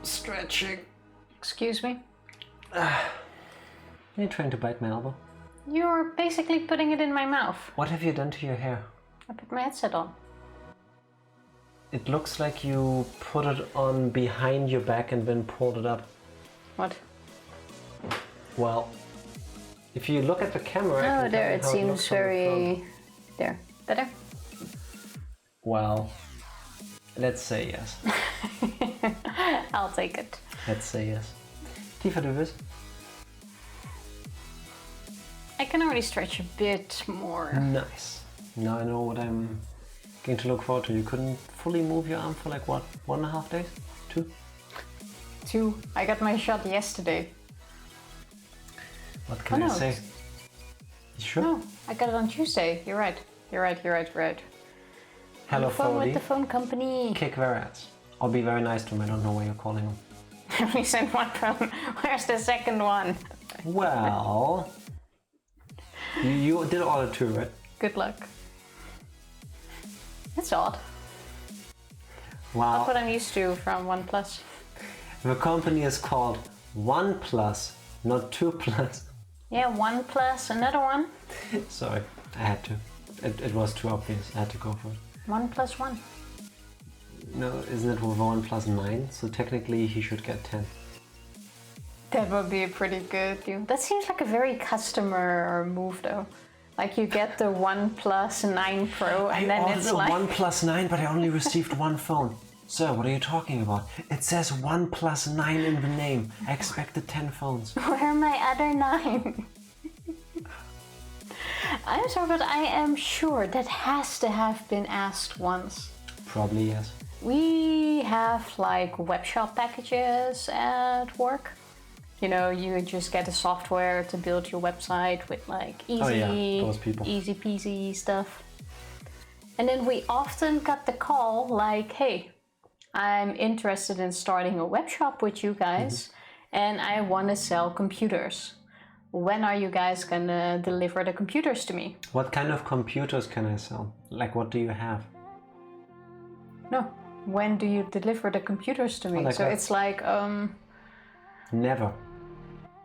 stretching. Excuse me? You're trying to bite my elbow? You're basically putting it in my mouth. What have you done to your hair? I put my headset on. It looks like you put it on behind your back and then pulled it up. What? Well, if you look at the camera... Oh, there, it seems very... There. Better? Well, let's say yes. I'll take it. Let's say yes. Tiefer du willst? I can already stretch a bit more. Nice. Now I know what I'm going to look forward to. You couldn't fully move your arm for like what, 1.5 days? 2? 2. I got my shot yesterday. What can I say? You sure? No, I got it on Tuesday. You're right. You're right. Hello, phone with the phone company. Kick their ass. I'll be very nice to them. I don't know why you're calling them. We sent one phone. Where's the second one? Well, you did order 2, right? Good luck. That's odd. Wow. That's what I'm used to from OnePlus. The company is called OnePlus, not 2+. Yeah, OnePlus, another one. Sorry, I had to. It was too obvious. I had to go for it. 1+1. No, isn't it with 1 + 9? So technically he should get 10. That would be a pretty good deal. That seems like a very customer move though. Like you get the OnePlus 9 Pro and then it's like... 1 + 9, but I only received one phone. Sir, what are you talking about? It says 1 + 9 in the name. I expected 10 phones. Where are my other 9? I'm sorry, but I am sure that has to have been asked once. Probably yes. We have like web shop packages at work. You know, you just get a software to build your website with like easy peasy stuff. And then we often got the call like, hey, I'm interested in starting a web shop with you guys and I want to sell computers. When are you guys gonna deliver the computers to me? What kind of computers can I sell? Like, what do you have? No, when do you deliver the computers to me? Like so that. It's like, Never.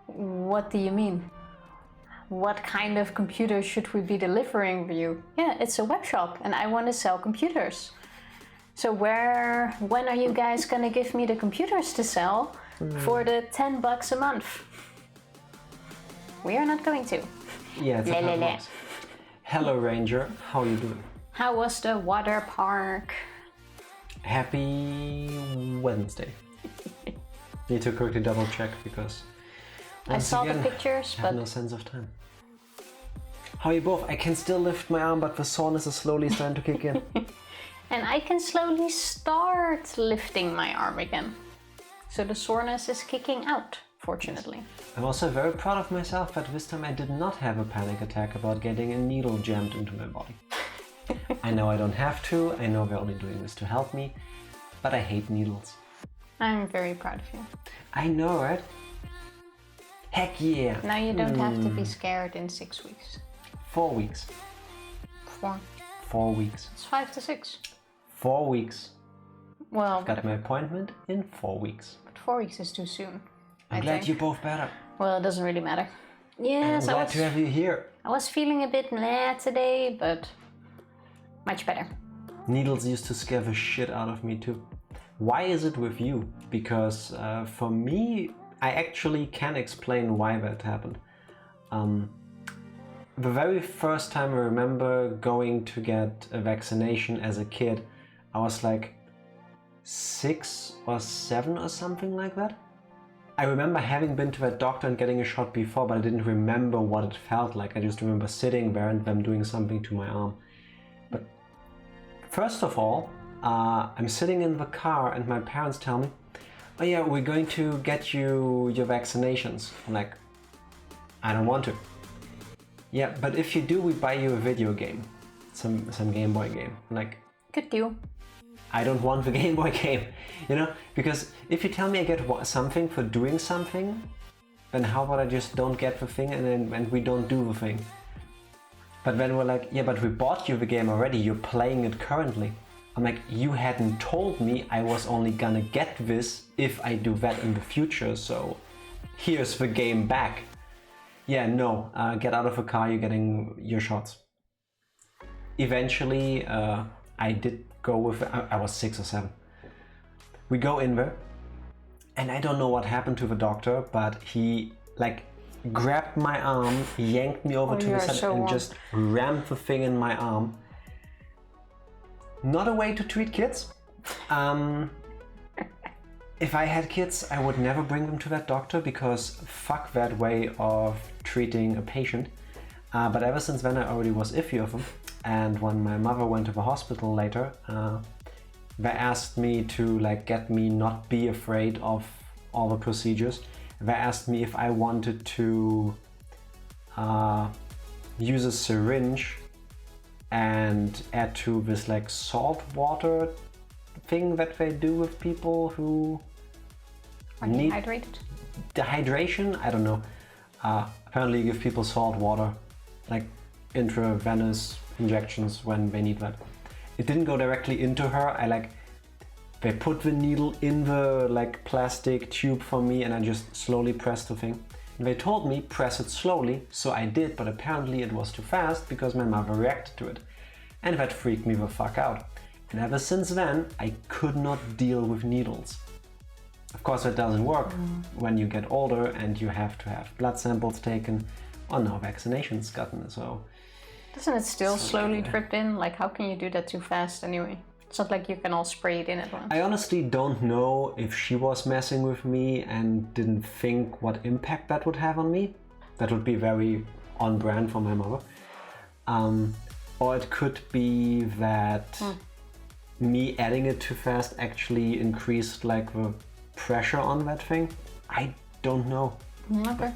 What do you mean? What kind of computers should we be delivering for you? Yeah, it's a web shop and I want to sell computers. So when are you guys gonna give me the computers to sell for the $10 a month? We are not going to. Yeah, it's a box. Hello, Ranger. How are you doing? How was the water park? Happy Wednesday. Need to quickly double check because I saw the pictures, I have but no sense of time. How are you both? I can still lift my arm, but the soreness is slowly starting to kick in. and I can slowly start lifting my arm again. So the soreness is kicking out, fortunately. I'm also very proud of myself that this time I did not have a panic attack about getting a needle jammed into my body. I know I don't have to, I know they're only doing this to help me, but I hate needles. I'm very proud of you. I know, right? Heck yeah! Now you don't have to be scared in 6 weeks. 4 weeks. 4. 4 weeks. It's 5 to 6. 4 weeks. Well, Got my appointment in 4 weeks. but 4 weeks is too soon. I'm glad you're both better. Well, it doesn't really matter. Yes, I'm glad to have you here. I was feeling a bit meh today, but much better. Needles used to scare the shit out of me too. Why is it with you? Because for me, I actually can explain why that happened. The very first time I remember going to get a vaccination as a kid, I was like 6 or 7 or something like that. I remember having been to that doctor and getting a shot before, but I didn't remember what it felt like. I just remember sitting there and them doing something to my arm. But first of all, I'm sitting in the car and my parents tell me, oh yeah, we're going to get you your vaccinations. I'm like, I don't want to. Yeah, but if you do, we buy you a video game. Some Game Boy game. I'm like, good deal. I don't want the Game Boy game, you know? Because if you tell me I get something for doing something, then how about I just don't get the thing and we don't do the thing? But then we're like, yeah, but we bought you the game already, you're playing it currently. I'm like, you hadn't told me I was only gonna get this if I do that in the future, so here's the game back. Yeah, no, get out of the car, you're getting your shots. Eventually, I did go with, I was 6 or 7. We go in there, and I don't know what happened to the doctor, but he like grabbed my arm, yanked me over to the side, and just rammed the thing in my arm. Not a way to treat kids. If I had kids, I would never bring them to that doctor because fuck that way of treating a patient. But ever since then, I already was iffy of them. And when my mother went to the hospital later, they asked me to like get me not be afraid of all the procedures. They asked me if I wanted to use a syringe and add to this like salt water thing that they do with people who need dehydrated. Dehydration? I don't know. Apparently you give people salt water, like intravenous injections when they need that. It didn't go directly into her. They put the needle in the like plastic tube for me and I just slowly pressed the thing. And they told me press it slowly, so I did, but apparently it was too fast because my mother reacted to it. And that freaked me the fuck out. And ever since then, I could not deal with needles. Of course, that doesn't work when you get older and you have to have blood samples taken or now vaccinations gotten, so. Doesn't it still slowly drip in? Like, how can you do that too fast anyway? It's not like you can all spray it in at once. I honestly don't know if she was messing with me and didn't think what impact that would have on me. That would be very on brand for my mother. Or it could be that me adding it too fast actually increased like the pressure on that thing. I don't know. Okay.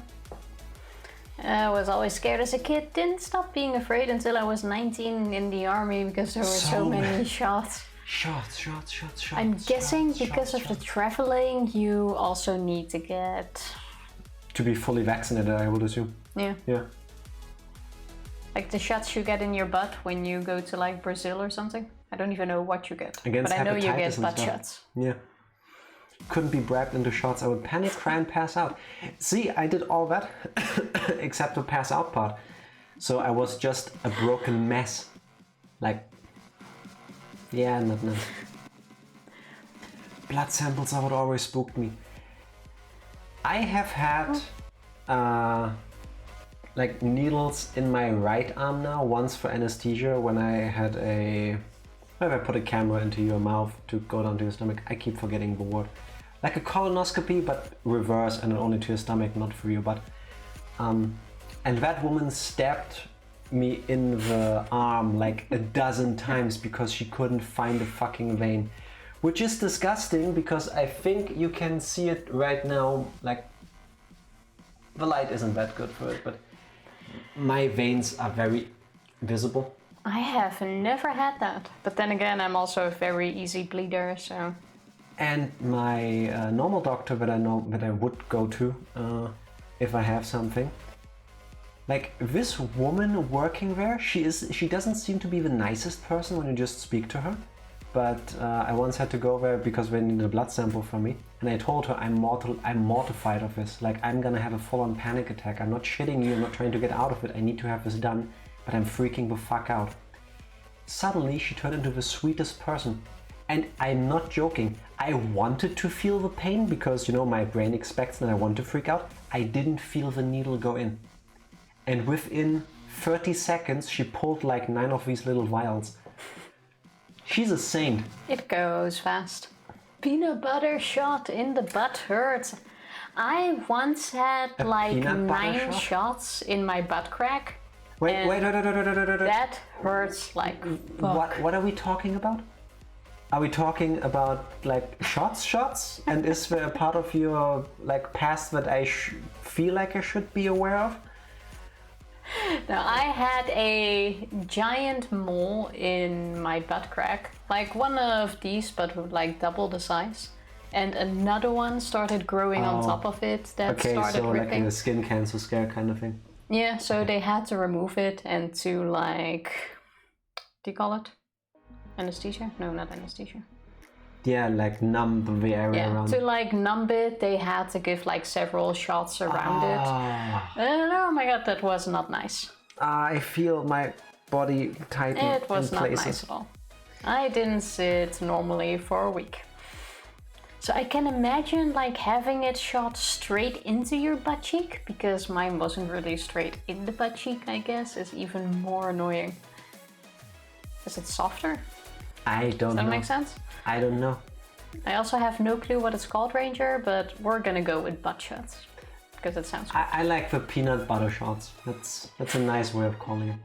I was always scared as a kid. Didn't stop being afraid until I was 19 in the army because there were so many shots. Shots. I'm guessing because of the traveling, you also need to get... To be fully vaccinated, I would assume. Yeah. Yeah. Like the shots you get in your butt when you go to like Brazil or something. I don't even know what you get. Against but I know you hepatitis get and butt stuff. shots. Yeah. Couldn't be bribed into shots. I would panic, cry, and pass out. See, I did all that except the pass out part. So I was just a broken mess. Like, yeah, not nice. Blood samples are what always spooked me. I have had like needles in my right arm now, once for anesthesia when I had if I put a camera into your mouth to go down to your stomach. I keep forgetting the word. Like a colonoscopy, but reverse and only to your stomach, not through your butt. And that woman stabbed me in the arm like a dozen times because she couldn't find the fucking vein. Which is disgusting because I think you can see it right now, like the light isn't that good for it, but my veins are very visible. I have never had that, but then again, I'm also a very easy bleeder, so. And my normal doctor that I would go to if I have something. Like this woman working there, she doesn't seem to be the nicest person when you just speak to her. But I once had to go there because they needed a blood sample from me, and I told her I'm mortified of this. Like I'm gonna have a full-on panic attack. I'm not shitting you. I'm not trying to get out of it. I need to have this done, but I'm freaking the fuck out. Suddenly, she turned into the sweetest person. And I'm not joking. I wanted to feel the pain because, you know, my brain expects and I want to freak out. I didn't feel the needle go in. And within 30 seconds, she pulled like 9 of these little vials. She's a saint. It goes fast. Peanut butter shot in the butt hurts. I once had like 9 shots in my butt crack. Wait. That hurts like fuck. What are we talking about? Are we talking about like shots? And is there a part of your like past that I feel like I should be aware of? No, I had a giant mole in my butt crack. Like one of these, but with like double the size. And another one started growing on top of it that started ripping. Like in a skin cancer scare kind of thing. Yeah, so they had to remove it and to like, what do you call it? Anesthesia? No, not anesthesia. Yeah, like numb the area around. To like numb it, they had to give like several shots around it. And oh my god, that was not nice. I feel my body tighten in places. It was not nice at all. I didn't sit normally for a week. So I can imagine like having it shot straight into your butt cheek, because mine wasn't really straight in the butt cheek, I guess, is even more annoying. Is it softer? I don't know. Does that make sense? I don't know. I also have no clue what it's called, Ranger, but we're gonna go with butt shots because it sounds cool. I like the peanut butter shots. That's a nice way of calling it.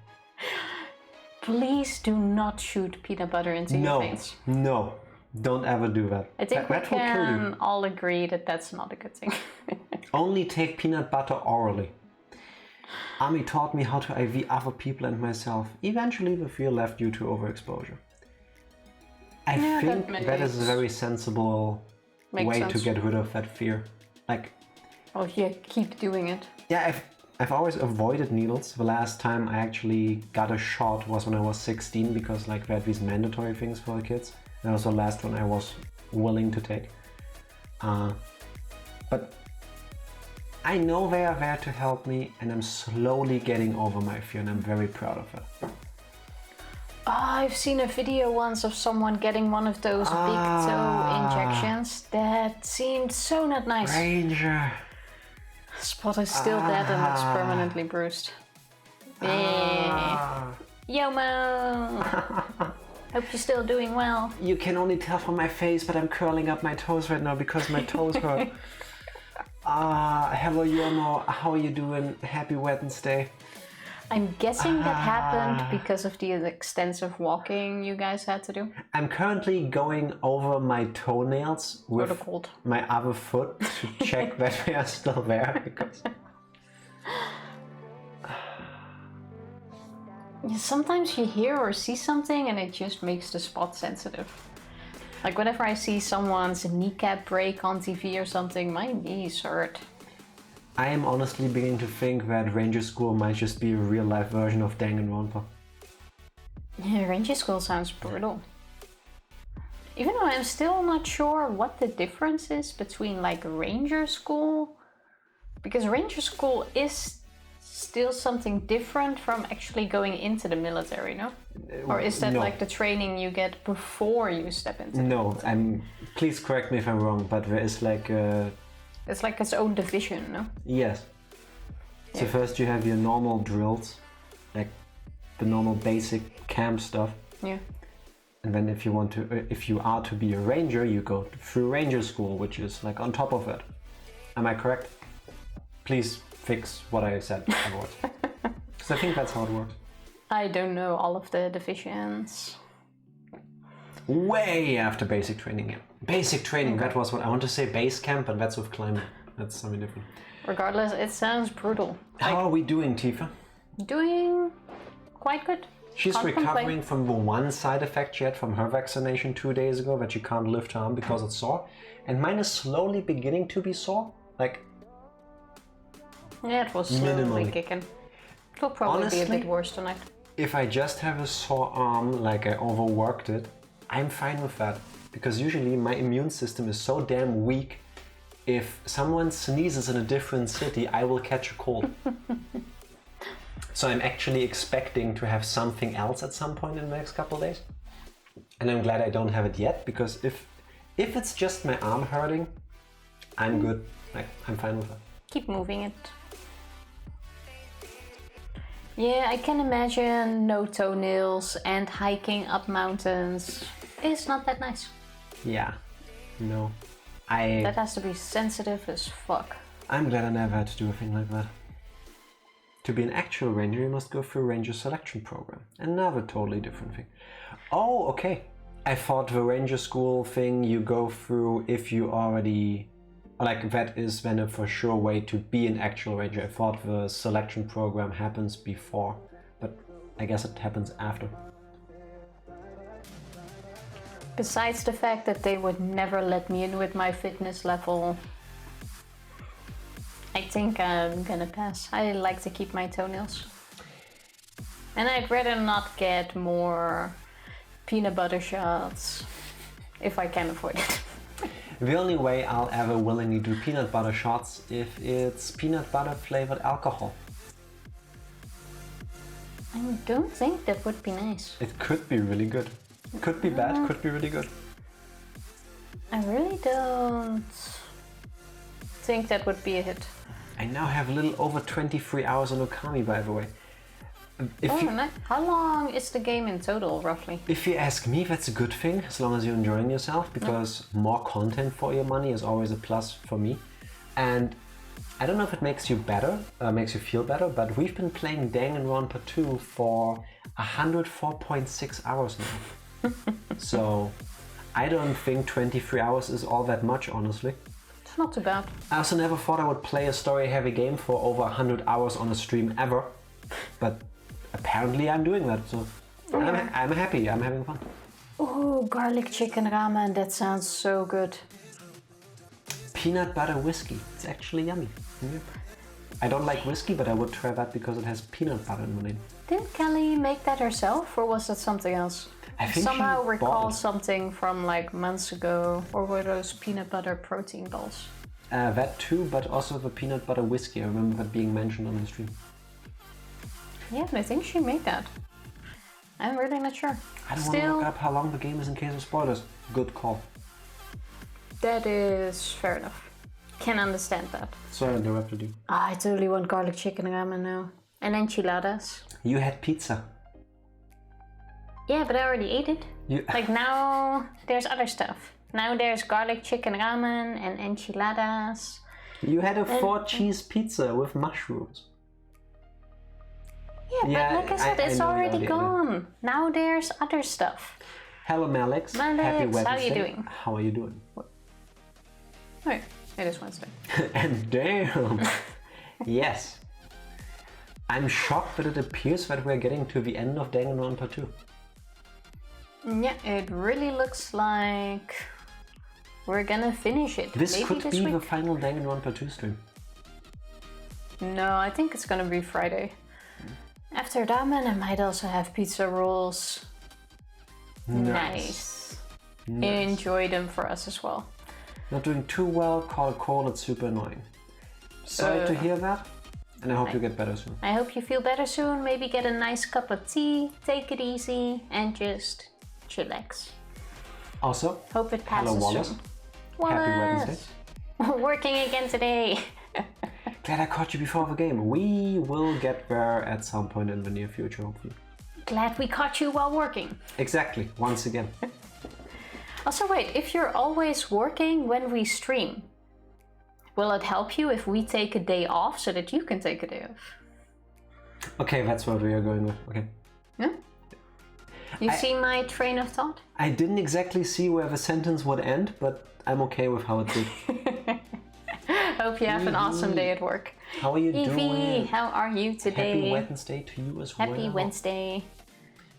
Please do not shoot peanut butter into your veins. No, don't ever do that. I think we can all agree that that's not a good thing. Only take peanut butter orally. Ami taught me how to IV other people and myself. Eventually the fear left due to overexposure. I think that is a very sensible way to get rid of that fear. Like, oh yeah, keep doing it. Yeah, I've always avoided needles. The last time I actually got a shot was when I was 16, because like we had these mandatory things for the kids. That was the last one I was willing to take. But I know they are there to help me, and I'm slowly getting over my fear, and I'm very proud of it. Oh, I've seen a video once of someone getting one of those big toe injections. That seemed so not nice. Ranger. Spot is still dead and it's permanently bruised. Yeah. Yo-mo! Hope you're still doing well. You can only tell from my face, but I'm curling up my toes right now because my toes hurt. Hello Yomo, how are you doing? Happy Wednesday. I'm guessing that happened because of the extensive walking you guys had to do. I'm currently going over my toenails with my other foot to check that they are still there. Because sometimes you hear or see something and it just makes the spot sensitive. Like whenever I see someone's kneecap break on TV or something, my knees hurt. I am honestly beginning to think that Ranger School might just be a real-life version of Danganronpa. Yeah, Ranger School sounds brutal. Even though I'm still not sure what the difference is between like Ranger School, because Ranger School is still something different from actually going into the military, no? Or is that like the training you get before you step into? No, please correct me if I'm wrong, but there is like a... It's like its own division, no? Yes. So first you have your normal drills, like the normal basic camp stuff. Yeah. And then if you are to be a ranger, you go through Ranger School, which is like on top of it. Am I correct? Please fix what I said afterwards. Because I think that's how it works. I don't know all of the divisions. Way after basic training, yeah. Basic training, that was what I want to say, base camp, but that's with climbing. That's something different. Regardless, it sounds brutal. How are we doing, Tifa? Doing quite good. She's recovering from the one side effect she had from her vaccination 2 days ago, that she can't lift her arm because it's sore. And mine is slowly beginning to be sore. Like... Yeah, it was slowly kicking. It'll probably be a bit worse tonight. If I just have a sore arm, like I overworked it, I'm fine with that. Because usually my immune system is so damn weak, if someone sneezes in a different city, I will catch a cold. So I'm actually expecting to have something else at some point in the next couple of days. And I'm glad I don't have it yet, because if it's just my arm hurting, I'm good. Like, I'm fine with it. Keep moving it. Yeah, I can imagine no toenails and hiking up mountains. It's not that nice. Yeah, no. That has to be sensitive as fuck. I'm glad I never had to do a thing like that. To be an actual ranger, you must go through a ranger selection program. Another totally different thing. Oh, okay. I thought the ranger school thing you go through if you already... Like, that is then a for sure way to be an actual ranger. I thought the selection program happens before, but I guess it happens after. Besides the fact that they would never let me in with my fitness level, I think I'm gonna pass. I like to keep my toenails. And I'd rather not get more peanut butter shots, if I can afford it. The only way I'll ever willingly do peanut butter shots if it's peanut butter flavored alcohol. I don't think that would be nice. It could be really good. Could be bad, could be really good. I really don't think that would be a hit. I now have a little over 23 hours on Okami, by the way. Nice. How long is the game in total, roughly? If you ask me, that's a good thing, as long as you're enjoying yourself, because more content for your money is always a plus for me. And I don't know if it makes you better, makes you feel better, but we've been playing Danganronpa 2 for 104.6 hours now. So I don't think 23 hours is all that much, honestly. It's not too bad. I also never thought I would play a story-heavy game for over 100 hours on a stream ever, but apparently I'm doing that, so I'm happy, I'm having fun. Oh, garlic chicken ramen, that sounds so good. Peanut butter whiskey, it's actually yummy. Yeah. I don't like whiskey, but I would try that because it has peanut butter in the name. Didn't Kelly make that herself, or was that something else? I think somehow she recall bought it. Something from like months ago, or were those peanut butter protein balls? That too, but also the peanut butter whiskey. I remember that being mentioned on the stream. Yeah, I think she made that. I'm really not sure. I don't want to look up how long the game is in case of spoilers. Good call. That is fair enough. Can understand that. Sorry, I interrupted you. I totally want garlic chicken ramen now. And enchiladas. You had pizza. Yeah, but I already ate it. Like now there's other stuff. Now there's garlic chicken ramen and enchiladas. You had a 4-cheese pizza with mushrooms. Yeah, but like I said, it's already gone. Now there's other stuff. Hello, Malix. Happy Wednesday. How are you doing? How are you doing? Oh, it is Wednesday. And damn! Yes. I'm shocked that it appears that we're getting to the end of Danganronpa 2. Yeah, it really looks like we're gonna finish it. This Maybe could this be week? the final Danganronpa 2 stream. No, I think it's gonna be Friday. After ramen, I might also have pizza rolls. Nice. Enjoy them for us as well. Not doing too well, caught a cold, it's super annoying. Sorry to hear that, and I hope you get better soon. I hope you feel better soon, maybe get a nice cup of tea, take it easy, and just chillax. Also, hope it passes hello Wallace. soon. Happy Wednesday. Working again today. Glad I caught you before the game. We will get there at some point in the near future, hopefully. Glad we caught you while working. Exactly, once again. Also wait, if you're always working when we stream, will it help you if we take a day off so that you can take a day off? Okay, that's what we are going with. Okay. Yeah? You see my train of thought? I didn't exactly see where the sentence would end, but I'm okay with how it did. Hope you have an awesome day at work. How are you doing? How are you today? Happy Wednesday to you as well. Happy Wednesday.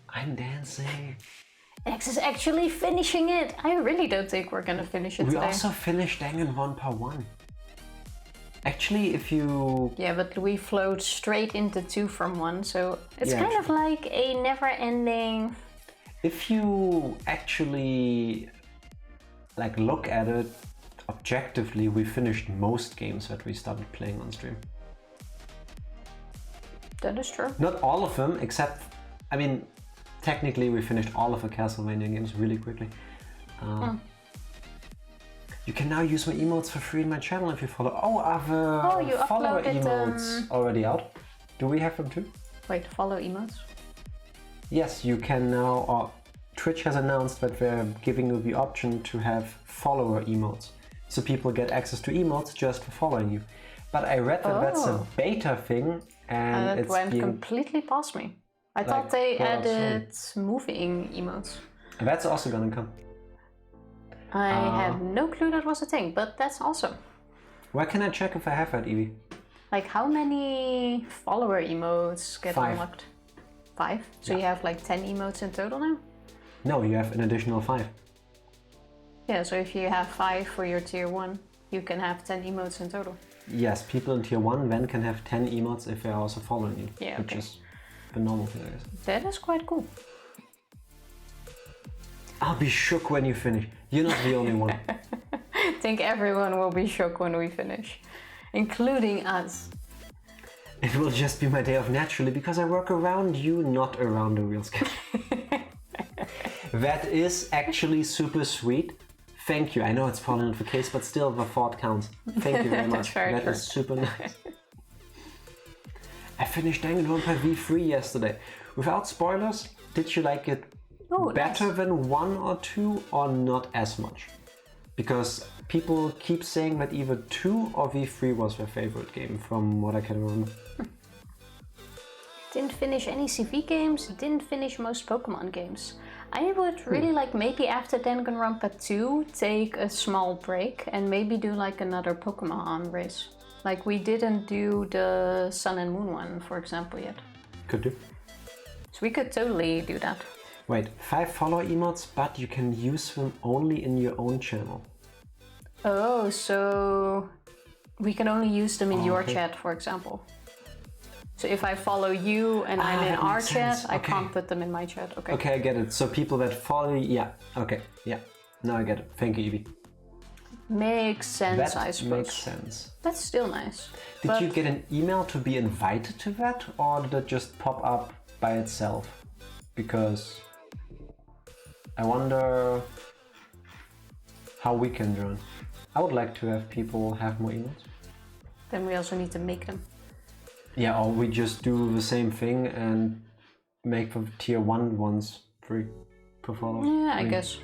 I'm dancing. X is actually finishing it. I really don't think we're gonna finish it today. We also finished Danganronpa 1. Actually, if you... Yeah, but we flowed straight into 2 from 1, so it's kind of like a never-ending... If you actually like look at it objectively, we finished most games that we started playing on stream. That is true. Not all of them, except... I mean, technically we finished all of the Castlevania games really quickly. You can now use my emotes for free in my channel if you follow. Oh, are the follower emotes already out? Do we have them too? Wait, follow emotes? Yes, you can now. Twitch has announced that they're giving you the option to have follower emotes. So people get access to emotes just for following you. But I read that that's a beta thing and it went completely past me. I thought they added moving emotes. That's also gonna come. I had no clue that was a thing, but that's awesome. Where can I check if I have that, Evie? Like how many follower emotes get unlocked? 5? So you have like 10 emotes in total now? No, you have an additional 5. Yeah, so if you have 5 for your tier 1, you can have 10 emotes in total. Yes, people in tier 1 then can have 10 emotes if they're also following you. Yeah, which is the normal thing, I guess. That is quite cool. I'll be shook when you finish. You're not the only one. I think everyone will be shook when we finish, including us. It will just be my day off naturally because I work around you, not around the real schedule. That is actually super sweet. Thank you. I know it's fallen into the case, but still the thought counts. Thank you very much. That is super nice. I finished Danganronpa V3 yesterday. Without spoilers, did you like it better than 1 or 2 or not as much? Because people keep saying that either 2 or V3 was their favorite game from what I can remember. Didn't finish any CV games, didn't finish most Pokemon games. I would really like maybe after Danganronpa 2 take a small break and maybe do like another Pokemon race. Like we didn't do the Sun and Moon one, for example, yet. Could do. So we could totally do that. Wait, 5 follow emotes, but you can use them only in your own channel. Oh, so we can only use them in your chat, for example. So if I follow you and I'm in our chat, I can't put them in my chat. Okay. Okay, I get it. So people that follow you, yeah. Okay, yeah. Now I get it. Thank you, Evie. Makes sense, I suppose. Makes sense. That's still nice. Did you get an email to be invited to that, or did it just pop up by itself? Because I wonder how we can join. I would like to have people have more emails. Then we also need to make them. Yeah, or we just do the same thing and make the tier 1 ones free per follow. Yeah, I guess.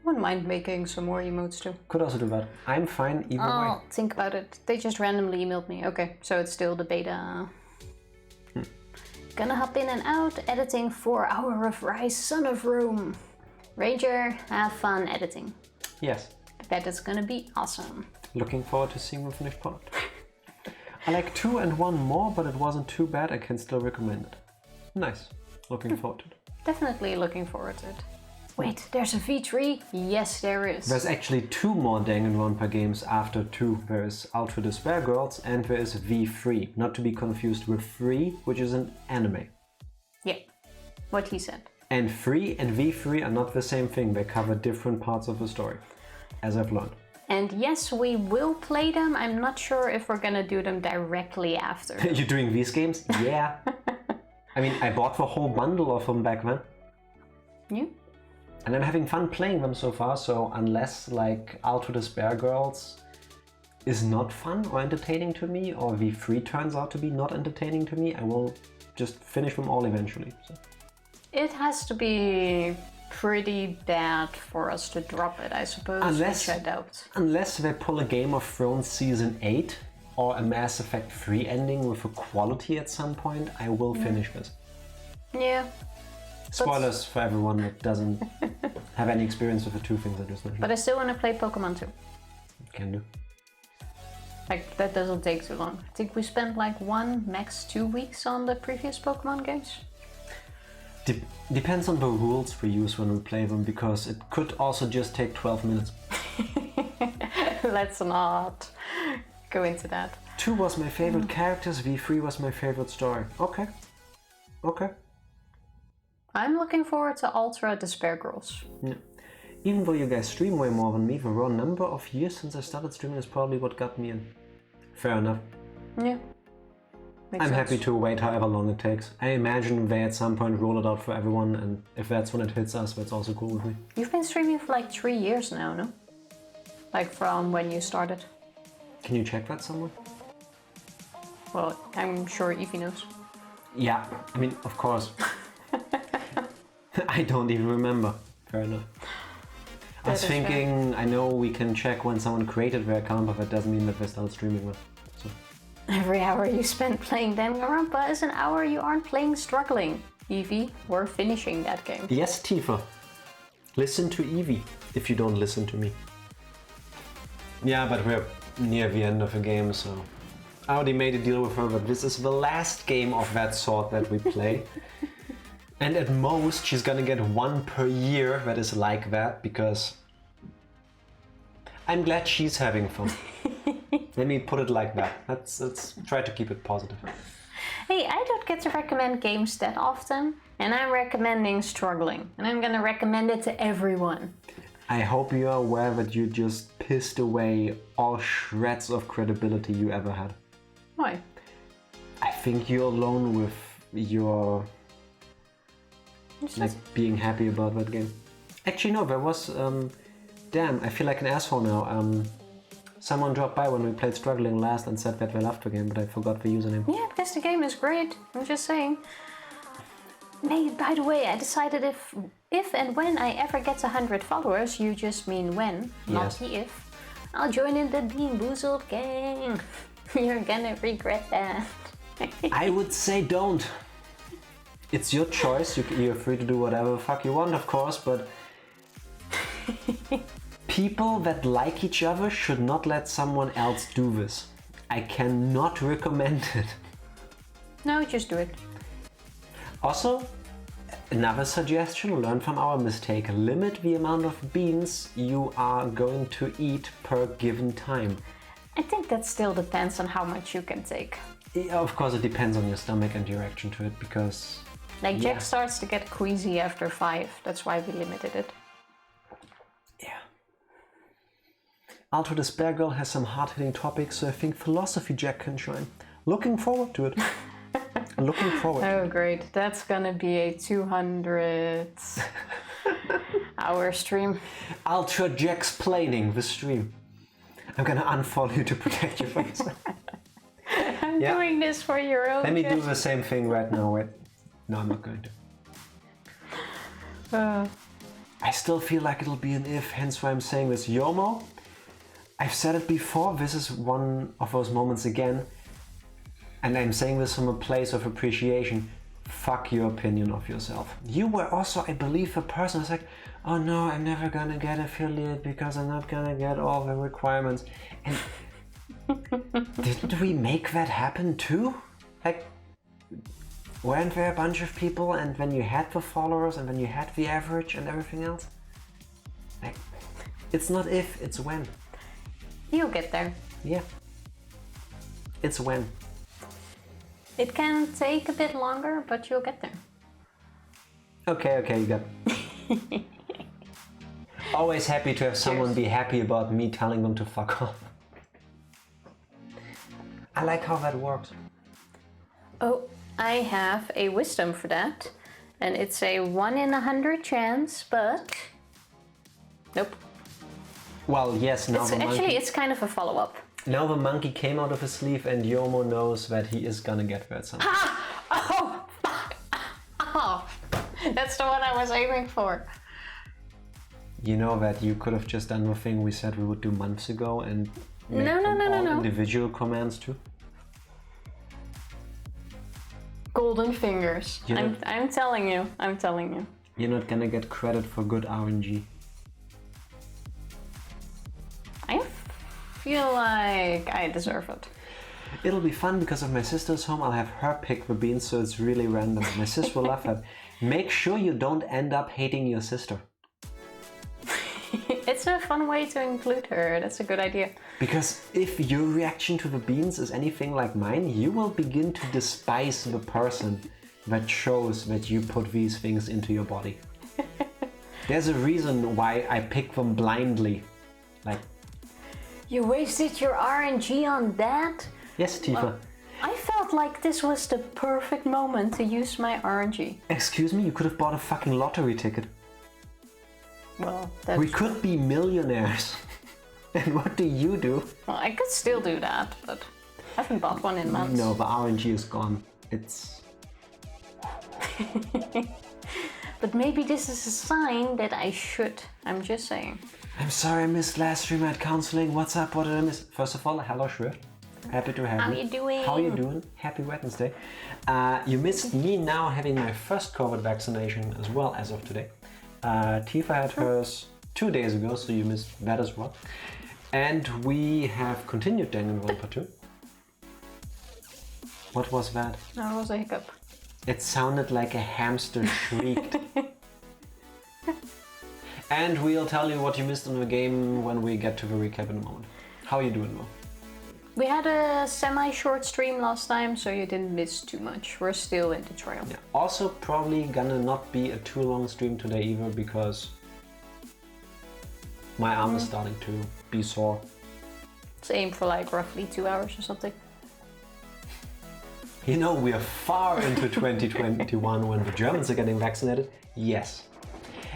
Wouldn't mind making some more emotes too. Could also do that. I'm fine either way. Oh, think about it. They just randomly emailed me. Okay, so it's still the beta. Gonna hop in and out, editing 4 Hour of Rise, Son of Rome. Ranger, have fun editing. Yes. That is gonna be awesome. Looking forward to seeing the finished product. I like 2 and 1 more, but it wasn't too bad. I can still recommend it. Nice. Looking forward to it. Definitely looking forward to it. Wait, there's a V3? Yes, there is. There's actually 2 more Danganronpa games after 2. There is Out for Despair Girls and there is V3. Not to be confused with 3, which is an anime. Yeah, what he said. And 3 and V3 are not the same thing. They cover different parts of the story, as I've learned. And yes, we will play them. I'm not sure if we're gonna do them directly after. You're doing these games? Yeah. I mean, I bought the whole bundle of them back then. Yeah. And I'm having fun playing them so far, so unless like Out to Despair Girls is not fun or entertaining to me, or V3 turns out to be not entertaining to me, I will just finish them all eventually. So. It has to be pretty bad for us to drop it, I suppose, which I doubt. Unless they pull a Game of Thrones Season 8 or a Mass Effect 3 ending with a quality at some point, I will finish this. Yeah. Spoilers for everyone that doesn't have any experience with the 2 things I just mentioned. But I still want to play Pokemon 2. Can do. Like, that doesn't take too long. I think we spent like 1, max 2 weeks on the previous Pokemon games. Depends on the rules we use when we play them, because it could also just take 12 minutes. Let's not go into that. 2 was my favorite characters, V3 was my favorite story. Okay. Okay. I'm looking forward to Ultra Despair Girls. Yeah. Even though you guys stream way more than me, the raw number of years since I started streaming is probably what got me in. Fair enough. Yeah. I'm happy to wait however long it takes. I imagine they at some point roll it out for everyone, and if that's when it hits us, that's also cool with me. You've been streaming for like 3 years now, no? Like from when you started. Can you check that somewhere? Well, I'm sure Evie knows. Yeah, I mean, of course. I don't even remember. Fair enough. I was thinking, I know we can check when someone created their account, but that doesn't mean that they started streaming with. So. Every hour you spend playing Danganronpa is an hour you aren't playing struggling. Evie, we're finishing that game. Yes, Tifa. Listen to Evie if you don't listen to me. Yeah, but we're near the end of the game, so I already made a deal with her that this is the last game of that sort that we play. And at most, she's gonna get 1 per year that is like that, because I'm glad she's having fun. Let me put it like that. Let's try to keep it positive. Hey, I don't get to recommend games that often, and I'm recommending Struggling, and I'm gonna recommend it to everyone. I hope you're aware that you just pissed away all shreds of credibility you ever had. Why? I think you're alone with your being happy about that game. Actually, no, there was damn, I feel like an asshole now. Someone dropped by when we played Struggling last and said that they loved the game, but I forgot the username. Yeah, because the game is great. I'm just saying. By the way, I decided if and when I ever get 100 followers, you just mean when, not the if, I'll join in the Bean Boozled gang. You're gonna regret that. I would say don't. It's your choice. You're free to do whatever the fuck you want, of course, but people that like each other should not let someone else do this. I cannot recommend it. No, just do it. Also, another suggestion, learn from our mistake. Limit the amount of beans you are going to eat per given time. I think that still depends on how much you can take. Yeah, of course, it depends on your stomach and your reaction to it, because... Like, Jack starts to get queasy after 5, that's why we limited it. Yeah. Alto the Spare Girl has some hard-hitting topics, so I think Philosophy Jack can shine. Looking forward to it. Looking forward. Oh, great. That's gonna be a 200 hour stream. Ultra Jack's planning the stream. I'm gonna unfollow you to protect you from yourself. I'm doing this for your own Let me good. do the same thing right now. Wait. No, I'm not going to. I still feel like it'll be an if, hence why I'm saying this. Yomo, I've said it before, this is one of those moments again, and I'm saying this from a place of appreciation. Fuck your opinion of yourself. You were also, I believe, a person who's like, oh no, I'm never gonna get affiliate because I'm not gonna get all the requirements. And didn't we make that happen too? Like, weren't there a bunch of people, and when you had the followers and when you had the average and everything else? Like, it's not if, it's when. You'll get there. Yeah. It's when. It can take a bit longer, but you'll get there. Okay, you got it. Always happy to have someone be happy about me telling them to fuck off. I like how that works. Oh, I have a wisdom for that, and it's a 1 in 100 chance, but nope. Well, yes, now the monkey... Actually, it's kind of a follow-up. Now the monkey came out of his sleeve and Yomo knows that he is gonna get that somehow. Ha! Oh, fuck! Oh, that's the one I was aiming for. You know that you could have just done the thing we said we would do months ago and make No. individual commands too? Golden fingers. I'm telling you. You're not gonna get credit for good RNG. I feel like I deserve it. It'll be fun because if my sister's home, I'll have her pick the beans, so it's really random. My sister will love that. Make sure you don't end up hating your sister. It's a fun way to include her. That's a good idea. Because if your reaction to the beans is anything like mine, you will begin to despise the person that shows that you put these things into your body. There's a reason why I pick them blindly. Like, you wasted your RNG on that? yes, Tifa. Well, I felt like this was the perfect moment to use my RNG. Excuse me, you could have bought a fucking lottery ticket. Well, that's... We could be millionaires. And what do you do? Well, I could still do that, but I haven't bought one in months. No, the RNG is gone. It's... But maybe this is a sign that I should. I'm just saying. I'm sorry I missed last stream at counseling. What's up? What did I miss? First of all, hello Shred. Happy to have you. How you doing? How you doing? Happy Wednesday. You missed me now having my first COVID vaccination as well as of today. Tifa had hers 2 days ago, so you missed that as well. And we have continued Danganronpa 2. What was that? That was a hiccup. It sounded like a hamster shrieked. And we'll tell you what you missed in the game when we get to the recap in a moment. How are you doing, Mo? We had a semi-short stream last time, so you didn't miss too much. We're still in the trail. Yeah. Also, probably gonna not be a too long stream today either, because my arm is starting to be sore. Let's aim for like roughly 2 hours or something. You know, we are far into 2021 when the Germans are getting vaccinated. Yes.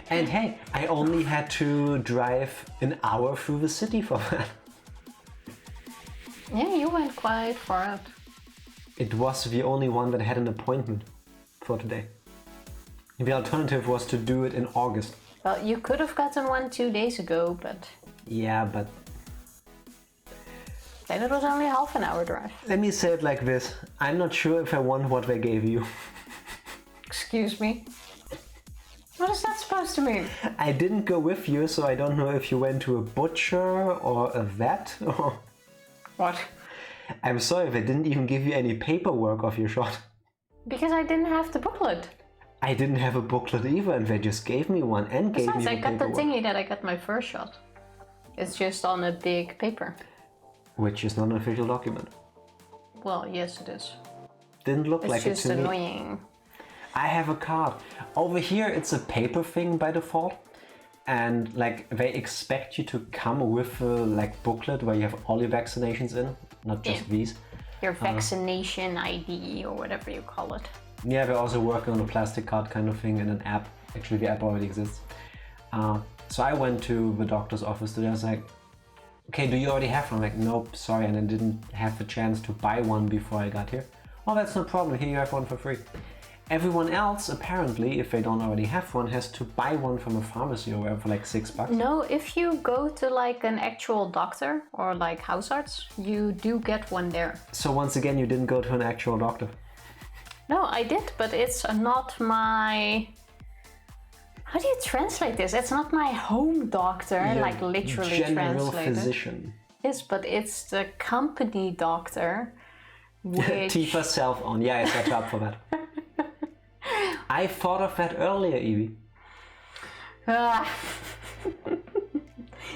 And hey, I only had to drive an hour through the city for that. Yeah, you went quite far out. It was the only one that had an appointment for today. The alternative was to do it in August. Well, you could have gotten one 2 days ago, but... Yeah, but... then it was only half an hour drive. Let me say it like this. I'm not sure if I want what they gave you. Excuse me? What is that supposed to mean? I didn't go with you, so I don't know if you went to a butcher or a vet or... What? I'm sorry, they didn't even give you any paperwork of your shot. Because I didn't have the booklet. I didn't have a booklet either, and they just gave me one and gave me the paperwork. I got the thingy that I got my first shot. It's just on a big paper. Which is not an official document. Well, yes it is. Didn't look like it to me. It's just annoying. I have a card. Over here it's a paper thing by default. And like they expect you to come with a like booklet where you have all your vaccinations in, not just these. Your vaccination ID or whatever you call it. Yeah, we're also working on a plastic card kind of thing and an app. Actually, the app already exists. So I went to the doctor's office today. I was like, okay, do you already have one? I'm like, nope, sorry, and I didn't have the chance to buy one before I got here. Oh, that's no problem. Here you have one for free. Everyone else, apparently, if they don't already have one, has to buy one from a pharmacy or wherever for like $6. No, if you go to like an actual doctor or like house arts, you do get one there. So once again, you didn't go to an actual doctor? No, I did, but it's not my... How do you translate this? It's not my home doctor, like literally general translated. Physician. Yes, but it's the company doctor, which... Tifa self-owned. Yeah, I set up for that. I thought of that earlier, Evie.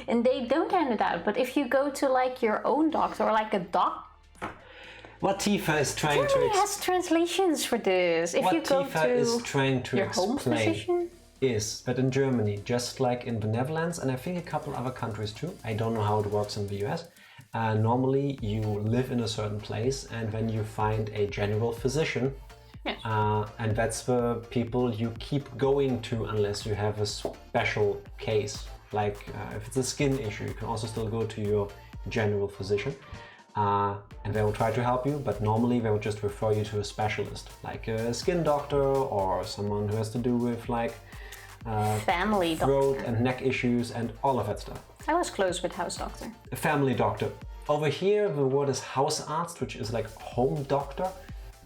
And they don't hand it out, but if you go to like your own doctor or like a what Tifa is trying Germany has translations for this. If what you go Tifa to is trying to your home physician, is that in Germany, just like in the Netherlands and I think a couple other countries too, I don't know how it works in the US, normally you live in a certain place and then you find a general physician. And that's the people you keep going to unless you have a special case. Like if it's a skin issue, you can also still go to your general physician and they will try to help you, but normally they will just refer you to a specialist, like a skin doctor or someone who has to do with like family throat doctor and neck issues and all of that stuff. I was close with house doctor. A family doctor. Over here the word is Hausarzt, which is like home doctor,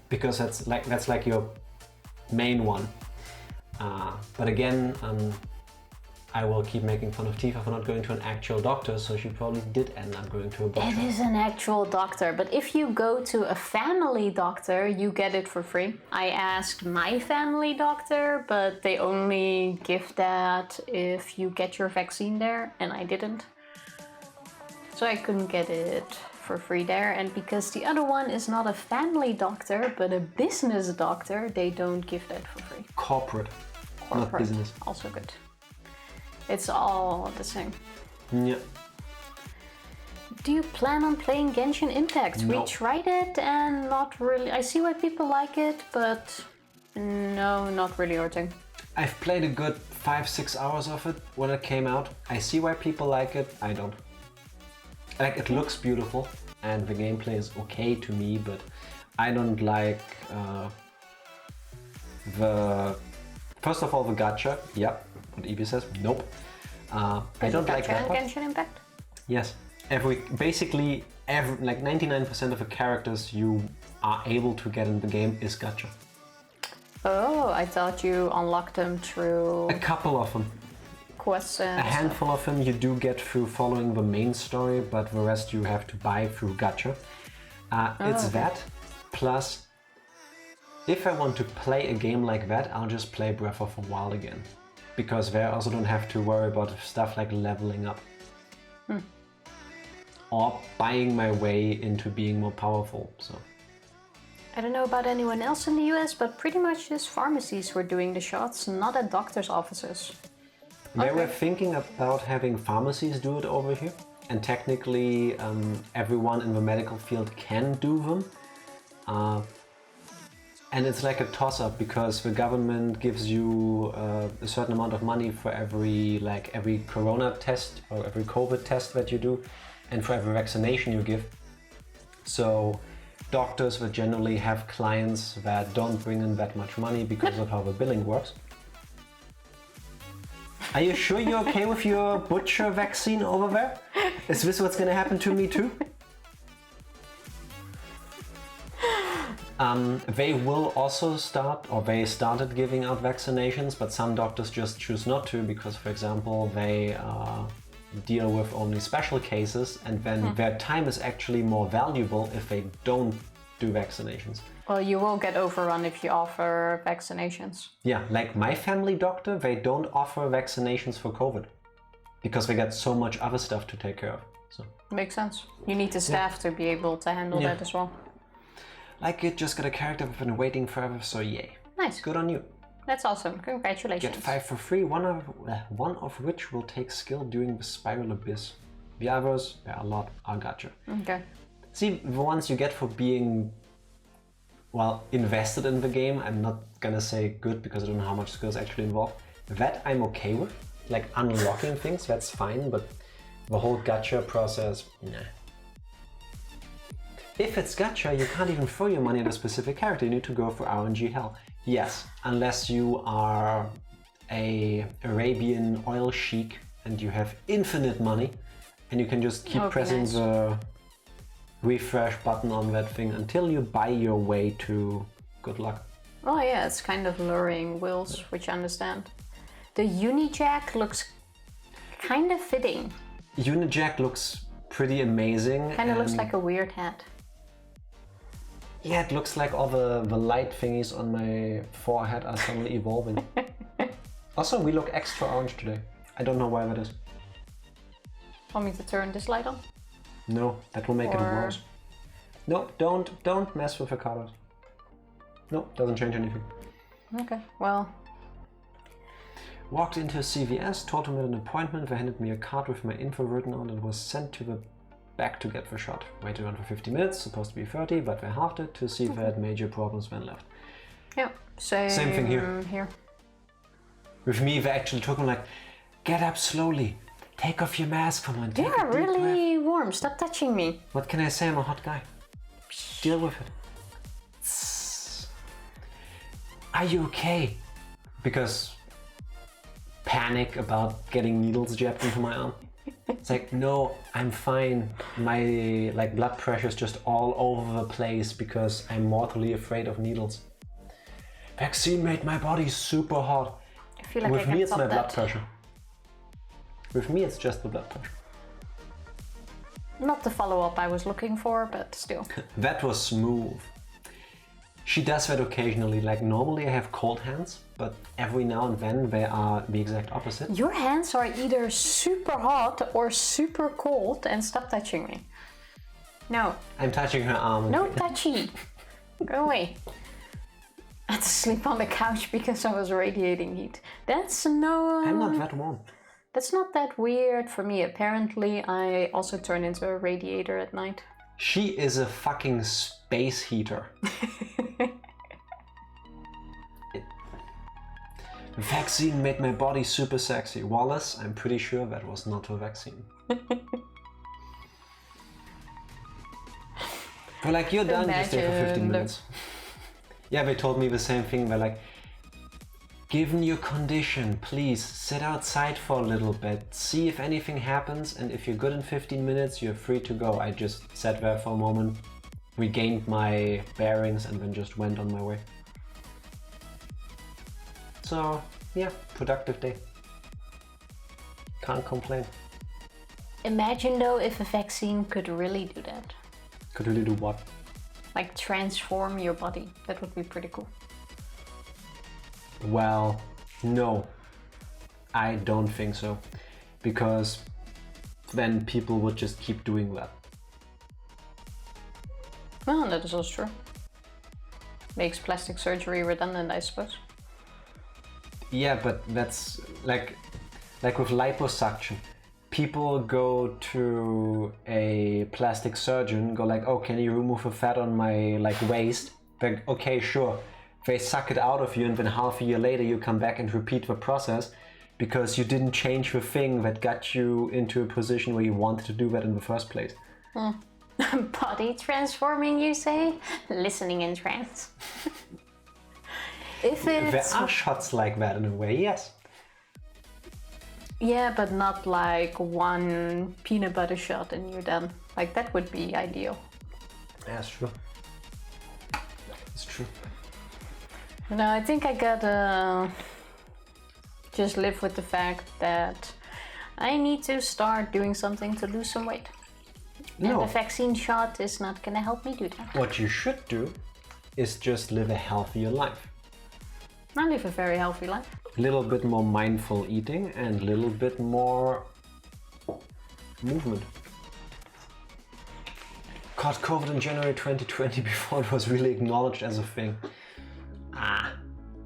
because that's like your main one. But again, I will keep making fun of Tifa for not going to an actual doctor, so she probably did end up going to a doctor. It is an actual doctor, but if you go to a family doctor, you get it for free. I asked my family doctor, but they only give that if you get your vaccine there, and I didn't. So I couldn't get it for free there, and because the other one is not a family doctor but a business doctor, they don't give that for free. Corporate. Not business. Also good. It's all the same. Yeah. Do you plan on playing Genshin Impact? No. We tried it and not really. I see why people like it, but no, not really our thing. I've played a good 5-6 hours of it when it came out. I see why people like it, I don't. Like, it looks beautiful and the gameplay is okay to me, but I don't like first of all the gacha. Yep, what Evie says, nope. I don't like that part. Genshin Impact? Yes, basically like 99% of the characters you are able to get in the game is gacha. Oh, I thought you unlocked them through... A couple of them. Quests and a handful of them you do get through following the main story, but the rest you have to buy through gacha. It's that, plus if I want to play a game like that, I'll just play Breath of the Wild again. Because there I also don't have to worry about stuff like leveling up. or buying my way into being more powerful. So I don't know about anyone else in the US, but pretty much just pharmacies were doing the shots, not at doctor's offices. They were thinking about having pharmacies do it over here, and technically everyone in the medical field can do them. And it's like a toss-up because the government gives you a certain amount of money for every corona test or every COVID test that you do, and for every vaccination you give. So doctors will generally have clients that don't bring in that much money because of how the billing works. Are you sure you're okay with your butcher vaccine over there? Is this what's gonna happen to me too? They will also they started giving out vaccinations, but some doctors just choose not to because, for example, they deal with only special cases, and then their time is actually more valuable if they don't do vaccinations. Well, you will get overrun if you offer vaccinations. Yeah, like my family doctor, they don't offer vaccinations for COVID because they got so much other stuff to take care of. So makes sense. You need the staff to be able to handle that as well. Like, you just got a character we've been waiting forever, so yay. Nice. Good on you. That's awesome. Congratulations. Get 5 for free, one of which will take skill during the Spiral Abyss. The others, a lot, are gotcha. Okay. See, the ones you get for being, well, invested in the game, I'm not gonna say good because I don't know how much skill is actually involved. That I'm okay with. Like, unlocking things, that's fine, but the whole gacha process, nah. If it's gacha, you can't even throw your money at a specific character, you need to go for RNG hell. Yes, unless you are a Arabian oil sheik and you have infinite money and you can just keep pressing the refresh button on that thing until you buy your way to good luck. Oh yeah, it's kind of luring wills, which I understand. The Unijack looks kind of fitting. Unijack looks pretty amazing. Kind of looks like a weird hat. Yeah, it looks like all the light thingies on my forehead are suddenly evolving. Also, we look extra orange today. I don't know why that is. Want me to turn this light on? No, that will make it worse. No, don't mess with the colors. No, doesn't change anything. Okay, well. Walked into a CVS, told him at an appointment, they handed me a card with my info written on and was sent to the back to get the shot. Waited around for 50 minutes, supposed to be 30, but they halved it to see if they had major problems when left. Yeah, same thing here. With me, they actually took him like, get up slowly, take off your mask, come on, take a deep breath. Really warm, stop touching me. What can I say, I'm a hot guy. Deal with it. Are you okay? Because panic about getting needles jabbed into my arm. It's like, no, I'm fine. My blood pressure is just all over the place because I'm mortally afraid of needles. Vaccine made my body super hot. I feel like with me, it's my blood pressure. With me, it's just the blood pressure. Not the follow-up I was looking for, but still. That was smooth. She does that occasionally. Like, normally I have cold hands, but every now and then they are the exact opposite. Your hands are either super hot or super cold, and stop touching me. No. I'm touching her arm. No touchy. Go away. I had to sleep on the couch because I was radiating heat. That's no... I'm not that warm. That's not that weird for me. Apparently, I also turn into a radiator at night. She is a fucking space heater. The vaccine made my body super sexy. Wallace, I'm pretty sure that was not a vaccine. But like, you're done, you stay for 15 minutes. Yeah, they told me the same thing. They're like, given your condition, please sit outside for a little bit, see if anything happens, and if you're good in 15 minutes, you're free to go. I just sat there for a moment, regained my bearings, and then just went on my way. So, yeah, productive day. Can't complain. Imagine though if a vaccine could really do that. Could really do what? Like transform your body. That would be pretty cool. Well, no. I don't think so. Because then people would just keep doing that. Well, that is also true. Makes plastic surgery redundant, I suppose. Yeah, but that's like with liposuction. People go to a plastic surgeon, go like, oh, can you remove a fat on my waist? Like, okay, sure. They suck it out of you, and then half a year later you come back and repeat the process because you didn't change the thing that got you into a position where you wanted to do that in the first place. Body transforming, you say? Listening in trance. There are shots like that in a way, yes. Yeah, but not like one peanut butter shot and you're done. Like, that would be ideal. Yeah, that's true. It's true. No, I think I gotta just live with the fact that I need to start doing something to lose some weight. No. And the vaccine shot is not gonna help me do that. What you should do is just live a healthier life. I live a very healthy life. A little bit more mindful eating and a little bit more movement. Caught COVID in January 2020 before it was really acknowledged as a thing.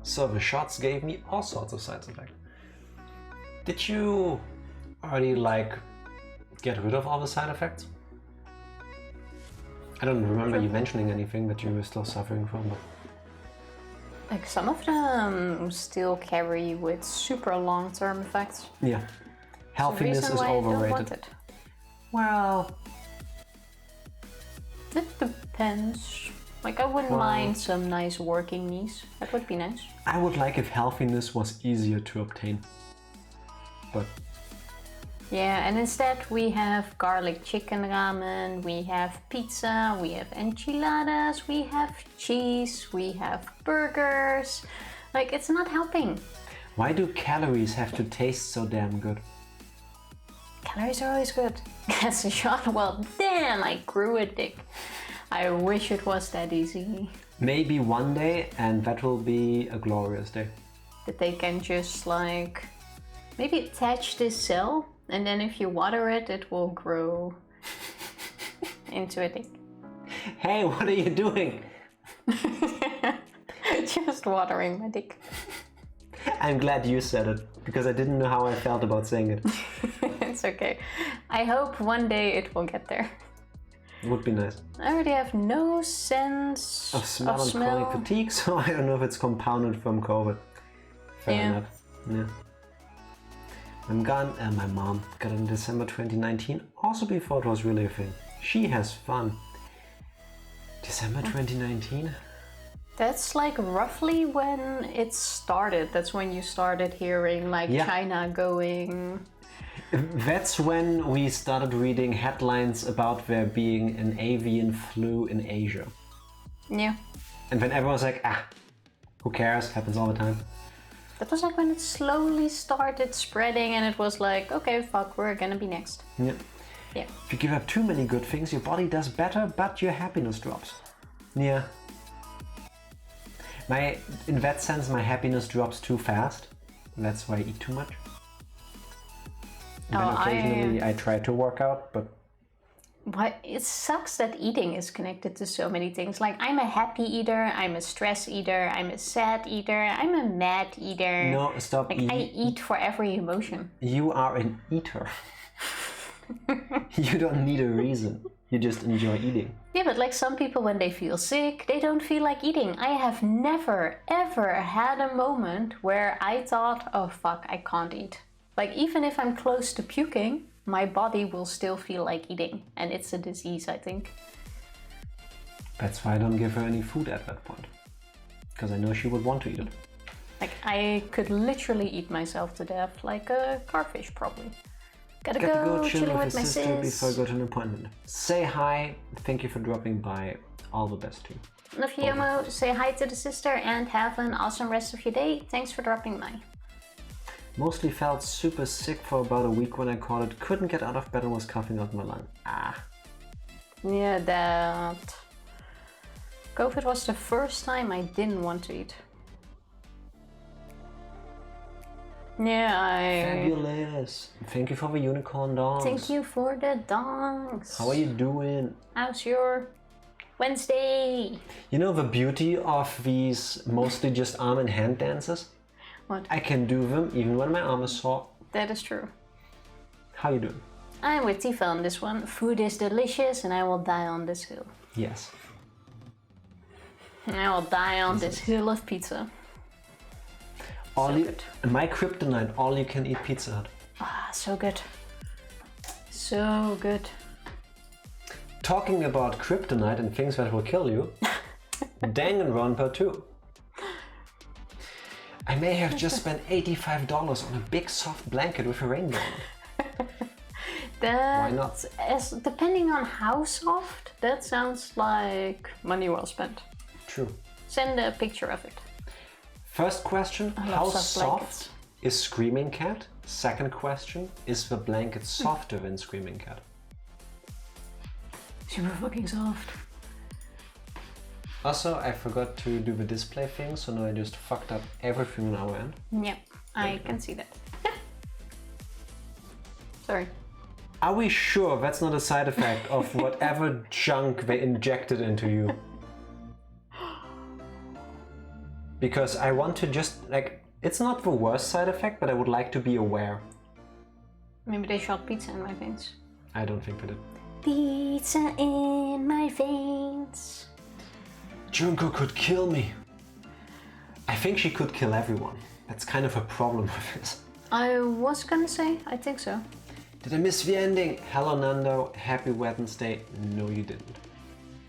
So the shots gave me all sorts of side effects. Did you already get rid of all the side effects? I don't remember you mentioning anything that you were still suffering from. But... Like, some of them still carry with super long-term effects. Yeah. Healthiness is overrated. Well, it depends. Like, I wouldn't mind some nice working knees. That would be nice. I would like if healthiness was easier to obtain. But... yeah, and instead we have garlic chicken ramen, we have pizza, we have enchiladas, we have cheese, we have burgers. Like, it's not helping. Why do calories have to taste so damn good? Calories are always good. That's a shot. Well, damn, I grew a dick. I wish it was that easy. Maybe one day, and that will be a glorious day. That they can just maybe attach this cell, and then if you water it, it will grow into a dick. Hey, what are you doing? Just watering my dick. I'm glad you said it, because I didn't know how I felt about saying it. It's okay. I hope one day it will get there. Would be nice. I already have no sense of smell and chronic fatigue, so I don't know if it's compounded from COVID. Fair enough. Yeah. I'm gone, and my mom got it in December 2019, also before it was really a thing. She has fun. December 2019? That's roughly when it started. That's when you started hearing China going... That's when we started reading headlines about there being an avian flu in Asia. Yeah. And then everyone was like, who cares? Happens all the time. That was when it slowly started spreading and it was like, okay, fuck, we're gonna be next. Yeah. Yeah. If you give up too many good things, your body does better, but your happiness drops. Yeah. In that sense, my happiness drops too fast. That's why I eat too much. And then occasionally I try to work out, but... But it sucks that eating is connected to so many things. Like, I'm a happy eater, I'm a stress eater, I'm a sad eater, I'm a mad eater. No, stop eating. I eat for every emotion. You are an eater. You don't need a reason. You just enjoy eating. Yeah, but some people, when they feel sick, they don't feel like eating. I have never, ever had a moment where I thought, oh fuck, I can't eat. Even if I'm close to puking, my body will still feel like eating. And it's a disease, I think. That's why I don't give her any food at that point. Because I know she would want to eat it. I could literally eat myself to death, like a carfish, probably. Gotta go chilling with my sister before I go to an appointment. Say hi. Thank you for dropping by. All the best to you. Love you, Yomo. Say hi to the sister and have an awesome rest of your day. Thanks for dropping by. Mostly felt super sick for about a week when I caught it. Couldn't get out of bed and was coughing out my lung. Yeah, that... COVID was the first time I didn't want to eat. Yeah, Fabulous. Thank you for the unicorn dongs. Thank you for the dongs. How are you doing? How's your Wednesday! You know the beauty of these mostly just arm and hand dances? What? I can do them even when my arm is sore. That is true. How you doing? I'm with Tifa on this one. Food is delicious and I will die on this hill. Yes. I will die on this hill of pizza. My kryptonite, all you can eat Pizza Hut. Ah, so good. So good. Talking about kryptonite and things that will kill you, Danganronpa 2. I may have just spent $85 on a big soft blanket with a rainbow on it. Why not? Depending on how soft, that sounds like money well spent. True. Send a picture of it. First question, how soft is Screaming Cat? Second question, is the blanket softer than Screaming Cat? Super fucking soft. Also, I forgot to do the display thing, so now I just fucked up everything on our end. Yep, I can see that. Sorry. Are we sure that's not a side effect of whatever junk they injected into you? Because I want to just, like, it's not the worst side effect, but I would like to be aware. Maybe they shot pizza in my veins. I don't think they did. Pizza in my veins. Junko could kill me. I think she could kill everyone. That's kind of a problem with this. I was gonna say, I think so. Did I miss the ending? Hello Nando, happy Wednesday. No, you didn't.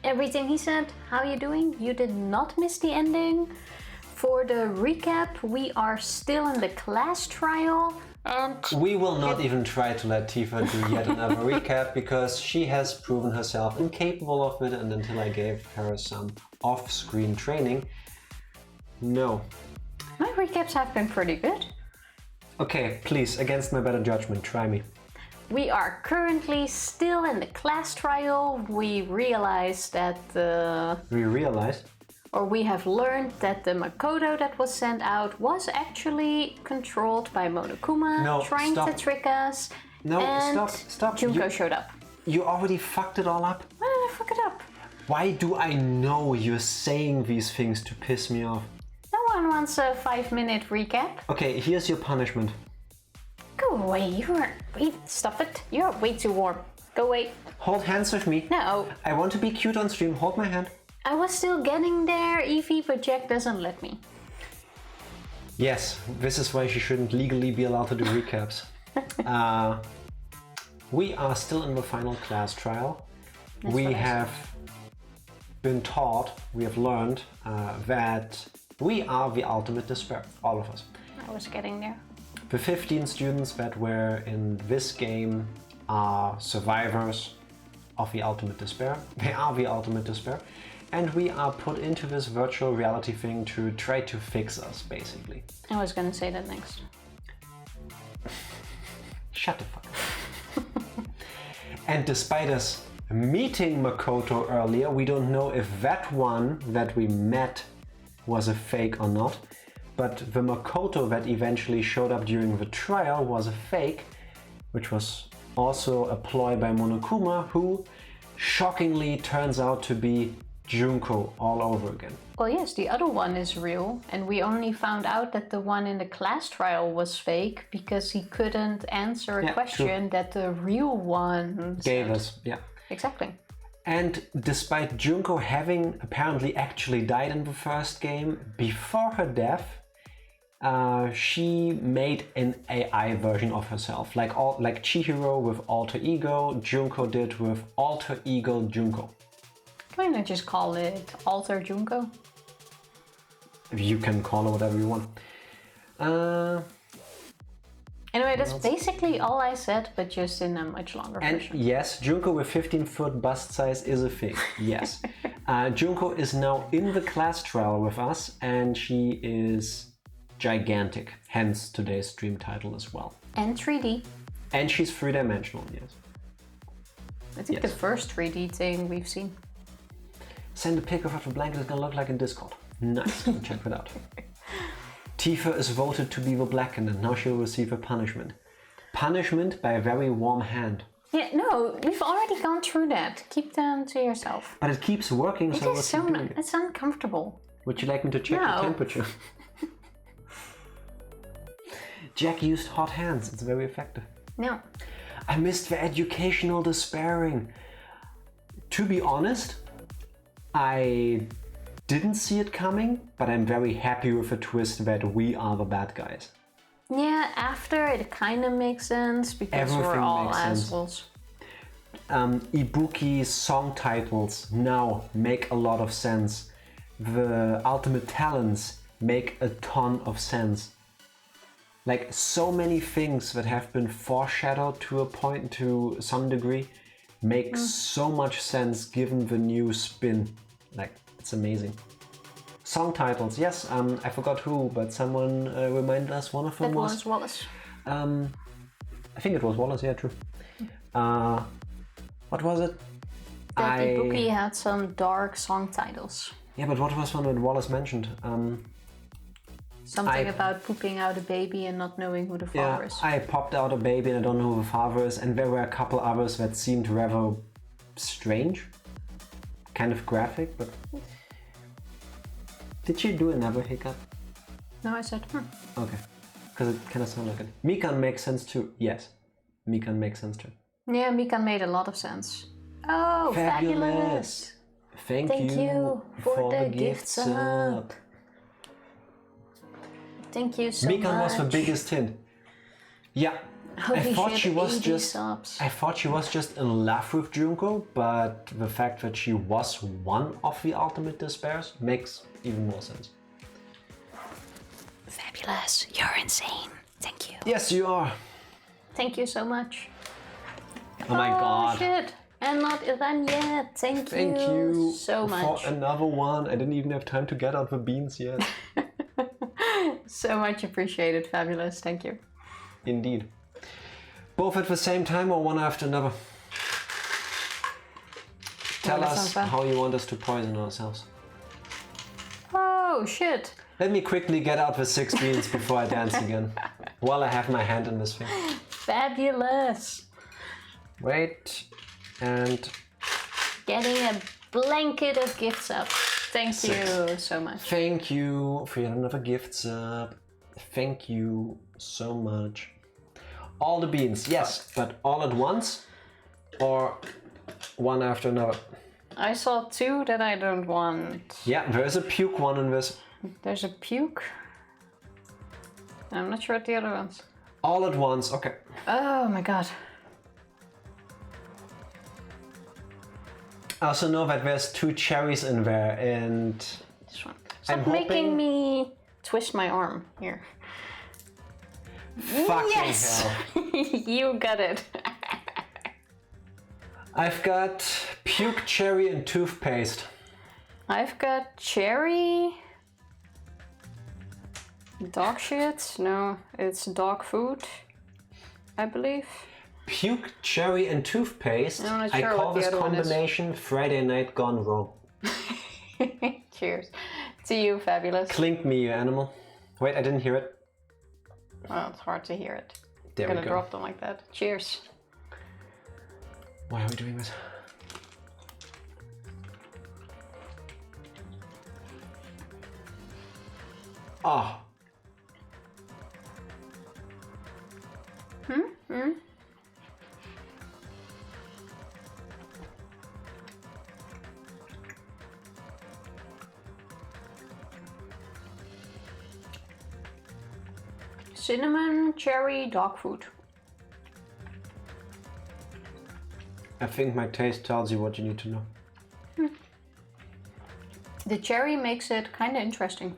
Everything he said, how you doing? You did not miss the ending. For the recap, we are still in the class trial. And we will not even try to let Tifa do yet another recap because she has proven herself incapable of it, and until I gave her some off-screen training, no. My recaps have been pretty good. Okay, please, against my better judgment, try me. We are currently still in the class trial. We realized that we have learned that the Makoto that was sent out was actually controlled by Monokuma, trying to trick us. No, and stop. Junko showed up. You already fucked it all up? Why did I fuck it up? Why do I know you're saying these things to piss me off? No one wants a 5-minute recap. Okay, here's your punishment. Go away, stop it. You're way too warm. Go away. Hold hands with me. No. I want to be cute on stream, hold my hand. I was still getting there, Evie, but Jack doesn't let me. Yes, this is why she shouldn't legally be allowed to do recaps. We are still in the final class trial. We have been taught, we have learned that we are the ultimate despair, all of us. I was getting there. The 15 students that were in this game are survivors of the ultimate despair. They are the ultimate despair. And we are put into this virtual reality thing to try to fix us, basically. I was gonna say that next. Shut the fuck up. And despite us meeting Makoto earlier, we don't know if that one that we met was a fake or not. But the Makoto that eventually showed up during the trial was a fake, which was also a ploy by Monokuma, who shockingly turns out to be Junko all over again. Well, yes, the other one is real, and we only found out that the one in the class trial was fake because he couldn't answer a question that the real one gave us. Yeah, exactly. And despite Junko having apparently actually died in the first game, before her death, she made an AI version of herself, like Chihiro with alter ego, Junko did with alter ego Junko. Why not just call it Alter Junko? You can call it whatever you want. Anyway, that's basically all I said, but just in a much longer version. And yes, Junko with 15-foot bust size is a thing, yes. Junko is now in the class trial with us, and she is gigantic, hence today's stream title as well. And 3D. And she's 3-dimensional, yes. I think the first 3D thing we've seen. Send a pic of what the blanket is gonna look like in Discord. Nice, go check that out. Tifa is voted to be the blackened and now she'll receive a punishment. Punishment by a very warm hand. Yeah, no, we've already gone through that. Keep them to yourself. But it keeps working, so what's it doing? It's uncomfortable. Would you like me to check the temperature? Jack used hot hands. It's very effective. No. I missed the educational despairing. To be honest, I didn't see it coming, but I'm very happy with the twist that we are the bad guys. Yeah, after it kind of makes sense because Everything we're all makes assholes. Ibuki's song titles now make a lot of sense. The ultimate talents make a ton of sense. Like, so many things that have been foreshadowed to a point, to some degree, make so much sense given the new spin. Like, it's amazing. Song titles, yes, I forgot who, but someone reminded us one of them was Wallace. I think it was Wallace, yeah, true. What was it? That Ibuki had some dark song titles. Yeah, but what was one that Wallace mentioned? Something about pooping out a baby and not knowing who the father is. I popped out a baby and I don't know who the father is, and there were a couple others that seemed rather strange. Kind of graphic, but... Did you do another hiccup? No, I said, Okay. Because it kind of sounded like it. Mikan makes sense too. Yes. Mikan makes sense too. Yeah, Mikan made a lot of sense. Oh, fabulous! Thank you for the gift sub. Thank you so Mikan much. was the biggest hint. Yeah. I thought she was just in love with Junko, but the fact that she was one of the ultimate despairs makes even more sense. Fabulous. You're insane. Thank you. Yes, you are. Thank you so much. Oh my god. Oh shit. And not done yet. Thank you so much. For another one. I didn't even have time to get out the beans yet. So much appreciated. Fabulous. Thank you. Indeed. Both at the same time or one after another? Tell us how you want us to poison ourselves. Oh shit. Let me quickly get out the 6 beans before I dance again. While I have my hand in this thing. Fabulous. Wait, and... Getting a blanket of gifts up. Thank you so much. Thank you for yet another gift sub. Thank you so much. All the beans, yes, but all at once? Or one after another? I saw 2 that I don't want. Yeah, there's a puke one in this. There's a puke? I'm not sure what the other ones. All at once, okay. Oh my god. I also know that there's 2 cherries in there, and... This one. Stop making me twist my arm. Here. Fucking hell. You got it. I've got puke, cherry, and toothpaste. I've got cherry... Dog shit? No, it's dog food, I believe. Puke, cherry, and toothpaste. I'm not I sure call what the this other one is. combination Friday night gone wrong. Cheers. To you, Fabulous. Clink me, you animal. Wait, I didn't hear it. Well, it's hard to hear it. There I'm we gonna go. drop them like that. Cheers. Why are we doing this? Ah. Cinnamon, cherry, dog food. I think my taste tells you what you need to know. The cherry makes it kind of interesting.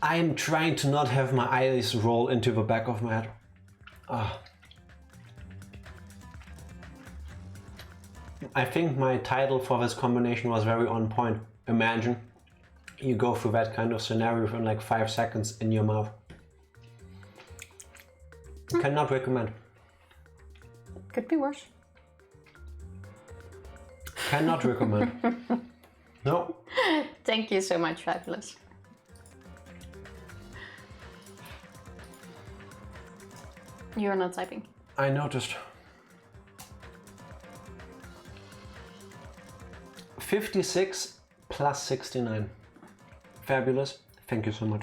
I am trying to not have my eyes roll into the back of my head. Ah. I think my title for this combination was very on point. Imagine you go through that kind of scenario in like 5 seconds in your mouth. Cannot recommend. Could be worse. Cannot recommend. No. Thank you so much, Fabulous. You're not typing. I noticed. 56 plus 69. Fabulous. Thank you so much.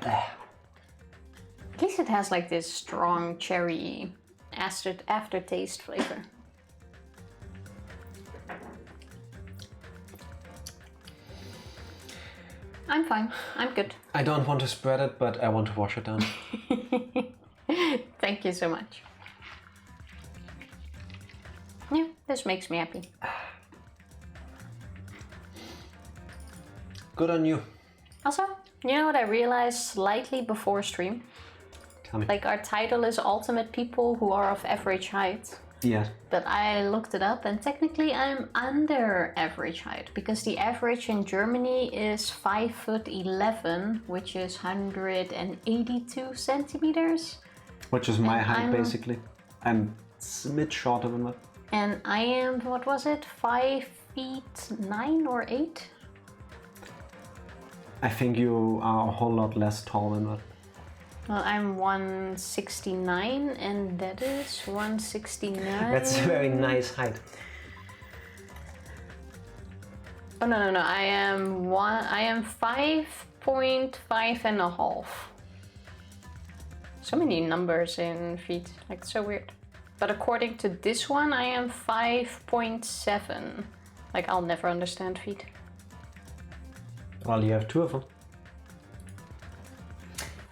At least it has like this strong cherry aftertaste flavor. I'm fine. I'm good. I don't want to spread it, but I want to wash it down. Thank you so much. Yeah, this makes me happy. Good on you. Also, you know what I realized slightly before stream? Tell me. Like our title is Ultimate People Who Are of Average Height. Yes. But I looked it up and technically I'm under average height because the average in Germany is 5'11", which is 182 centimeters. Which is my height basically. I'm a smidge shorter than that. And I am, what was it, 5'9" or 8"? I think you are a whole lot less tall than that. Well, I'm 169 and that is 169. That's a very nice height. Oh no. I am 5.5 and a half. So many numbers in feet, like so weird. But according to this one, I am 5.7. Like I'll never understand feet. Well, you have 2 of them.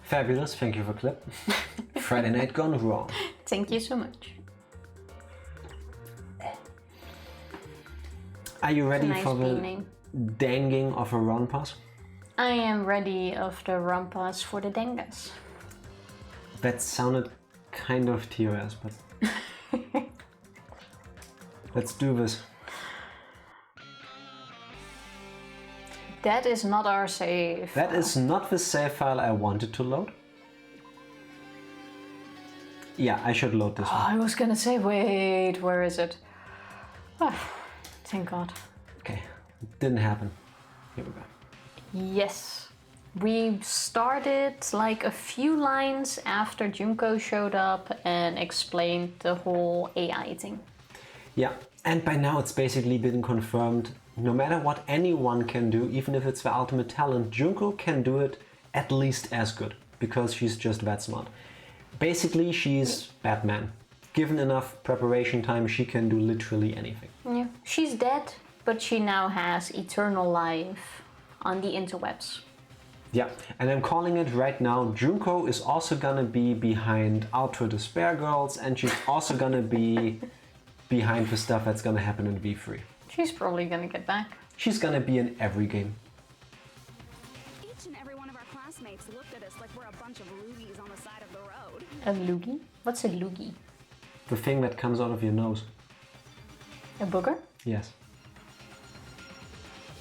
Fabulous, thank you for clip. Friday night gone wrong. Thank you so much. Are you ready for the danging of a run pass? I am ready of the run pass for the dangas. That sounded kind of TOS, but let's do this. That is not our save. That is not the save file I wanted to load. Yeah, I should load this one. I was gonna say, wait, where is it? Oh, thank God. Okay, it didn't happen. Here we go. Yes. We started like a few lines after Junko showed up and explained the whole AI thing. Yeah, and by now it's basically been confirmed. No matter what anyone can do, even if it's the ultimate talent, Junko can do it at least as good, because she's just that smart. Basically, she's Batman. Given enough preparation time, she can do literally anything. Yeah. She's dead, but she now has eternal life on the interwebs. Yeah, and I'm calling it right now. Junko is also gonna be behind Outro Despair Girls, and she's also gonna be behind the stuff that's gonna happen in V3. She's probably gonna get back. She's gonna be in every game. Each and every one of our classmates looked at us like we're a bunch of loogies on the side of the road. A loogie? What's a loogie? The thing that comes out of your nose. A booger? Yes.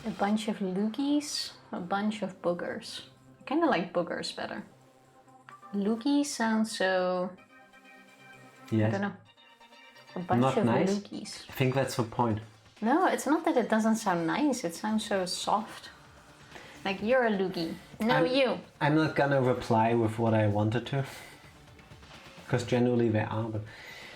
A bunch of loogies, a bunch of boogers. I kind of like boogers better. Loogie sounds so... Yes. I don't know. A bunch Not of nice? loogies. I think that's the point. No, it's not that it doesn't sound nice. It sounds so soft. Like, you're a loogie. No, you. I'm not gonna reply with what I wanted to. Because generally they are, but...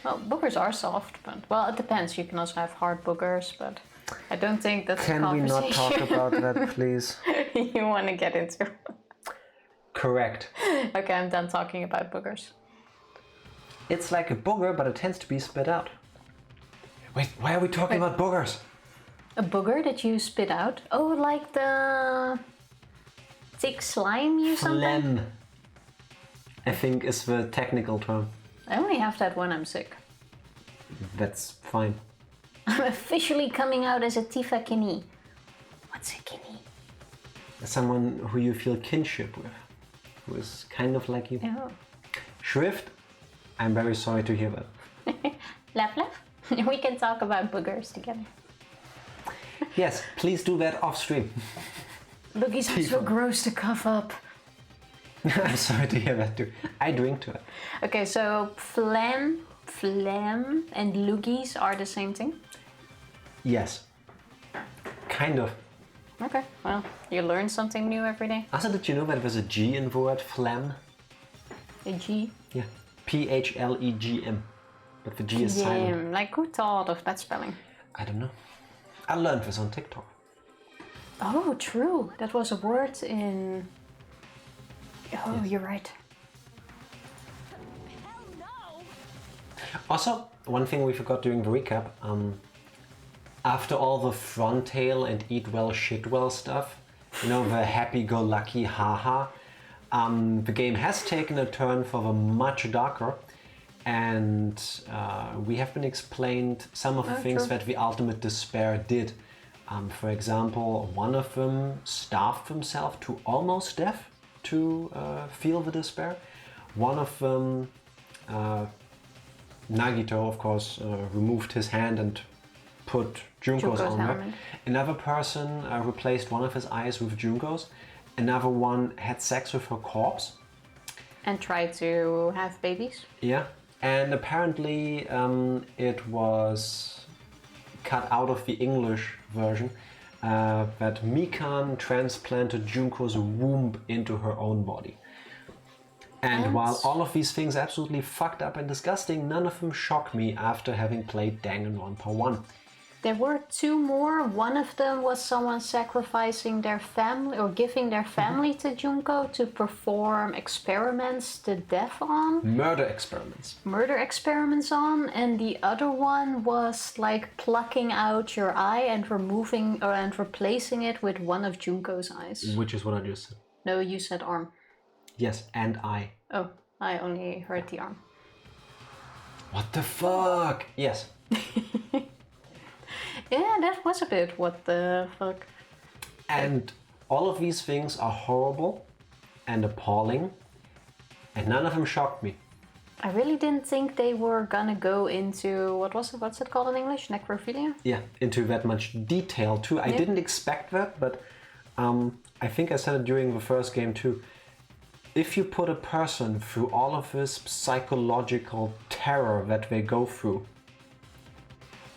Well, boogers are soft, but... Well, it depends. You can also have hard boogers, but... I don't think that's a Can we not talk about that, please? You want to get into. Correct. Okay, I'm done talking about boogers. It's like a booger, but it tends to be spit out. Wait, why are we talking about boogers? A booger that you spit out? Oh, like the thick slime you something? Phlegm, I think, is the technical term. I only have that when I'm sick. That's fine. I'm officially coming out as a Tifa Kini. What's a Kini? Someone who you feel kinship with, who is kind of like you. Oh. Shrift, I'm very sorry to hear that. Laugh, laugh. We can talk about boogers together. Yes, please do that off stream. Boogies are so gross to cough up. I'm sorry to hear that too. I drink to it. Okay, so phlegm, and loogies are the same thing? Yes. Kind of. Okay, well, you learn something new every day. Also, did you know that there's a G in the word phlegm? A G? Yeah. Phlegm. but the G is silent. Like who thought of that spelling? I don't know. I learned this on TikTok. Oh, true. That was a word in... Oh, yes. You're right. Hell no! Also, one thing we forgot during the recap, after all the frontail and eat well, shit well stuff, you know, the happy-go-lucky haha, the game has taken a turn for the much darker, and we have been explained some of the things that the Ultimate Despair did. For example, one of them starved himself to almost death to feel the despair. One of them, Nagito, of course, removed his hand and put Junko's on her. Another person replaced one of his eyes with Junko's. Another one had sex with her corpse. And tried to have babies. Yeah, and apparently it was cut out of the English version that Mikan transplanted Junko's womb into her own body. And while all of these things absolutely fucked up and disgusting, none of them shock me after having played Danganronpa 1. There were two more. One of them was someone sacrificing their family or giving their family to Junko to perform experiments to death on. Murder experiments. Murder experiments on. And the other one was like plucking out your eye and removing and replacing it with one of Junko's eyes. Which is what I just said. No, you said arm. Yes, and eye. Oh, I only heard the arm. What the fuck? Yes. Yeah, that was a bit what the fuck. And all of these things are horrible and appalling, and none of them shocked me. I really didn't think they were gonna go into, what's it called in English? Necrophilia? Yeah, into that much detail too. I didn't expect that, but I think I said it during the first game too. If you put a person through all of this psychological terror that they go through,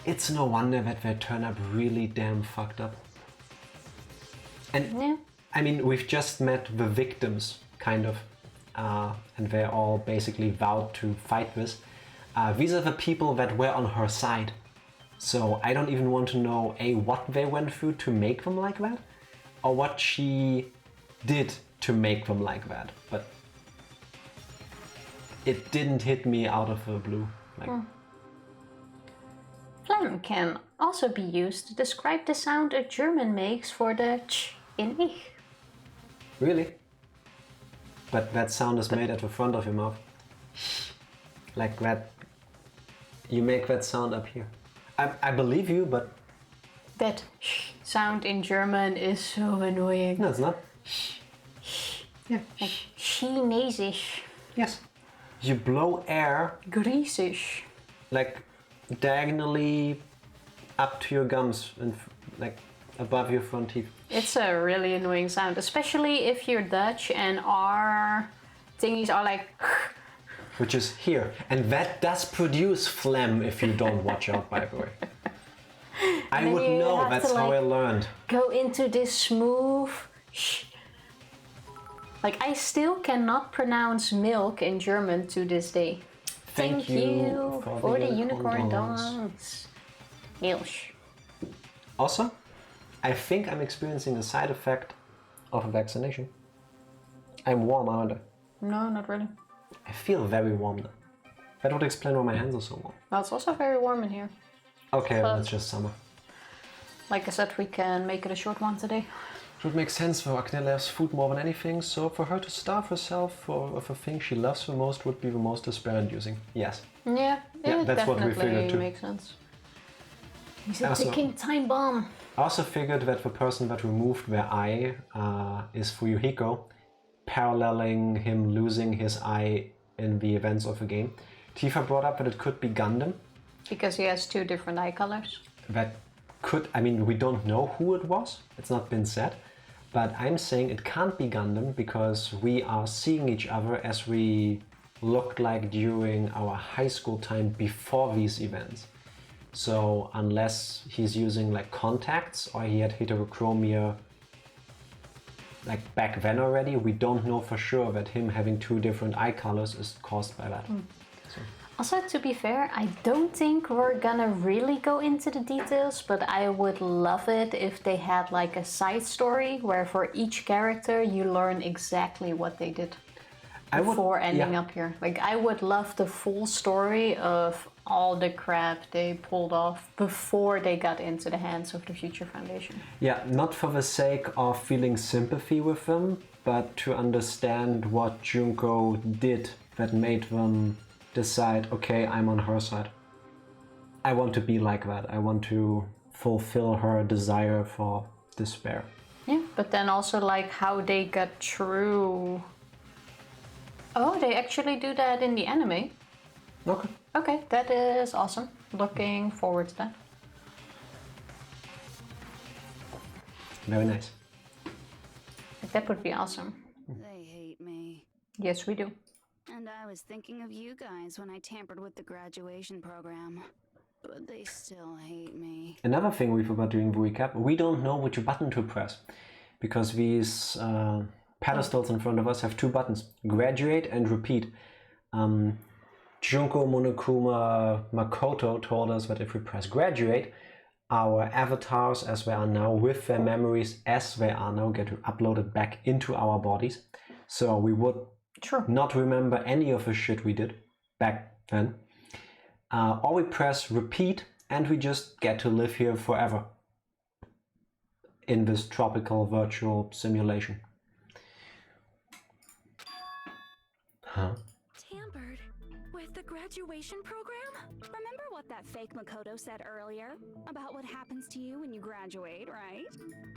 it's no wonder that they turn up really damn fucked up. And I mean, we've just met the victims, kind of, and they're all basically vowed to fight this. These are the people that were on her side. So I don't even want to know, A, what they went through to make them like that, or what she did to make them like that. But it didn't hit me out of the blue. Like, Phlegm can also be used to describe the sound a German makes for the ch in ich. Really? But that sound is made at the front of your mouth. Like that. You make that sound up here. I believe you, but... That sh sound in German is so annoying. No, it's not. Yeah. Like Chinesisch. Yes. You blow air... Griechisch. Like... diagonally up to your gums and like above your front teeth. It's a really annoying sound, especially if you're Dutch and our thingies are like... Which is here. And that does produce phlegm if you don't watch out, by the way. I would know, that's how I learned. Go into this smooth... Like, I still cannot pronounce milk in German to this day. Thank you for the unicorn dance. Milch. Also, I think I'm experiencing a side effect of a vaccination. I'm warm, aren't I? No, not really. I feel very warm now. That would explain why my hands are so warm. Well, it's also very warm in here. Okay, well, it's just summer. Like I said, we can make it a short one today. It would make sense for Agne loves food more than anything, so for her to starve herself for a thing she loves the most would be the most despair-inducing. Yes. Yeah, that's what we figured too. Makes sense. He's a ticking time bomb. I also figured that the person that removed their eye is Fuyuhiko, paralleling him losing his eye in the events of the game. Tifa brought up that it could be Gundam. Because he has two different eye colors. That could, I mean, we don't know who it was. It's not been said. But I'm saying it can't be Gundam because we are seeing each other as we looked like during our high school time before these events. So unless he's using like contacts or he had heterochromia like back then already, we don't know for sure that him having two different eye colors is caused by that. So. Also, to be fair, I don't think we're gonna really go into the details, but I would love it if they had like a side story where for each character you learn exactly what they did before ending up here. Like, I would love the full story of all the crap they pulled off before they got into the hands of the Future Foundation. Yeah, not for the sake of feeling sympathy with them, but to understand what Junko did that made them decide, okay, I'm on her side. I want to be like that. I want to fulfill her desire for despair. Yeah, but then also like how they got through. Oh, they actually do that in the anime. Okay. Okay, that is awesome. Looking forward to that. Very nice. That would be awesome. They hate me. Yes, we do. And I was thinking of you guys when I tampered with the graduation program. But they still hate me. Another thing we forgot during the recap, we don't know which button to press. Because these pedestals in front of us have two buttons, graduate and repeat. Junko, Monokuma, Makoto told us that if we press graduate, our avatars as they are now with their memories as they are now get uploaded back into our bodies. So we would not remember any of the shit we did back then. Or we press repeat and we just get to live here forever in this tropical virtual simulation. Huh? Tampered with the graduation program? Remember what that fake Makoto said earlier? About what happens to you when you graduate, right?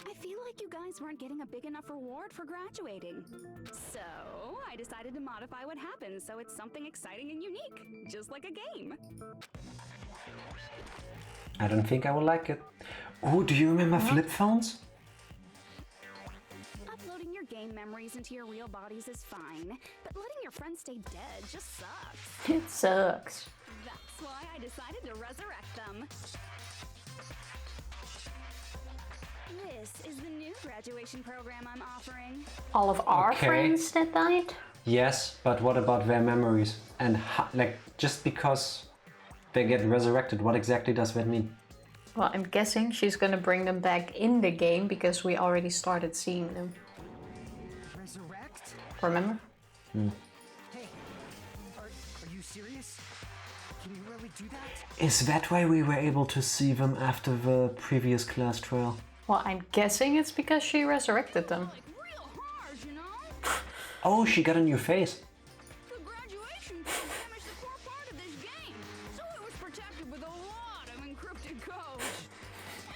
I feel like you guys weren't getting a big enough reward for graduating. So, I decided to modify what happens so it's something exciting and unique. Just like a game. I don't think I would like it. Oh, do you remember flip phones? Uploading your game memories into your real bodies is fine, but letting your friends stay dead just sucks. It sucks. That's why I decided to resurrect them. This is the new graduation program I'm offering. All of our friends that died? Yes, but what about their memories? And like, just because they get resurrected, what exactly does that mean? Well, I'm guessing she's gonna bring them back in the game because we already started seeing them. Resurrect? Remember? Hey, are you serious? Can you really do that? Is that why we were able to see them after the previous class trial? Well, I'm guessing it's because she resurrected them. Like real hard, you know? Oh, she got a new face. The graduation program is the core part of this game, so it was protected with a lot of encrypted code.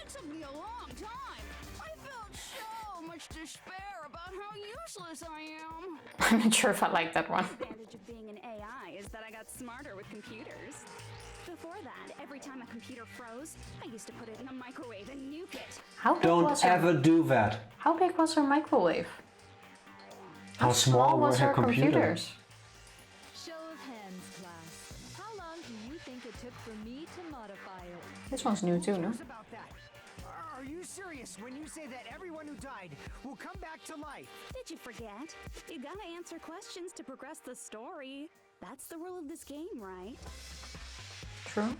It took me a long time. I felt so much despair about how useless I am. I'm not sure if I like that one. The advantage of being an AI is that I got smarter with computers. Before that, every time a computer froze, I used to put it in a microwave and nuke it. How big Don't was her, ever do that. How big was her microwave? How small were her computers? Show of hands, class. How long do you think it took for me to modify it? This one's new too, no? What's about that? Are you serious when you say that everyone who died will come back to life? Did you forget? You gotta answer questions to progress the story. That's the rule of this game, right? True.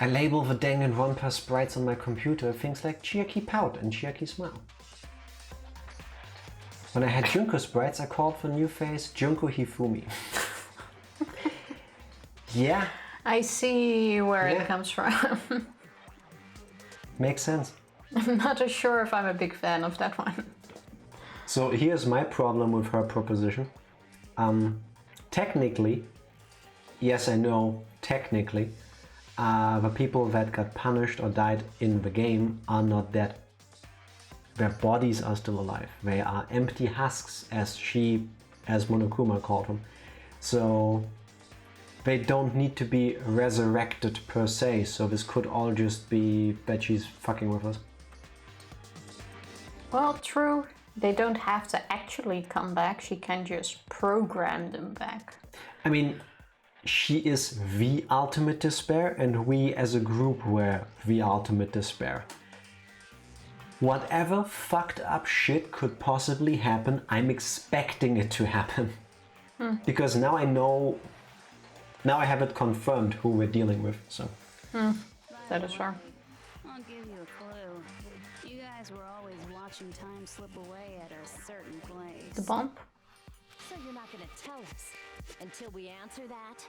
I label the Danganronpa sprites on my computer things like Chiaki Pout and Chiaki Smile. When I had Junko sprites, I called the new face Junko Hifumi. Yeah. I see where it comes from. Makes sense. I'm not sure if I'm a big fan of that one. So here's my problem with her proposition. Technically, yes, I know, technically, the people that got punished or died in the game are not dead. Their bodies are still alive. They are empty husks, as Monokuma called them. So they don't need to be resurrected per se. So this could all just be that she's fucking with us. Well, true. They don't have to actually come back. She can just program them back. I mean, she is the ultimate despair, and we as a group were the ultimate despair. Whatever fucked up shit could possibly happen, I'm expecting it to happen. Because now I know Now I have it confirmed who we're dealing with, so. That is fair. I'll give you a clue. You guys were always watching time slip away at a certain place. The bump? So you're not gonna tell us until we answer that?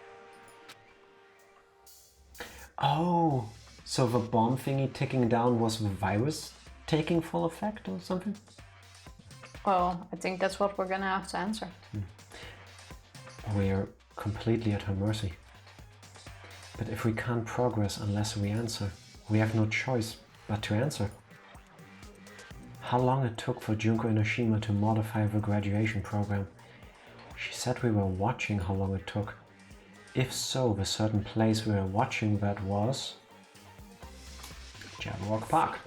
Oh, so the bomb thingy ticking down was the virus taking full effect or something? Well, I think that's what we're gonna have to answer. We're completely at her mercy. But if we can't progress unless we answer, we have no choice but to answer. How long it took for Junko Inoshima to modify the graduation program? She said we were watching how long it took. If so, the certain place we were watching that was Jabberwock Park.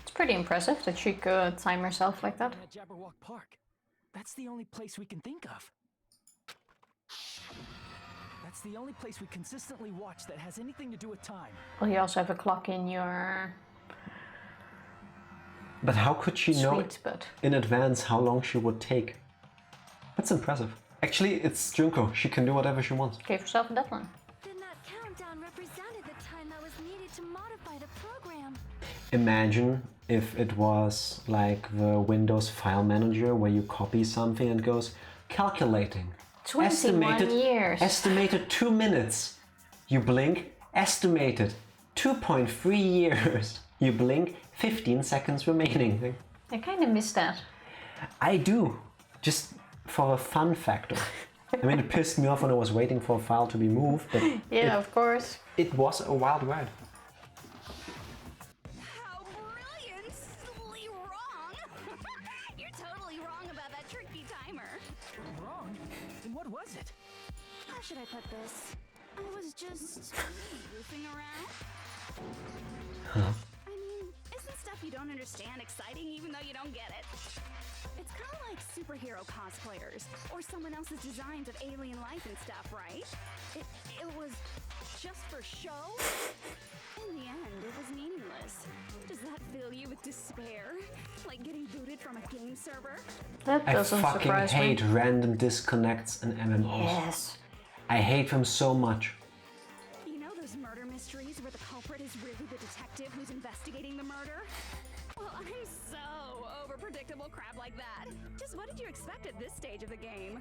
It's pretty impressive that she could time herself like that. At Jabberwock Park. That's the only place we can think of. That's the only place we consistently watch that has anything to do with time. Well, you also have a clock in your But how could she know suite, but in advance how long she would take? That's impressive. Actually, it's Junko. She can do whatever she wants. gave herself a deadline. Then that countdown represented the time that was needed to modify the program. Imagine if it was like the Windows file manager where you copy something and goes calculating. 21 years. Estimated 2 minutes. You blink, estimated 2.3 years. You blink, 15 seconds remaining. I kind of miss that. I do. Just for a fun factor. I mean, it pissed me off when I was waiting for a file to be moved, but Yeah, of course. it was a wild ride. How brilliantly wrong! You're totally wrong about that tricky timer. Wrong? Then what was it? How should I put this? I was just goofing around. I mean, isn't stuff you don't understand exciting even though you don't get it? It's kind of like superhero cosplayers or someone else's designs of alien life and stuff, right? It was just for show. In the end, it was meaningless. Does that fill you with despair? Like getting booted from a game server? That I doesn't fucking surprise hate me. random disconnects and MMOs. Yes. I hate them so much. You know those murder mysteries where the culprit is really the detective who's investigating the murder? Well, I'm so over predictable crap like that. Just what did you expect at this stage of the game?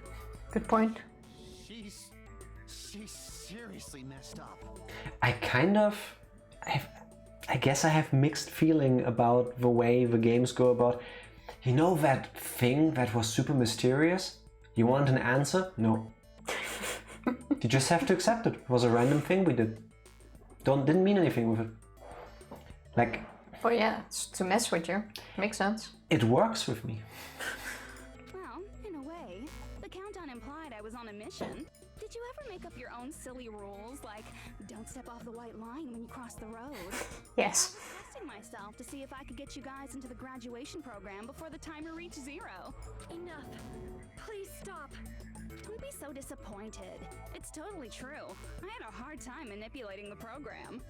Good point. She's seriously messed up. I guess I have mixed feeling about the way the games go about. You know that thing that was super mysterious? You want an answer? No. You just have to accept it. It was a random thing we did. Didn't mean anything with it. Like, Oh yeah, it's to mess with you. Makes sense. it works with me. Well, in a way, the countdown implied I was on a mission. Did you ever make up your own silly rules, like don't step off the white line when you cross the road? Yes. I was testing myself to see if I could get you guys into the graduation program before the timer reached 0. Enough. Please stop. Don't be so disappointed. It's totally true. I had a hard time manipulating the program.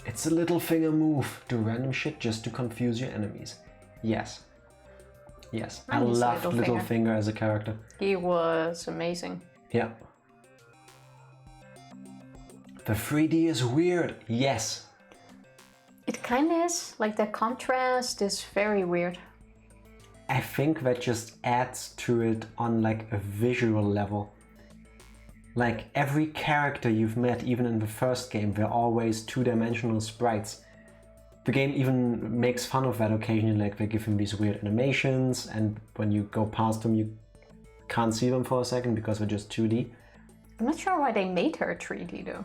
It's a little finger move. Do random shit just to confuse your enemies. Yes. Yes. I miss loved Littlefinger. Littlefinger as a character. He was amazing. Yeah. The 3D is weird. Yes. It kind of is. Like the contrast is very weird. I think that just adds to it on like a visual level. Like every character you've met, even in the first game, they're always two-dimensional sprites. The game even makes fun of that occasionally, like they give him these weird animations, and when you go past them you can't see them for a second because they're just 2D. I'm not sure why they made her 3D though.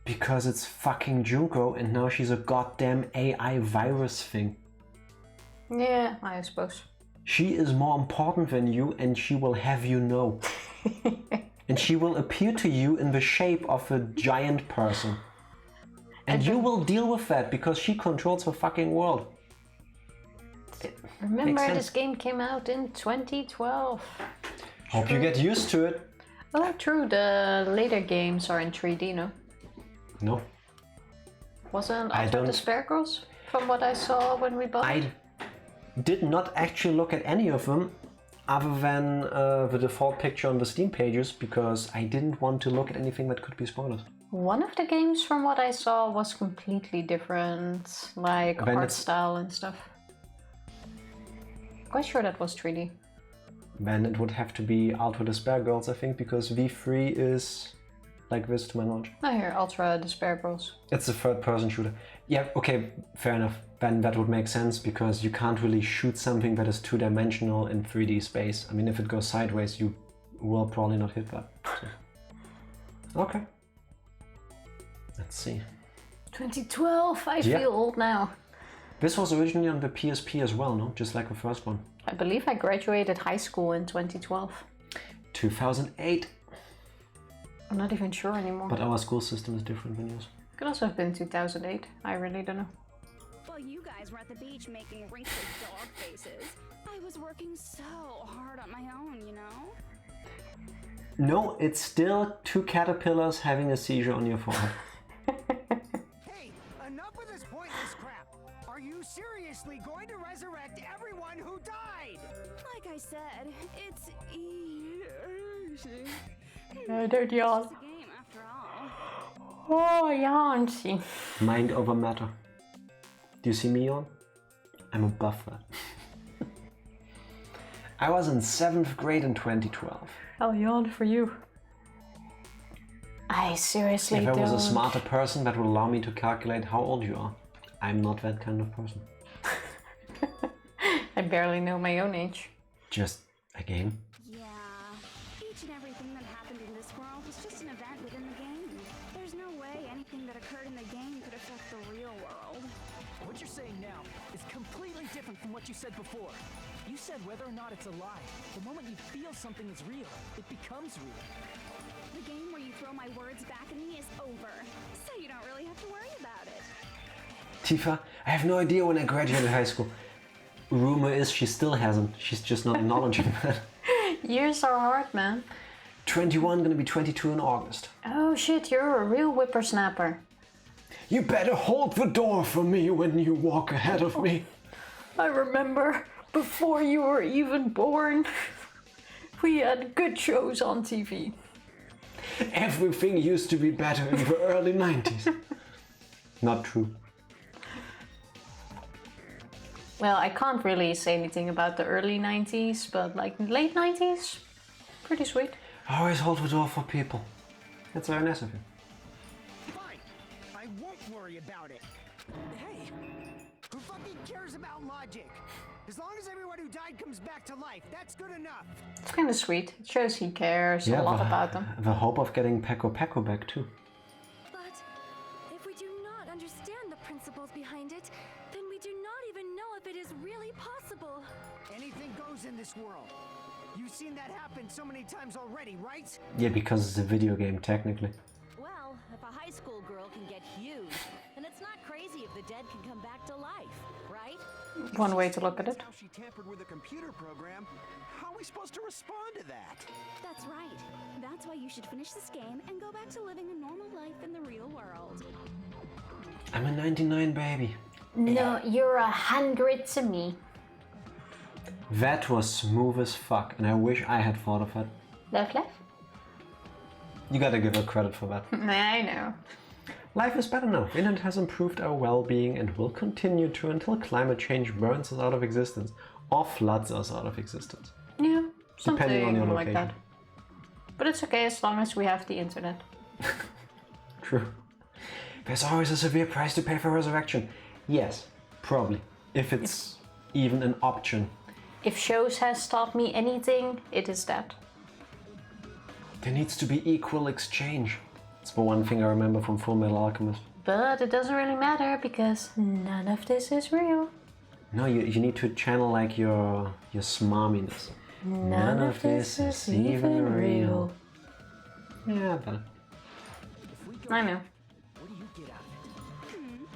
Because it's fucking Junko and now she's a goddamn AI virus thing. Yeah, I suppose. She is more important than you and she will have you know. And she will appear to you in the shape of a giant person. And you will deal with that because she controls the fucking world. Remember, Makes sense. this game came out in 2012. Hope you get used to it. Oh, true. The later games are in 3D, no? No. Wasn't I After the don't- Spare Girls, from what I saw when we bought it? I did not actually look at any of them. other than the default picture on the Steam pages, because I didn't want to look at anything that could be spoilers. One of the games, from what I saw, was completely different, like art style and stuff. Quite sure that was 3D. Then it would have to be Ultra Despair Girls, I think, because V3 is like this to my knowledge. I hear Ultra Despair Girls. It's a third-person shooter. Yeah, okay, fair enough. Then that would make sense, because you can't really shoot something that is two-dimensional in 3D space. I mean, if it goes sideways, you will probably not hit that. So. Okay. Let's see. 2012, I feel old now. This was originally on the PSP as well, no? Just like the first one. I believe I graduated high school in 2012. 2008. I'm not even sure anymore. But our school system is different than yours. Could also have been 2008. I really don't know. Well, you guys were at the beach making wrinkled dog faces. I was working so hard on my own, you know? No, it's still two caterpillars having a seizure on your forehead. Hey, enough with this pointless crap. Are you seriously going to resurrect everyone who died? Like I said, it's easy. Don't yawn. It's just a game after all. Oh, yawn. See. Mind over matter. Do you see me yawn? I'm above that. I was in 7th grade in 2012. I'll yawn for you. I seriously don't. If I was a smarter person that would allow me to calculate how old you are. I'm not that kind of person. I barely know my own age. Just a game. Yeah, each and everything that happened in this world was just an event within the game. There's no way anything that occurred in the game could affect the real world. What you're saying now is completely different from what you said before. You said whether or not it's a lie. The moment you feel something is real, it becomes real. The game where you throw my words back at me is over, so you don't really have to worry about it. Tifa, I have no idea when I graduated high school. Rumor is she still hasn't. She's just not acknowledging that. Years are hard, man. 21, gonna be 22 in August. Oh shit, you're a real whippersnapper. You better hold the door for me when you walk ahead of me. I remember before you were even born, we had good shows on TV. Everything used to be better in the early 90s. Not true. Well, I can't really say anything about the early 90s, but like late 90s, pretty sweet. Always hold the door for people. That's very nice of you. Fine, I won't worry about it. Hey, who fucking cares about logic? As long as everyone who died comes back to life, that's good enough. It's kind of sweet. It shows he cares a lot about them. The hope of getting Peko Peko back too. But if we do not understand the principles behind it, then we do not even know if it is really possible. Anything goes in this world. You've seen that happen so many times already, right? Yeah, because it's a video game, technically. Well, if a high school girl can get huge, then it's not crazy if the dead can come back to life, right? One way to look at it. How she tampered with a computer program. How are we supposed to respond to that? That's right. That's why you should finish this game and go back to living a normal life in the real world. I'm a 99 baby. No, you're 100 to me. That was smooth as fuck, and I wish I had thought of that. Left. You gotta give her credit for that. I know. Life is better now. Internet has improved our well-being and will continue to until climate change burns us out of existence or floods us out of existence. Yeah, something Depending on your like location. that. But it's okay as long as we have the internet. True. There's always a severe price to pay for resurrection. Yes, probably. If it's even an option. If shows has taught me anything, it is that. There needs to be equal exchange. It's the one thing I remember from Full Metal Alchemist. But it doesn't really matter because none of this is real. No, you need to channel like your smarminess. None of this is even real. Yeah, better. If we go I know. what do you get out of it?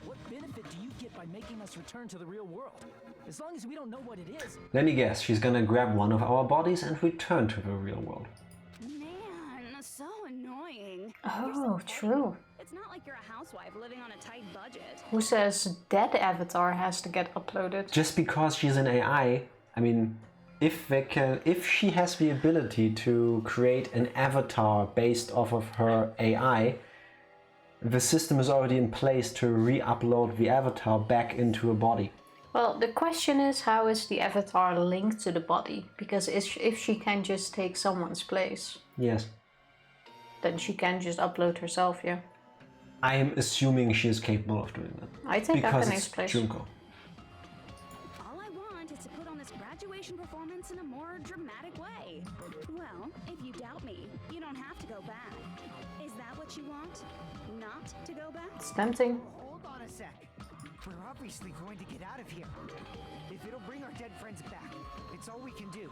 What benefit do you get by making us return to the real world? As long as we don't know what it is. Let me guess, she's gonna grab one of our bodies and return to the real world. Man, so annoying. Oh, true. It's not like you're a housewife living on a tight budget. Who says that avatar has to get uploaded? Just because she's an AI, I mean, if she has the ability to create an avatar based off of her AI, the system is already in place to re-upload the avatar back into a body. Well, the question is, how is the avatar linked to the body? Because if she can just take someone's place, yes, then she can just upload herself, yeah. I am assuming she is capable of doing that. I take because Akane's it's place. Junko. All I want is to put on this graduation performance in a more dramatic way. Well, if you doubt me, you don't have to go back. Is that what you want? Not to go back? It's tempting. Hold on a sec. We're obviously going to get out of here. If it'll bring our dead friends back, it's all we can do.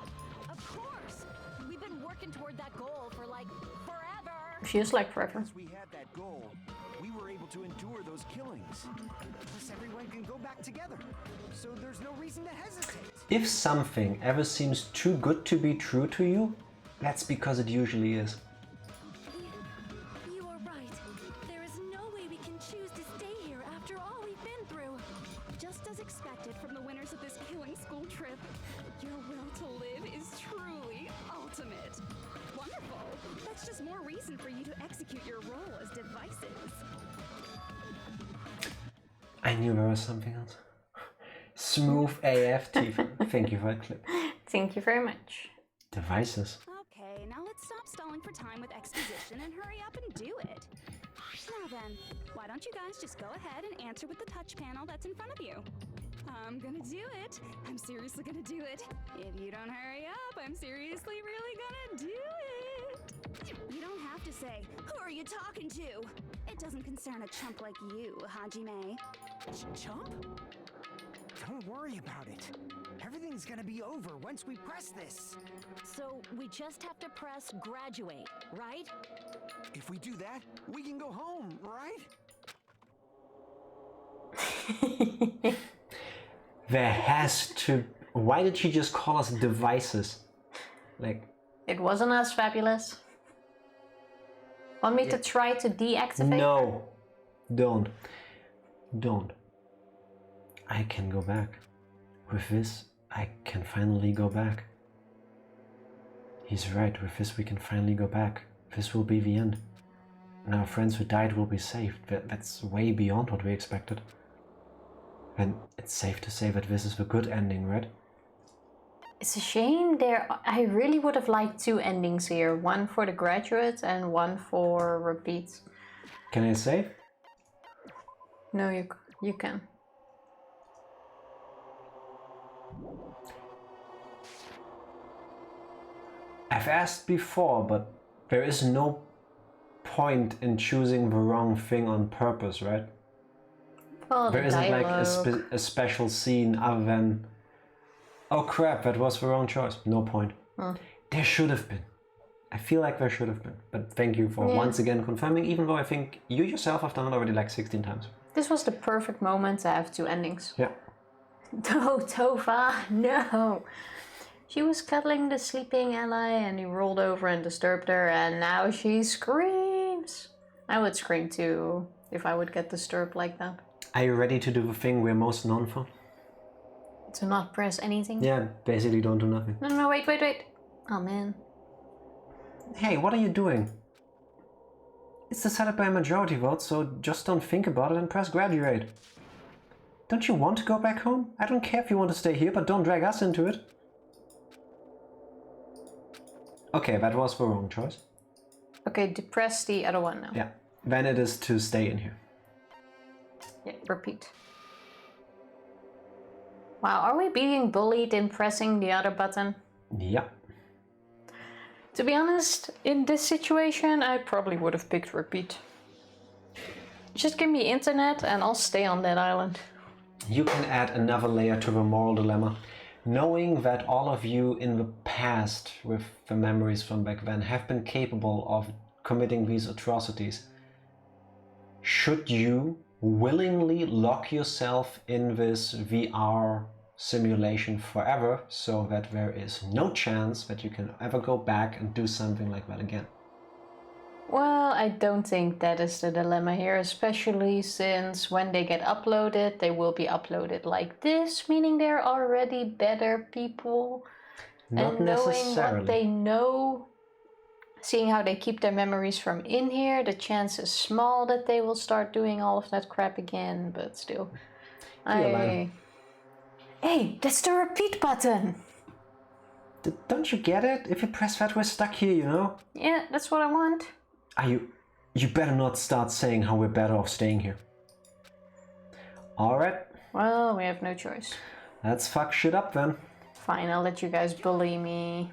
Of course! We've been working toward that goal for like forever! Feels like forever. Once we had that goal, we were able to endure those killings. Plus everyone can go back together. So there's no reason to hesitate. If something ever seems too good to be true to you, that's because it usually is. You are right. There is no way we can choose to stay here after all we've been through. Just as expected from the winners of this killing school trip, your will to live is truly ultimate. Wonderful. That's just more reason for you to execute your role as devices. I knew there was something else. Smooth AF Tifa. Thank you for that clip. Thank you very much. Devices. Okay, now let's stop stalling for time with exposition and hurry up and do it. Now then, why don't you guys just go ahead and answer with the touch panel that's in front of you? I'm gonna do it. I'm seriously gonna do it. If you don't hurry up, I'm seriously really gonna do it. You don't have to say, who are you talking to? It doesn't concern a chump like you, Hajime. Chump? Don't worry about it. Everything's gonna be over once we press this. So we just have to press graduate, right? If we do that, we can go home, right? There has to... Why did she just call us devices? Like... It wasn't as fabulous. Want me to try to deactivate? No. Don't. Don't. I can go back. With this, I can finally go back. He's right. With this, we can finally go back. This will be the end. And our friends who died will be saved. That's way beyond what we expected. And it's safe to say that this is the good ending, right? It's a shame I really would have liked two endings here. One for the graduate and one for repeat. Can I save? No, you can. I've asked before, but there is no point in choosing the wrong thing on purpose, right? Well, there isn't like dialogue. a special scene other than, oh crap, that was the wrong choice. No point. There should have been. I feel like there should have been. But thank you for once again confirming, even though I think you yourself have done it already like 16 times. This was the perfect moment to have two endings. Yeah. No, Tova, no. She was cuddling the sleeping ally and he rolled over and disturbed her and now she screams. I would scream too if I would get disturbed like that. Are you ready to do the thing we're most known for? To not press anything? Yeah, basically don't do nothing. No, wait. Oh man. Hey, what are you doing? It's decided by a majority vote, so just don't think about it and press graduate. Don't you want to go back home? I don't care if you want to stay here, but don't drag us into it. Okay, that was the wrong choice. Okay, press the other one now. Yeah, then it is to stay in here. Yeah, repeat. Wow, are we being bullied in pressing the other button? Yeah. To be honest, in this situation, I probably would have picked repeat. Just give me internet and I'll stay on that island. You can add another layer to the moral dilemma. Knowing that all of you in the past, with the memories from back then, have been capable of committing these atrocities, should you willingly lock yourself in this VR simulation forever so that there is no chance that you can ever go back and do something like that again? Well, I don't think that is the dilemma here, especially since when they get uploaded, they will be uploaded like this, meaning they're already better people. Not and knowing necessarily. what they know, seeing how they keep their memories from in here, the chance is small that they will start doing all of that crap again, but still. Hey, that's the repeat button! Don't you get it? If you press that, we're stuck here, you know? Yeah, that's what I want. You better not start saying how we're better off staying here. Alright. Well, we have no choice. Let's fuck shit up then. Fine, I'll let you guys bully me.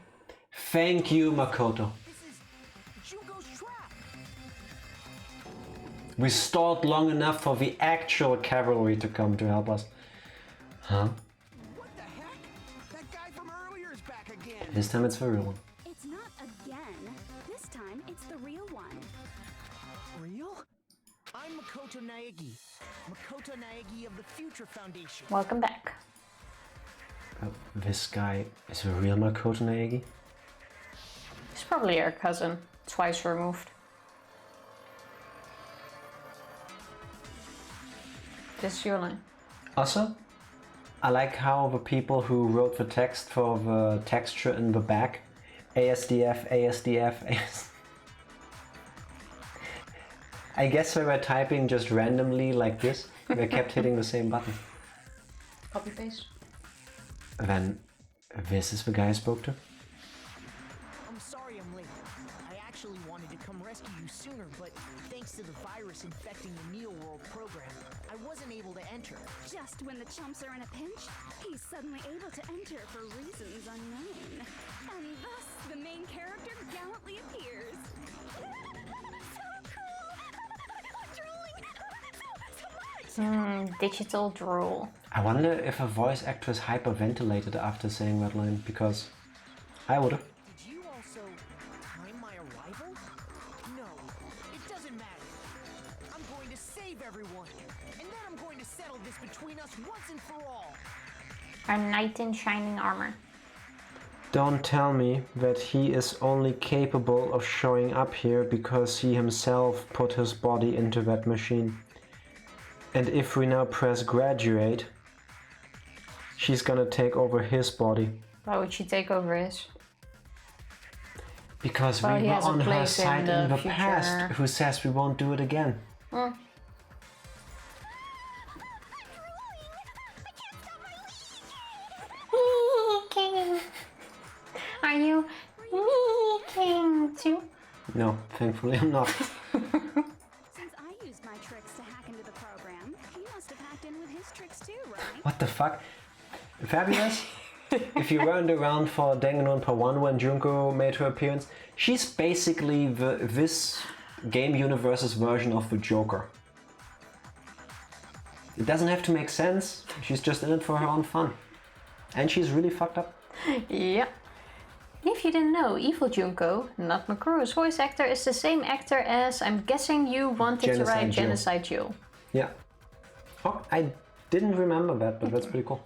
Thank you, Makoto. This is Junko's trap. We stalled long enough for the actual cavalry to come to help us. Huh? What the heck? That guy from earlier is back again. This time it's the real one. It's not again. This time, it's the real one. Real? I'm Makoto Naegi. Makoto Naegi of the Future Foundation. Welcome back. This guy is a real Makoto Naegi? He's probably our cousin, twice removed. This is your line. Also, I like how the people who wrote the text for the texture in the back, ASDF. I guess they were typing just randomly like this. They kept hitting the same button. Copy paste. Then, this is the guy I spoke to? I'm sorry I'm late. I actually wanted to come rescue you sooner, but thanks to the virus infecting the Neo World program, I wasn't able to enter. Just when the chumps are in a pinch, he's suddenly able to enter for reasons unknown. And thus, the main character gallantly appears. So cool! I'm drooling! So much! Digital drool. I wonder if a voice actress hyperventilated after saying that line, because I would've. Did you also time my arrival? No, it doesn't matter. I'm going to save everyone, and then I'm going to settle this between us once and for all. Our knight in shining armor. Don't tell me that he is only capable of showing up here because he himself put his body into that machine. And if we now press graduate, she's gonna take over his body. Why would she take over his? Because Well, we he were has a on her place in side in the the past, future. who says we won't do it again. King. Are you king too? No, thankfully I'm not. Since I used my tricks to hack into the program, he must have hacked in with his tricks too, right? What the fuck? Fabulous? If you weren't around for Danganronpa 1 when Junko made her appearance, she's basically this game universe's version of the Joker. It doesn't have to make sense, she's just in it for her own fun. And she's really fucked up. Yeah. If you didn't know, Evil Junko, not Makuro's voice actor, is the same actor as, I'm guessing you wanted to write Genocide Jill. Yeah. Oh, I didn't remember that, but that's pretty cool.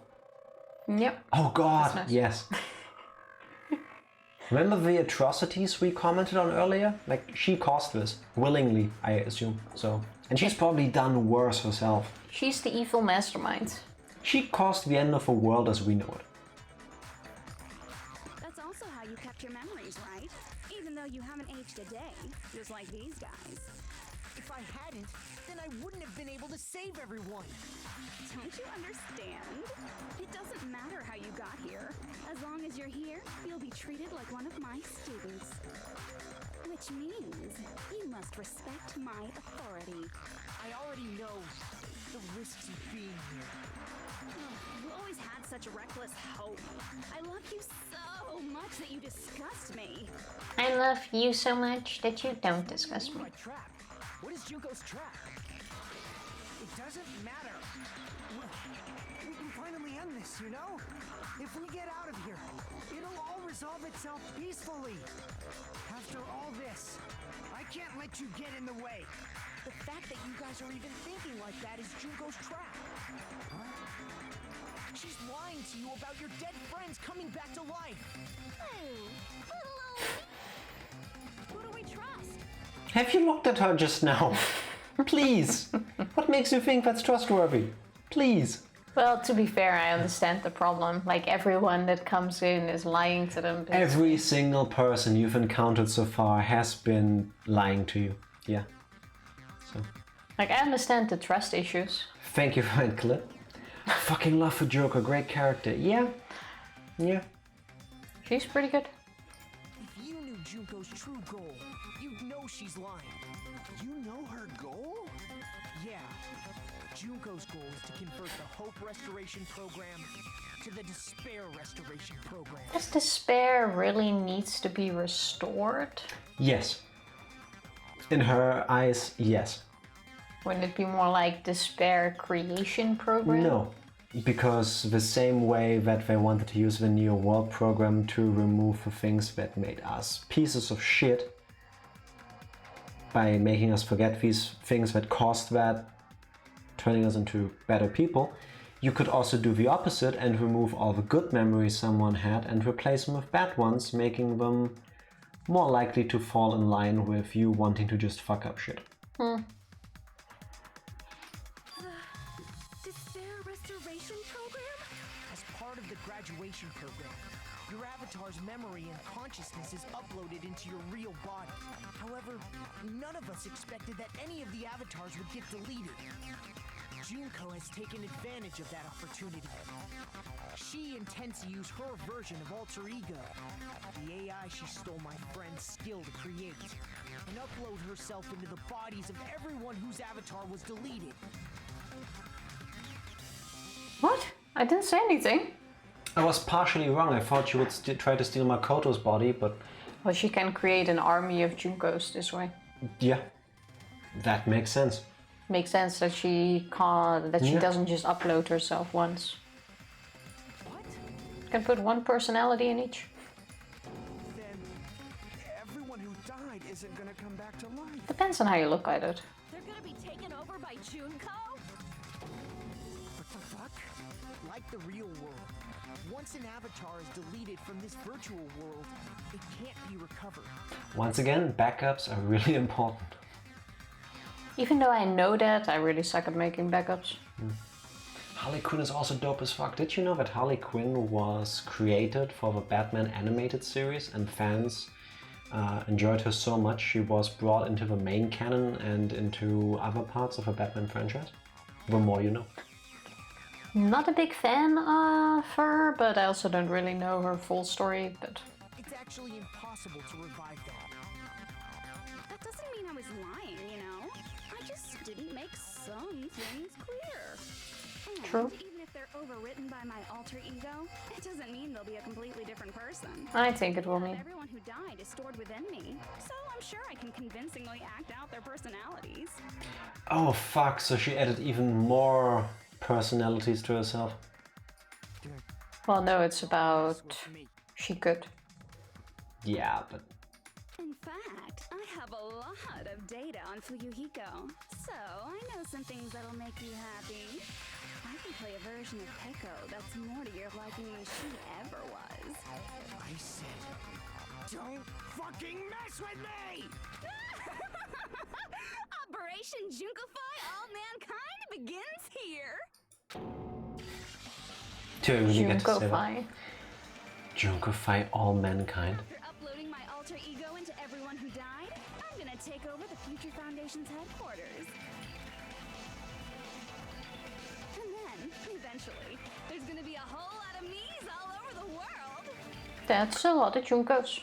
Yep. Oh god, Nice. yes. Remember the atrocities we commented on earlier? Like, she caused this, willingly, I assume, so. And she's probably done worse herself. She's the evil mastermind. She caused the end of the world as we know it. That's also how you kept your memories, right? Even though you haven't aged a day, just like these guys. If I hadn't, then I wouldn't have been able to save everyone. Don't you understand? It doesn't matter how you got here. As long as you're here, you'll be treated like one of my students. Which means you must respect my authority. I already know the risks of being here. You always had such reckless hope. I love you so much that you disgust me. I love you so much that you don't disgust me. My trap. What is Junko's trap? It doesn't matter. We can finally end this, you know? If we get out of here, it'll all resolve itself peacefully. After all this, I can't let you get in the way. The fact that you guys are even thinking like that is Junko's trap. Huh? She's lying to you about your dead friends coming back to life. Who do we trust? Have you looked at her just now? Please! What makes you think that's trustworthy? Please! Well, to be fair, I understand the problem. Like, everyone that comes in is lying to them. Every single person you've encountered so far has been lying to you. Yeah. So. Like, I understand the trust issues. Thank you for that clip. Fucking love for Joker, great character. Yeah. Yeah. She's pretty good. If you knew Junko's true goal, you'd know she's lying. You know her goal? Yeah. Junko's goal is to convert the Hope Restoration Program to the Despair Restoration Program. Does despair really needs to be restored? Yes. In her eyes, yes. Wouldn't it be more like despair creation program? No. Because the same way that they wanted to use the Neo World program to remove the things that made us pieces of shit by making us forget these things that caused that, turning us into better people, you could also do the opposite and remove all the good memories someone had and replace them with bad ones, making them more likely to fall in line with you wanting to just fuck up shit. Despair Restoration Program? As part of the graduation program, your avatar's memory and consciousness is uploaded into your real body. However, none of us expected that any of the avatars would get deleted. Junko has taken advantage of that opportunity. She intends to use her version of Alter Ego, the AI she stole my friend's skill to create, and upload herself into the bodies of everyone whose avatar was deleted. What? I didn't say anything. I was partially wrong. I thought she would try to steal Makoto's body, but... Well, she can create an army of Junkos this way. Yeah, that makes sense. Makes sense that she can't, that she doesn't just upload herself once. What? Can put one personality in each. Then everyone who died isn't gonna come back to life. Depends on how you look at it. They're gonna be taken over by Junko? What the fuck? Like the real world, once an avatar is deleted from this virtual world, it can't be recovered. Once again, backups are really important. Even though I know that, I really suck at making backups. Harley Quinn is also dope as fuck. Did you know that Harley Quinn was created for the Batman animated series and fans enjoyed her so much she was brought into the main canon and into other parts of the Batman franchise? The more you know. Not a big fan of her, but I also don't really know her full story, but... It's actually impossible to revive that. That doesn't mean I was lying, you know? I just didn't make some things clear. And True. even if they're overwritten by my alter ego, it doesn't mean they'll be a completely different person. I think it will mean. Everyone who died is stored within me, so I'm sure I can convincingly act out their personalities. Oh fuck, so she added even more personalities to herself. Well, no, it's about... she could. Yeah, but... In fact, I have a lot of data on Fuyuhiko, so I know some things that'll make you happy. I can play a version of Peko that's more to your liking than she ever was. I said, don't fucking mess with me! Operation junko-fy All Mankind begins here! Do I really get to say that? Junko-fy. Junko-fy All Mankind. After uploading my alter ego into everyone who died, I'm gonna take over the Future Foundation's headquarters. And then, eventually, there's gonna be a whole lot of me's all over the world! That's a lot of Junkos.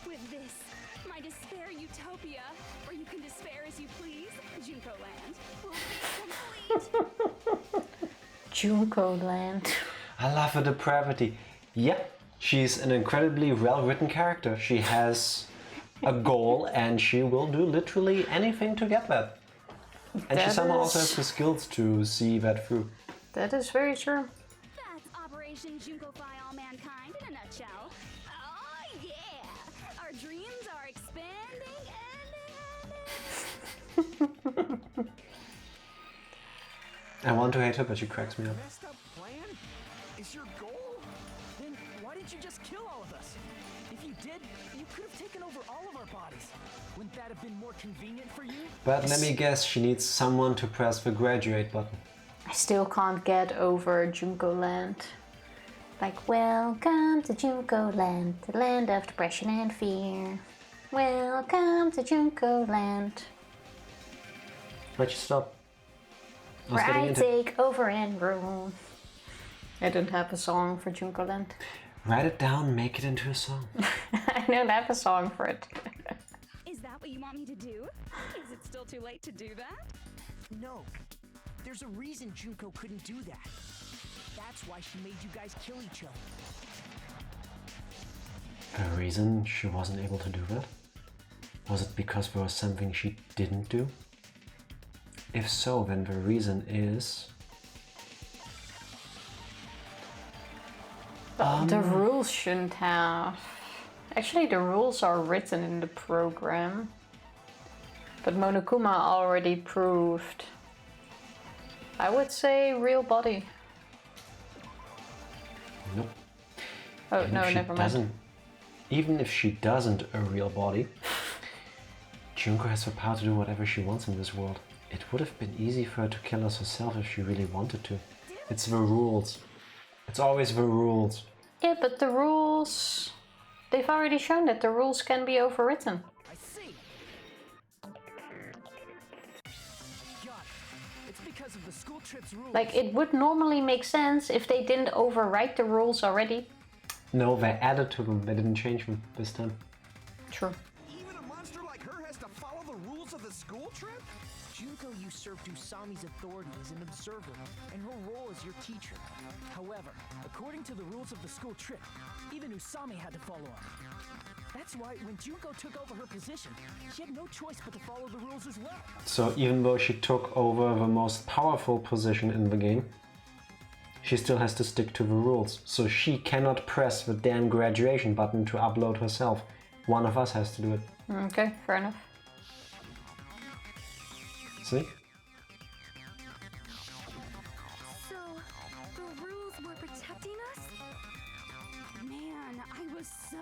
With this, my despair utopia, where you can despair as you please, Junko Land, will be complete! Junko Land. I love her depravity. Yeah, she's an incredibly well-written character. She has a goal and she will do literally anything to get that. And she somehow also has the skills to see that through. That is very true. That's Operation Junko-fy All Mankind in a nutshell. Oh yeah! Our dreams are expanding and... I want to hate her, but she cracks me up. Messed up plan? Is your goal? Then why didn't you just kill all of us? If you did, you could have taken over all of our bodies. Wouldn't that have been more convenient for you? But let me guess, she needs someone to press the graduate button. I still can't get over Junko Land. Like, welcome to Junko Land, the land of depression and fear. Welcome to Junko Land. Why'd you stop? Where I take over and rule. I don't have a song for Junko Land. Write it down, make it into a song. I don't have a song for it. Is that what you want me to do? Is it still too late to do that? No. There's a reason Junko couldn't do that. That's why she made you guys kill each other. A reason she wasn't able to do that? Was it because there was something she didn't do? If so, then the reason is... The rules shouldn't have. Actually, the rules are written in the program. But Monokuma already proved. I would say real body. Nope. Oh, no, never mind. Even if she doesn't a real body, Junko has the power to do whatever she wants in this world. It would have been easy for her to kill us herself if she really wanted to. It's the rules. It's always the rules. Yeah, but the rules... They've already shown that the rules can be overwritten. I see. Got it. It's because of the school trip's rules. Like, it would normally make sense if they didn't overwrite the rules already. No, they added to them. They didn't change them this time. True. Even a monster like her has to follow the rules of the school trip? Junko usurped Usami's authority as an observer, and her role as your teacher. However, according to the rules of the school trip, even Usami had to follow them. That's why when Junko took over her position, she had no choice but to follow the rules as well. So even though she took over the most powerful position in the game, she still has to stick to the rules. So she cannot press the damn graduation button to upload herself. One of us has to do it. Okay, fair enough. See? So, the rules were protecting us? Man, I was so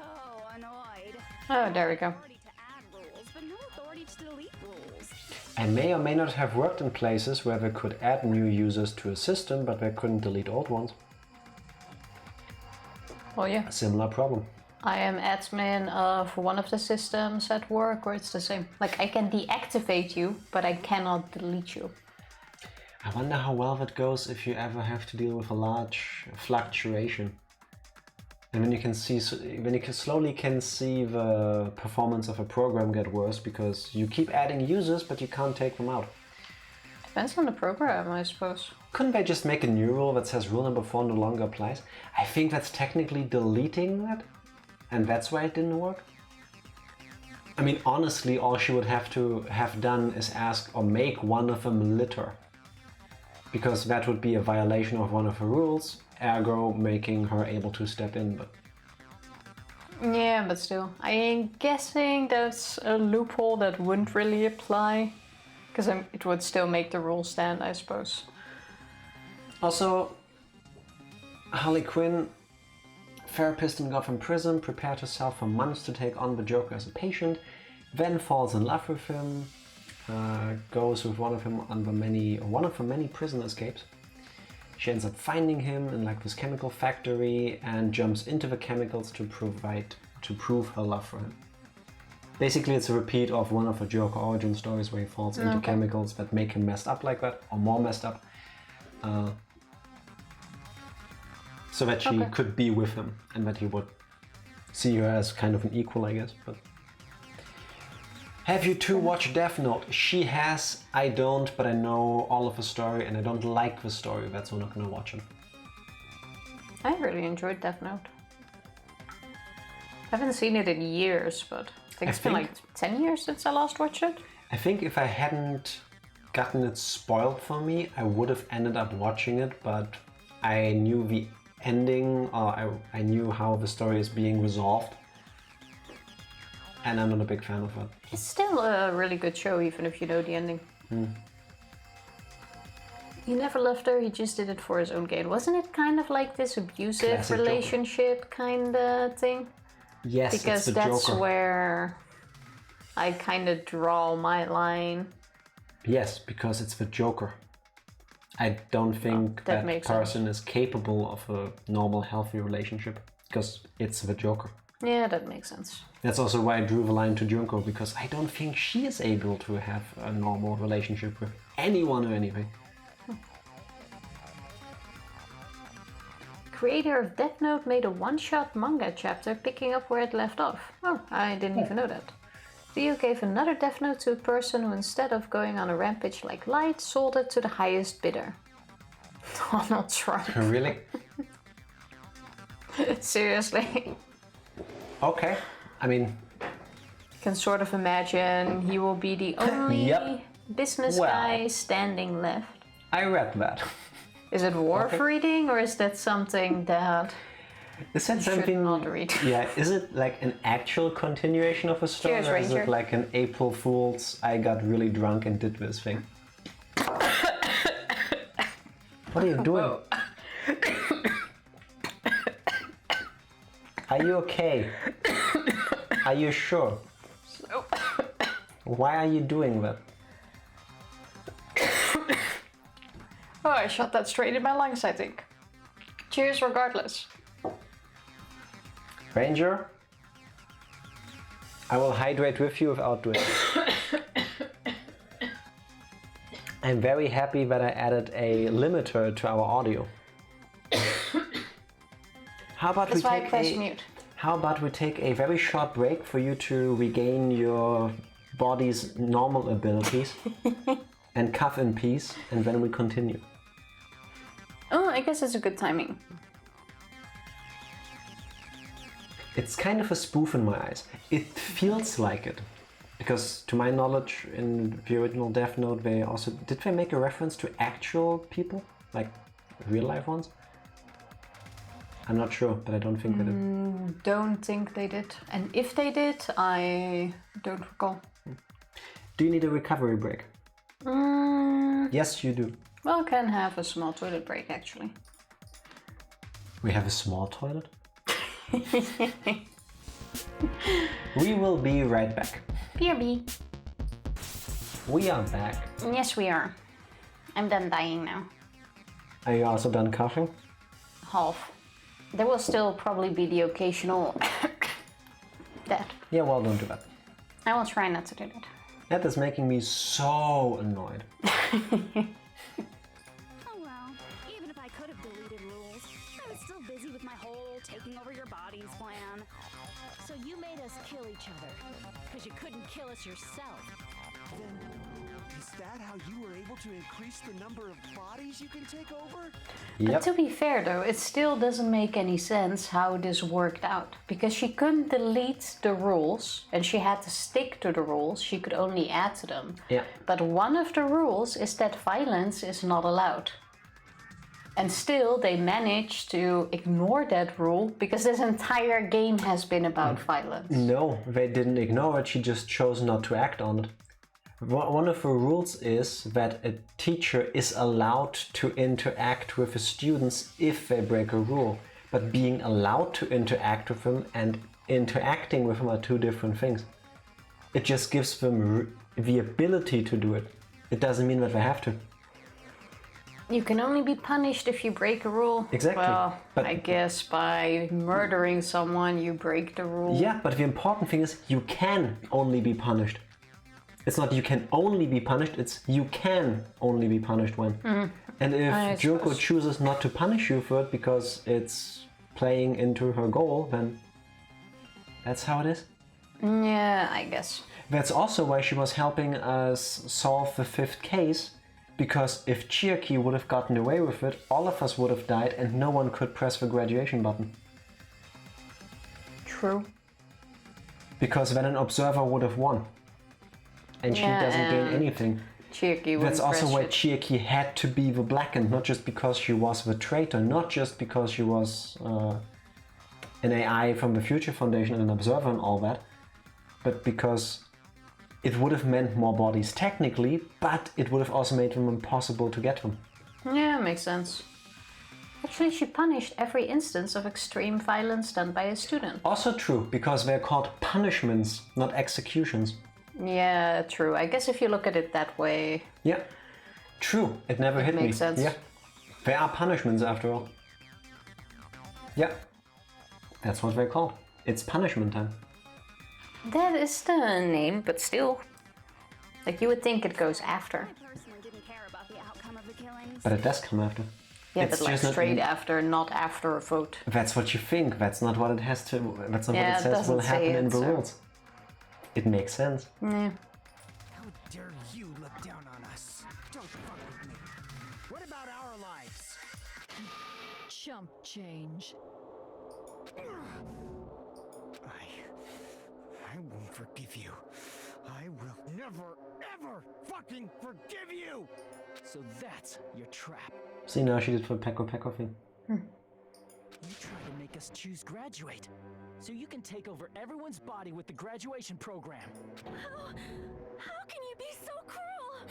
annoyed. Oh, there we go. Authority to add rules, but no authority to delete rules. I may or may not have worked in places where they could add new users to a system, but they couldn't delete old ones. Well, yeah. A similar problem. I am admin of one of the systems at work where it's the same. Like, I can deactivate you, but I cannot delete you. I wonder how well that goes if you ever have to deal with a large fluctuation. And then you can see, when you slowly can see the performance of a program get worse because you keep adding users, but you can't take them out. Depends on the program, I suppose. Couldn't they just make a new rule that says rule number 4 no longer applies? I think that's technically deleting that, and that's why it didn't work. I mean, honestly, all she would have to have done is ask or make one of them litter. Because that would be a violation of one of her rules, ergo making her able to step in, but... Yeah, but still. I'm guessing that's a loophole that wouldn't really apply. Because it would still make the rule stand, I suppose. Also, Harley Quinn, therapist in Gotham Prison, prepared herself for months to take on the Joker as a patient, then falls in love with him, goes with one of the many prison escapes. She ends up finding him in like this chemical factory and jumps into the chemicals to prove her love for him. Basically, it's a repeat of one of the Joker origin stories where he falls into chemicals that make him messed up like that, or more messed up, so that she could be with him and that he would see her as kind of an equal, I guess. But have you two watched Death Note? She has, I don't, but I know all of the story and I don't like the story, that's why I'm not gonna watch it. I really enjoyed Death Note. I haven't seen it in years, but I think it's been like 10 years since I last watched it. I think if I hadn't gotten it spoiled for me, I would have ended up watching it, but I knew the ending, or I knew how the story is being resolved. And I'm not a big fan of it. It's still a really good show, even if you know the ending. He never loved her, he just did it for his own gain. Wasn't it kind of like this abusive Classic relationship kind of thing? Yes, because it's the that's Joker. where I kind of draw my line. Yes, because it's the Joker. I don't think that person sense. is capable of a normal, healthy relationship because it's the Joker. Yeah, that makes sense. That's also why I drew the line to Junko, because I don't think she is able to have a normal relationship with anyone or anything. Creator of Death Note made a one-shot manga chapter picking up where it left off. Oh, I didn't even know that. Dio gave another Death Note to a person who, instead of going on a rampage like Light, sold it to the highest bidder. Donald Trump. Really? Seriously. Okay. I mean... You can sort of imagine he will be the only business guy standing left. I read that. Is it worth reading, or is that something that is that something, should not read? Yeah, is it like an actual continuation of a story, Cheers, or is Ranger. it like an April Fool's, I got really drunk and did this thing? What are you doing? Are you okay? Are you sure? Why are you doing that? Oh, I shot that straight in my lungs, I think. Cheers regardless. Ranger, I will hydrate with you without doing it. I'm very happy that I added a limiter to our audio. How about we take a very short break for you to regain your body's normal abilities and cough in peace, and then we continue. Oh, I guess it's a good timing. It's kind of a spoof in my eyes. It feels like it. Because to my knowledge, in the original Death Note, did they make a reference to actual people? Like real life ones? I'm not sure, but I don't think they did. Don't think they did. And if they did, I don't recall. Do you need a recovery break? Yes, you do. Well, can have a small toilet break, actually. We have a small toilet? We will be right back. BRB. We are back. Yes, we are. I'm done dying now. Are you also done coughing? Half. There will still probably be the occasional death. Yeah, well, don't do that. I will try not to do that. That is making me so annoyed. Oh well, even if I could have deleted rules, I was still busy with my whole taking over your bodies plan. So you made us kill each other, because you couldn't kill us yourself. Is that how you were able to increase the number of bodies you can take over? But to be fair though, it still doesn't make any sense how this worked out. Because she couldn't delete the rules and she had to stick to the rules, she could only add to them. Yeah. But one of the rules is that violence is not allowed. And still they managed to ignore that rule because this entire game has been about violence. No, they didn't ignore it, she just chose not to act on it. One of the rules is that a teacher is allowed to interact with the students if they break a rule. But being allowed to interact with them and interacting with them are two different things. It just gives them the ability to do it. It doesn't mean that they have to. You can only be punished if you break a rule. Exactly. Well, but I guess by murdering someone you break the rule. Yeah, but the important thing is you can only be punished. It's not you can only be punished, it's you can only be punished when. And if Junko chooses not to punish you for it because it's playing into her goal, then that's how it is. Yeah, I guess. That's also why she was helping us solve the 5th case, because if Chiaki would have gotten away with it, all of us would have died and no one could press the graduation button. True. Because then an observer would have won. And she doesn't gain anything. Chiaki That's also why Chiaki had to be the blackened, not just because she was the traitor, not just because she was an AI from the Future Foundation and an observer and all that, but because it would have meant more bodies technically, but it would have also made them impossible to get them. Yeah, makes sense. Actually, she punished every instance of extreme violence done by a student. Also true, because they're called punishments, not executions. Yeah, true. I guess if you look at it that way. Yeah. True, it never hit me. Makes sense. Yeah. They are punishments after all. Yeah. That's what they're called. It's punishment time. That is the name, but still. Like, you would think it goes after. I personally didn't care about the outcome of the killings. But it does come after. Yeah, It's but like just straight not, after, not after a vote. That's what you think. That's not what it has to. That's not Yeah, what it it says doesn't will say happen in it, the so- rules. It makes sense. Yeah. How dare you look down on us? Don't fuck with me. What about our lives? Chump change. I won't forgive you. I will never, ever fucking forgive you! So that's your trap. See, now she did for Peko thing. You try to make us choose graduate, so you can take over everyone's body with the graduation program. How can you be so cruel?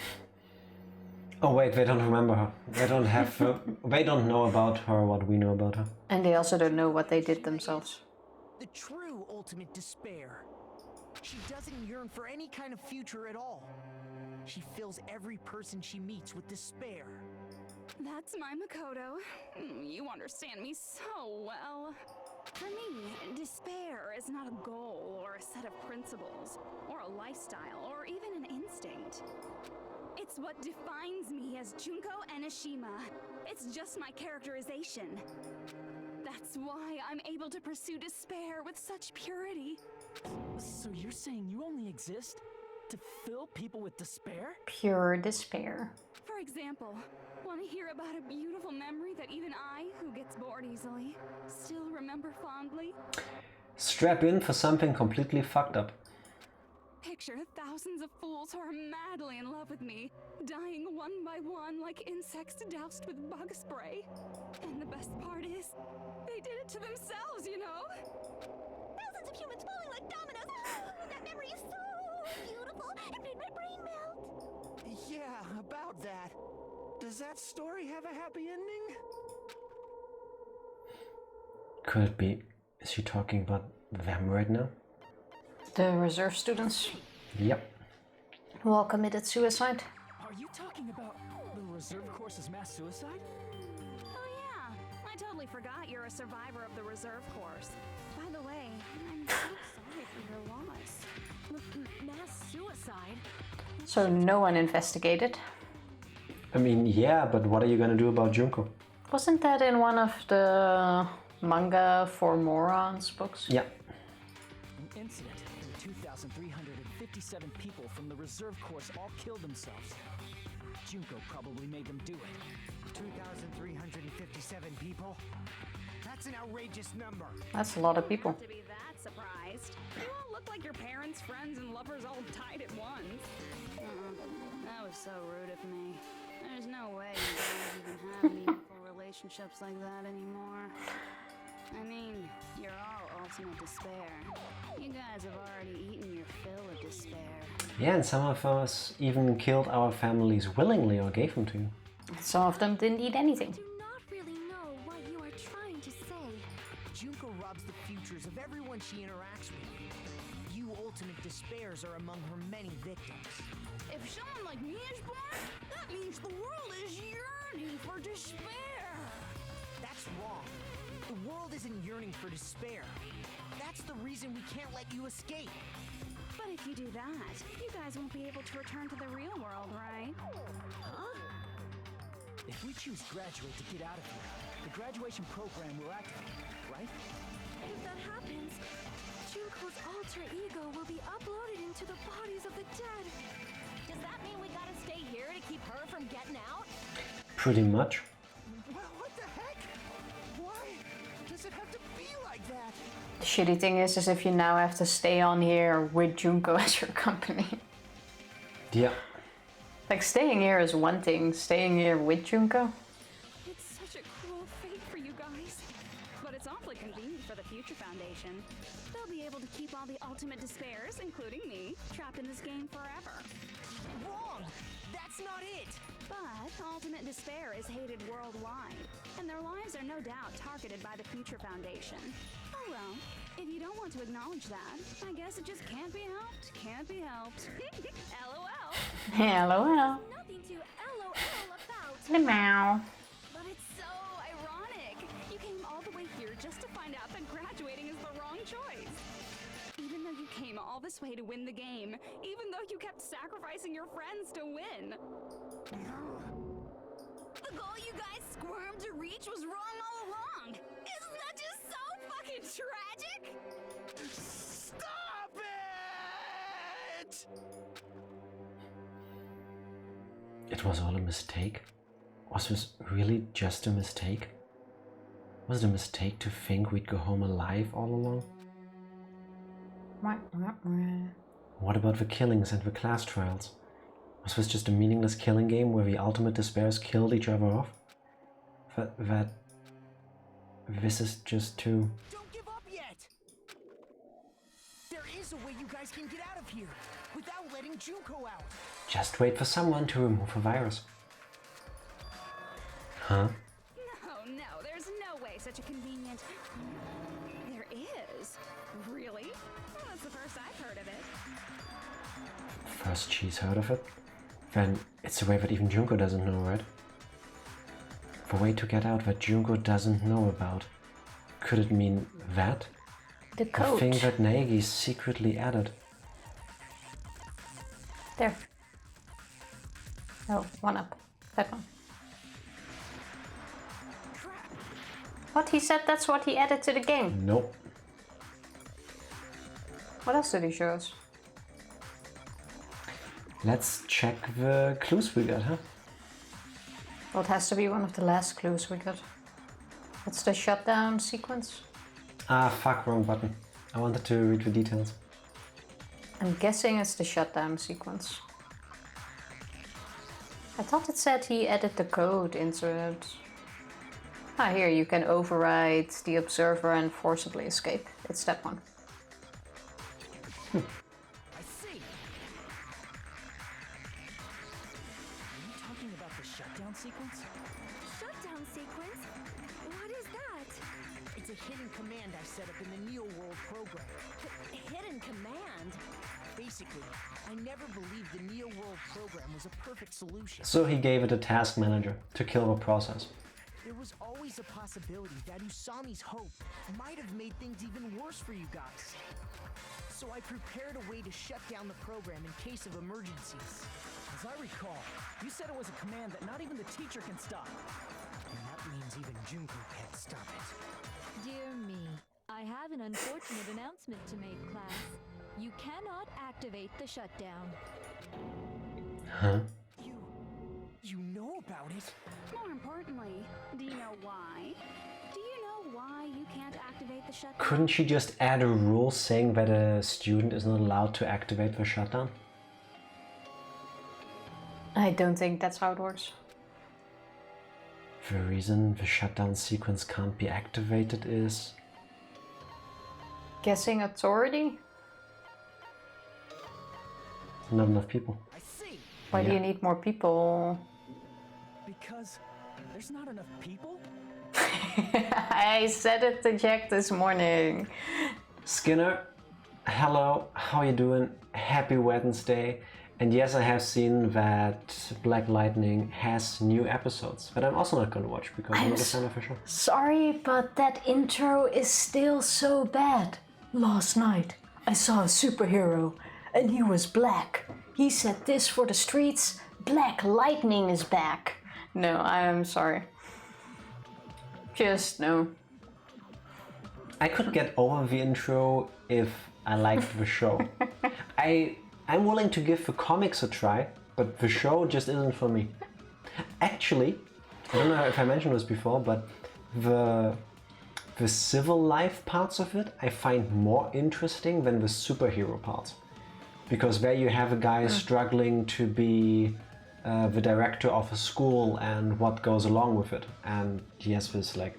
Oh wait, they don't remember her. They don't have. They don't know about her what we know about her. And they also don't know what they did themselves. The true ultimate despair. She doesn't yearn for any kind of future at all. She fills every person she meets with despair. That's my Makoto. You understand me so well. For me, despair is not a goal or a set of principles, or a lifestyle, or even an instinct. It's what defines me as Junko Enoshima. It's just my characterization. That's why I'm able to pursue despair with such purity. So you're saying you only exist to fill people with despair? Pure despair. For example, want to hear about a beautiful memory that even I, who gets bored easily, still remember fondly? Strap in for something completely fucked up. Picture thousands of fools who are madly in love with me, dying one by one like insects doused with bug spray. And the best part is, they did it to themselves, you know? Thousands of humans falling like dominoes. That memory is so beautiful. It made my brain melt. Yeah, about that. Does that story have a happy ending? Could it be? Is she talking about them right now? The reserve students Yep. who all committed suicide. Are you talking about the reserve course's mass suicide? Oh yeah, I totally forgot you're a survivor of the reserve course. By the way, I'm so sorry for your loss. Mass suicide? So no one investigated. I mean, yeah, but what are you gonna do about Junko? Wasn't that in one of the manga for morons books? Yeah. An incident where 2,357 people from the reserve course all killed themselves. Junko probably made them do it. 2,357 people? That's an outrageous number. That's a lot of people. To be that surprised. You all look like your parents, friends, and lovers all died at once. That was so rude of me. There's no way you guys even have meaningful relationships like that anymore. I mean, you're all ultimate despair. You guys have already eaten your fill of despair. Yeah, and some of us even killed our families willingly or gave them to you. Some of them didn't eat anything. Do not really know what you are trying to say. Junko robs the futures of everyone she interacts with. You ultimate despairs are among her many victims. If someone like me is born, that means the world is yearning for despair. That's wrong. The world isn't yearning for despair. That's the reason we can't let you escape. But if you do that, you guys won't be able to return to the real world, right? If we choose graduate to get out of here, the graduation program will activate, right? If that happens, Junko's alter ego will be uploaded into the bodies of the dead. Does that mean we gotta stay here to keep her from getting out? Pretty much. Well, what the heck? Why does it have to be like that? The shitty thing is if you now have to stay on here with Junko as your company. Yeah. Like, staying here is one thing, staying here with Junko? It's such a cruel fate for you guys. But it's awfully convenient for the Future Foundation. They'll be able to keep all the ultimate despairs, including me, trapped in this game forever. Wrong! That's not it! But ultimate despair is hated worldwide, and their lives are no doubt targeted by the Future Foundation. Oh well, if you don't want to acknowledge that, I guess it just can't be helped. Can't be helped. LOL. LOL. Nothing to LOL Meow. But it's so ironic. You came all the way here just to find out that graduating is the wrong choice. Even though you came all this way to win the game, even though you kept sacrificing your friends to win. The goal you guys squirmed to reach was wrong all along. Isn't that just so fucking tragic? Stop it! It was all a mistake? Was this really just a mistake? Was it a mistake to think we'd go home alive all along? What about the killings and the class trials? Was this just a meaningless killing game where the ultimate despairs killed each other off? That this is just too... Don't give up yet! There is a way you guys can get out of here without letting Junko out. Just wait for someone to remove the virus. Huh? No, there's no way such a convenient... There is? Really? Well, that's the first I've heard of it. First she's heard of it? Then it's a way that even Junko doesn't know, right? The way to get out that Junko doesn't know about. Could it mean that? The code. The thing that Naegi secretly added. There. Oh, one up. That one. What? He said that's what he added to the game. Nope. What else did he show us? Let's check the clues we got, huh? Well, it has to be one of the last clues we got. What's the shutdown sequence? Ah, fuck, wrong button. I wanted to read the details. I'm guessing it's the shutdown sequence. I thought it said he added the code into it. Ah, here you can override the observer and forcibly escape. It's that one. I see. Are you talking about the shutdown sequence? Shutdown sequence? What is that? It's a hidden command I set up in the Neo World program. Hidden command? Basically, I never believed the Neo World program was a perfect solution. So he gave it a task manager to kill the process. There was always a possibility that Usami's hope might have made things even worse for you guys. So I prepared a way to shut down the program in case of emergencies. As I recall, you said it was a command that not even the teacher can stop. And that means even Junko can't stop it. Dear me, I have an unfortunate announcement to make, class. You cannot activate the shutdown. Huh? You know about it? More importantly, do you know why? Do you know why you can't activate the shutdown? Couldn't she just add a rule saying that a student is not allowed to activate the shutdown? I don't think that's how it works. The reason the shutdown sequence can't be activated is... Guessing authority? not enough people. I see. Why do you need more people? Because there's not enough people? I said it to Jack this morning. Skinner, hello, how you doing? Happy Wednesday. And yes, I have seen that Black Lightning has new episodes, but I'm also not going to watch because I'm not a fan of the show. Sorry, but that intro is still so bad. Last night, I saw a superhero, and he was black. He said this for the streets, Black Lightning is back. No, I am sorry. Just no. I could get over the intro if I liked the show. I'm willing to give the comics a try, but the show just isn't for me. Actually, I don't know if I mentioned this before, but the civil life parts of it I find more interesting than the superhero parts. Because there you have a guy struggling to be the director of a school and what goes along with it. And he has this like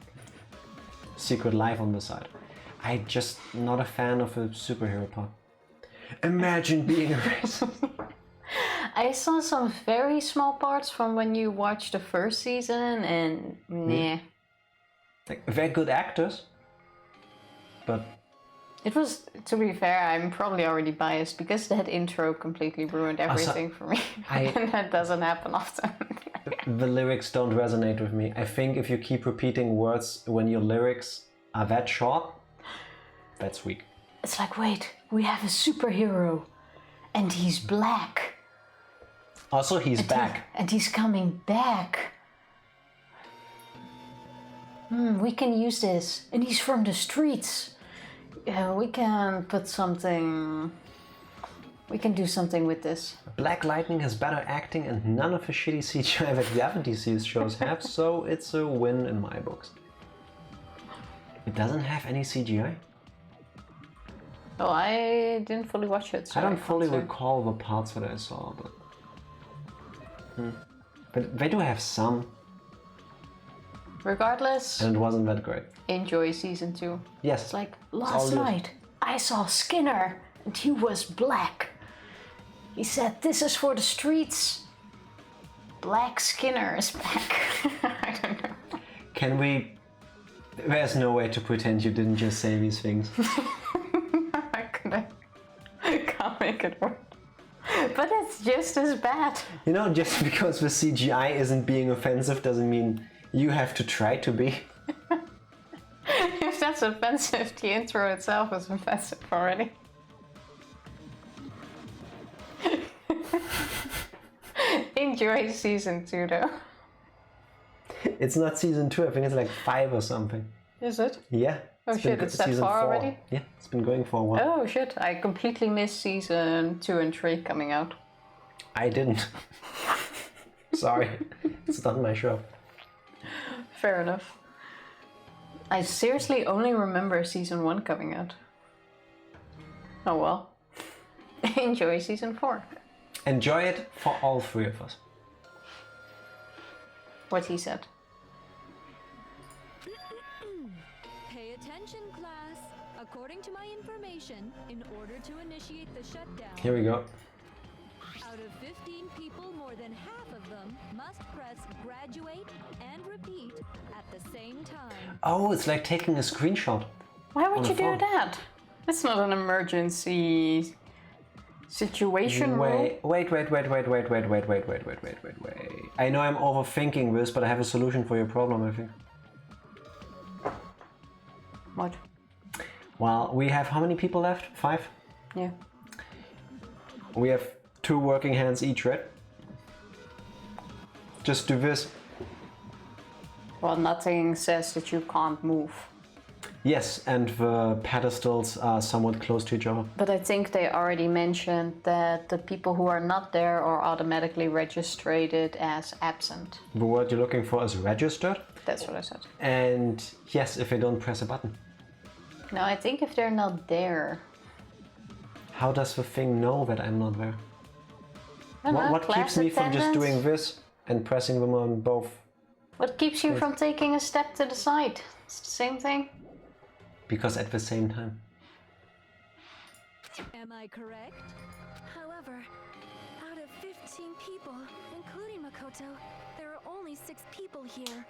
secret life on the side. I'm just not a fan of the superhero part. Imagine being a racist. I saw some very small parts from when you watched the first season and nah. Like, they're good actors, but... It was, to be fair, I'm probably already biased because that intro completely ruined everything for me. And that doesn't happen often. the lyrics don't resonate with me. I think if you keep repeating words when your lyrics are that short, that's weak. It's like, wait, we have a superhero and he's black. Also, he's back. And he's coming back. We can use this. And he's from the streets. Yeah, we can put something... We can do something with this. Black Lightning has better acting and none of the shitty CGI that the other DC shows have, so it's a win in my books. It doesn't have any CGI? Oh, I didn't fully watch it. So I don't fully recall the parts that I saw, but... But they do have some. Regardless... And it wasn't that great. Enjoy season 2. Yes. It's like, last night I saw Skinner and he was black. He said, this is for the streets. Black Skinner is back. I don't know. Can we... There's no way to pretend you didn't just say these things. I can't make it work. But it's just as bad. You know, just because the CGI isn't being offensive doesn't mean you have to try to be. If that's offensive, the intro itself is offensive already. Enjoy season 2 though. It's not season 2, I think it's like 5 or something. Is it? Yeah. Oh shit, it's that season far 4 already? Yeah, it's been going for a while. Oh shit, I completely missed season 2 and 3 coming out. I didn't. Sorry, it's not my show. Fair enough. I seriously only remember season 1 coming out. Oh well. Enjoy season 4. Enjoy it for all 3 of us. What he said. Pay attention, class. According to my information, in order to initiate the shutdown, Here we go. out of 15 people, more than half of them must press graduate and repeat at the same time. Oh, it's like taking a screenshot. Why would you do that? It's not an emergency situation. Wait. I know I'm overthinking this, but I have a solution for your problem, I think. What? Well, we have how many people left? 5? Yeah. We have 2 working hands each, right? Just do this. Well, nothing says that you can't move. Yes, and the pedestals are somewhat close to each other. But I think they already mentioned that the people who are not there are automatically registered as absent. The word you're looking for is registered? That's what I said. And yes, if they don't press a button. No, I think if they're not there. How does the thing know that I'm not there? What class keeps me from just attendance? doing this and pressing them on both? What keeps you from taking a step to the side? It's the same thing. Because at the same time. Am I correct? However, out of 15 people, including Makoto, there are only 6 people here.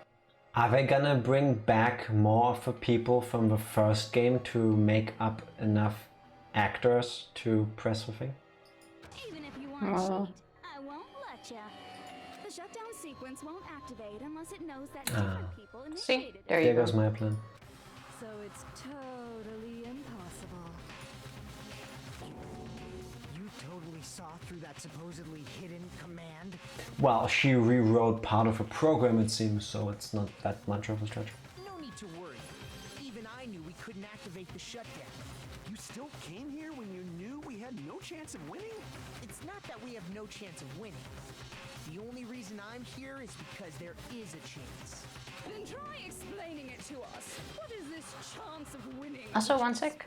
Are they gonna bring back more of the people from the first game to make up enough actors to press the thing? Even if you want to cheat, I won't let ya. The shutdown sequence won't activate unless it knows that different people initiated it. There you There go. goes my plan. So it's totally impossible. You totally saw through that supposedly hidden command? Well, she rewrote part of a program, it seems, so it's not that much of a stretch. No need to worry. Even I knew we couldn't activate the shutdown. You still came here when you knew we had no chance of winning? It's not that we have no chance of winning. The only reason I'm here is because there is a chance. Then try explaining it to us. What is this chance of winning? Also, one sec.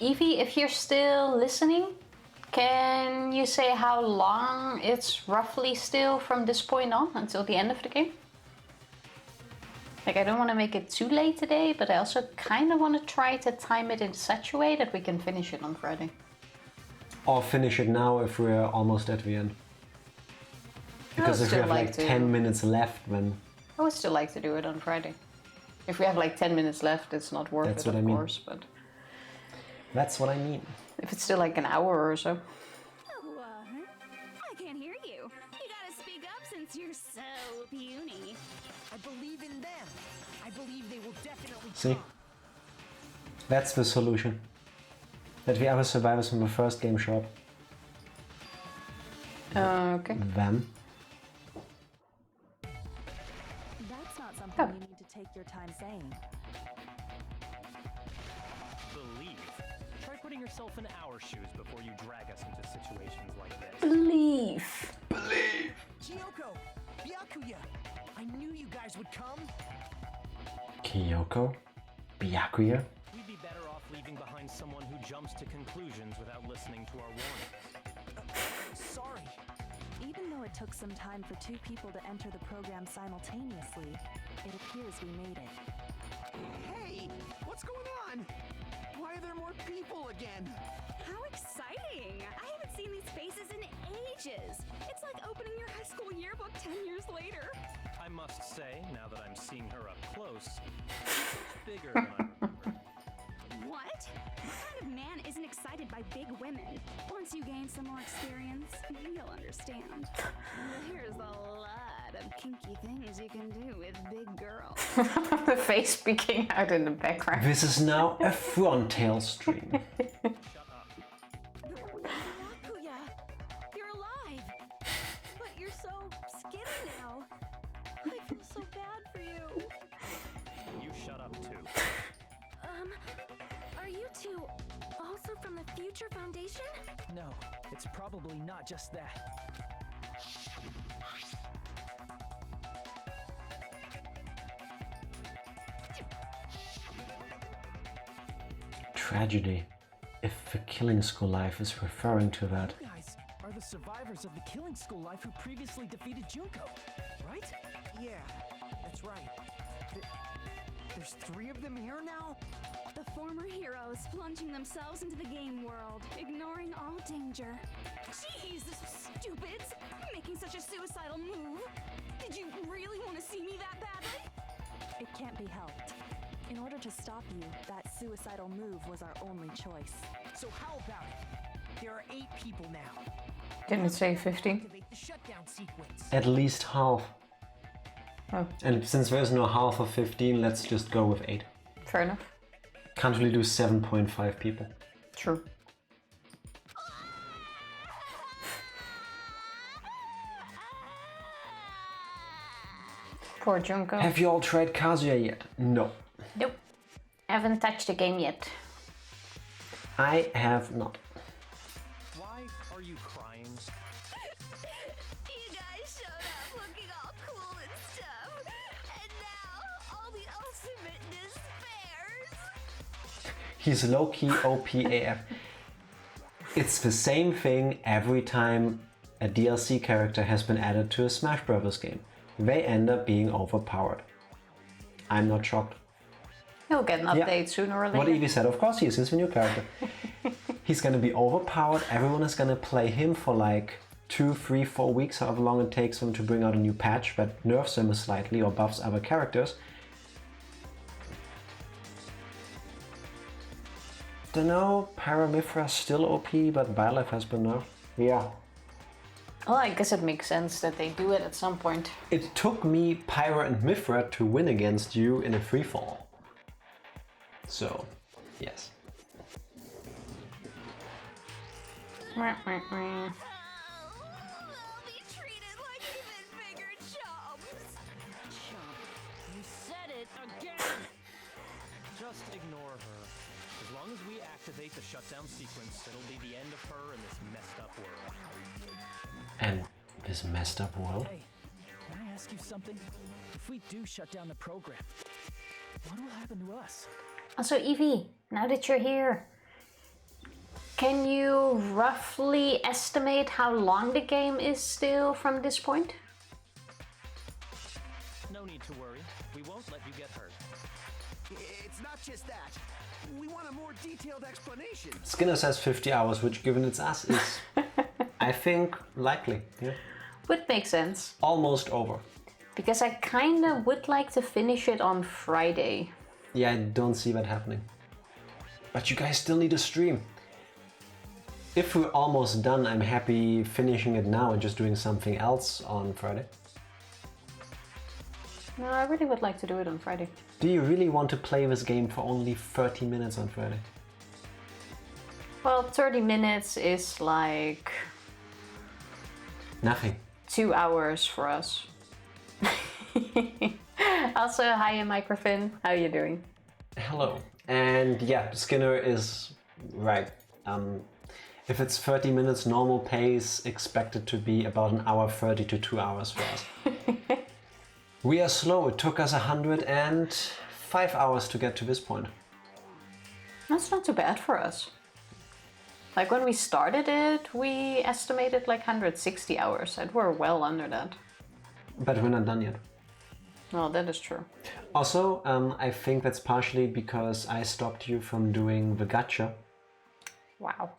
Evie, if you're still listening, can you say how long it's roughly still from this point on until the end of the game? Like, I don't want to make it too late today, but I also kind of want to try to time it in such a way that we can finish it on Friday. Or finish it now if we're almost at the end. Because if we have like 10 minutes left, then... I would still like to do it on Friday. If we have like 10 minutes left, it's not worth That's it, what of I mean. course, but... That's what I mean. If it's still like an hour or so. What? I can't hear you. You gotta speak up since you're so puny. I believe in them. I believe they will definitely See? come. That's the solution. That we have survivors from the first game shop. Okay. Them. That's not something you need to take your time saying. Believe. Try putting yourself in our shoes before you drag us into situations like this. Believe. Kyoko, Byakuya, I knew you guys would come. Kyoko? Byakuya? We'd be better off leaving behind someone who jumps to conclusions without listening to our warnings. Sorry. Even though it took some time for 2 people to enter the program simultaneously, it appears we made it. Hey, what's going on? Why are there more people again? How exciting! I haven't seen these faces in ages. It's like opening your high school yearbook 10 years later. I must say, now that I'm seeing her up close, she's bigger than I remember. What? What kind of man isn't excited by big women? Once you gain some more experience, you'll understand. There's a lot of kinky things you can do with big girls. The face peeking out in the background. This is now a frontal stream. Byakuya, you're alive! But you're so skinny now. I feel so bad for you. You shut up too. Are you two also from the Future Foundation? No, it's probably not just that. Tragedy. If the Killing School Life is referring to that. You guys are the survivors of the Killing School Life who previously defeated Junko, right? Yeah, that's right. There's 3 of them here now? The former heroes plunging themselves into the game world, ignoring all danger. Jeez, stupids! Making such a suicidal move! Did you really want to see me that badly? It can't be helped. In order to stop you, that suicidal move was our only choice. So how about it? There are 8 people now. Didn't it say 15? Activate the shutdown sequence. At least half. Oh, And since there's no half of 15, let's just go with 8. fair enough. Can't really do 7.5 people. True. Poor Junko. Have you all tried Kazuya yet? No. Nope. Haven't touched the game yet. I have not. Why are you crying? You guys showed up looking all cool and stuff, and now all the ultimate despairs. He's low-key OP AF. It's the same thing every time a DLC character has been added to a Smash Bros. Game. They end up being overpowered. I'm not shocked. He'll get an update sooner or later. What Evie said, of course he is, he's a new character. He's gonna be overpowered, everyone is gonna play him for like 2, 3, 4 weeks, however long it takes them to bring out a new patch that nerfs him slightly or buffs other characters. Dunno, Paramithra's still OP, but Byleth has been nerfed. Yeah. Well, I guess it makes sense that they do it at some point. It took me, Pyra and Mithra to win against you in a freefall. So, yes. Mwah, mwah, mwah. We'll be treated like even bigger chumps. You said it again! Just ignore her. As long as we activate the shutdown sequence, it'll be the end of her in this messed up world. And this messed up world? Hey, can I ask you something? If we do shut down the program, what will happen to us? Also, Evie, now that you're here, can you roughly estimate how long the game is still from this point? No need to worry. We won't let you get hurt. It's not just that. We want a more detailed explanation. Skinner says 50 hours, which given it's us is, I think, likely. Yeah. Would make sense. Almost over. Because I kinda would like to finish it on Friday. Yeah, I don't see that happening. But you guys still need a stream. if we're almost done, I'm happy finishing it now and just doing something else on Friday. No, I really would like to do it on Friday. Do you really want to play this game for only 30 minutes on Friday? Well, 30 minutes is like... nothing. 2 hours for us. Also, hi Microfin, how are you doing? Hello. And yeah, Skinner is right. If it's 30 minutes normal pace, expected to be about an hour 30 to 2 hours for us. We are slow. It took us 105 hours to get to this point. That's not too bad for us. Like when we started it, we estimated like 160 hours and we're well under that. But we're not done yet. Well, that is true. Also, I think that's partially because I stopped you from doing the gacha. Wow.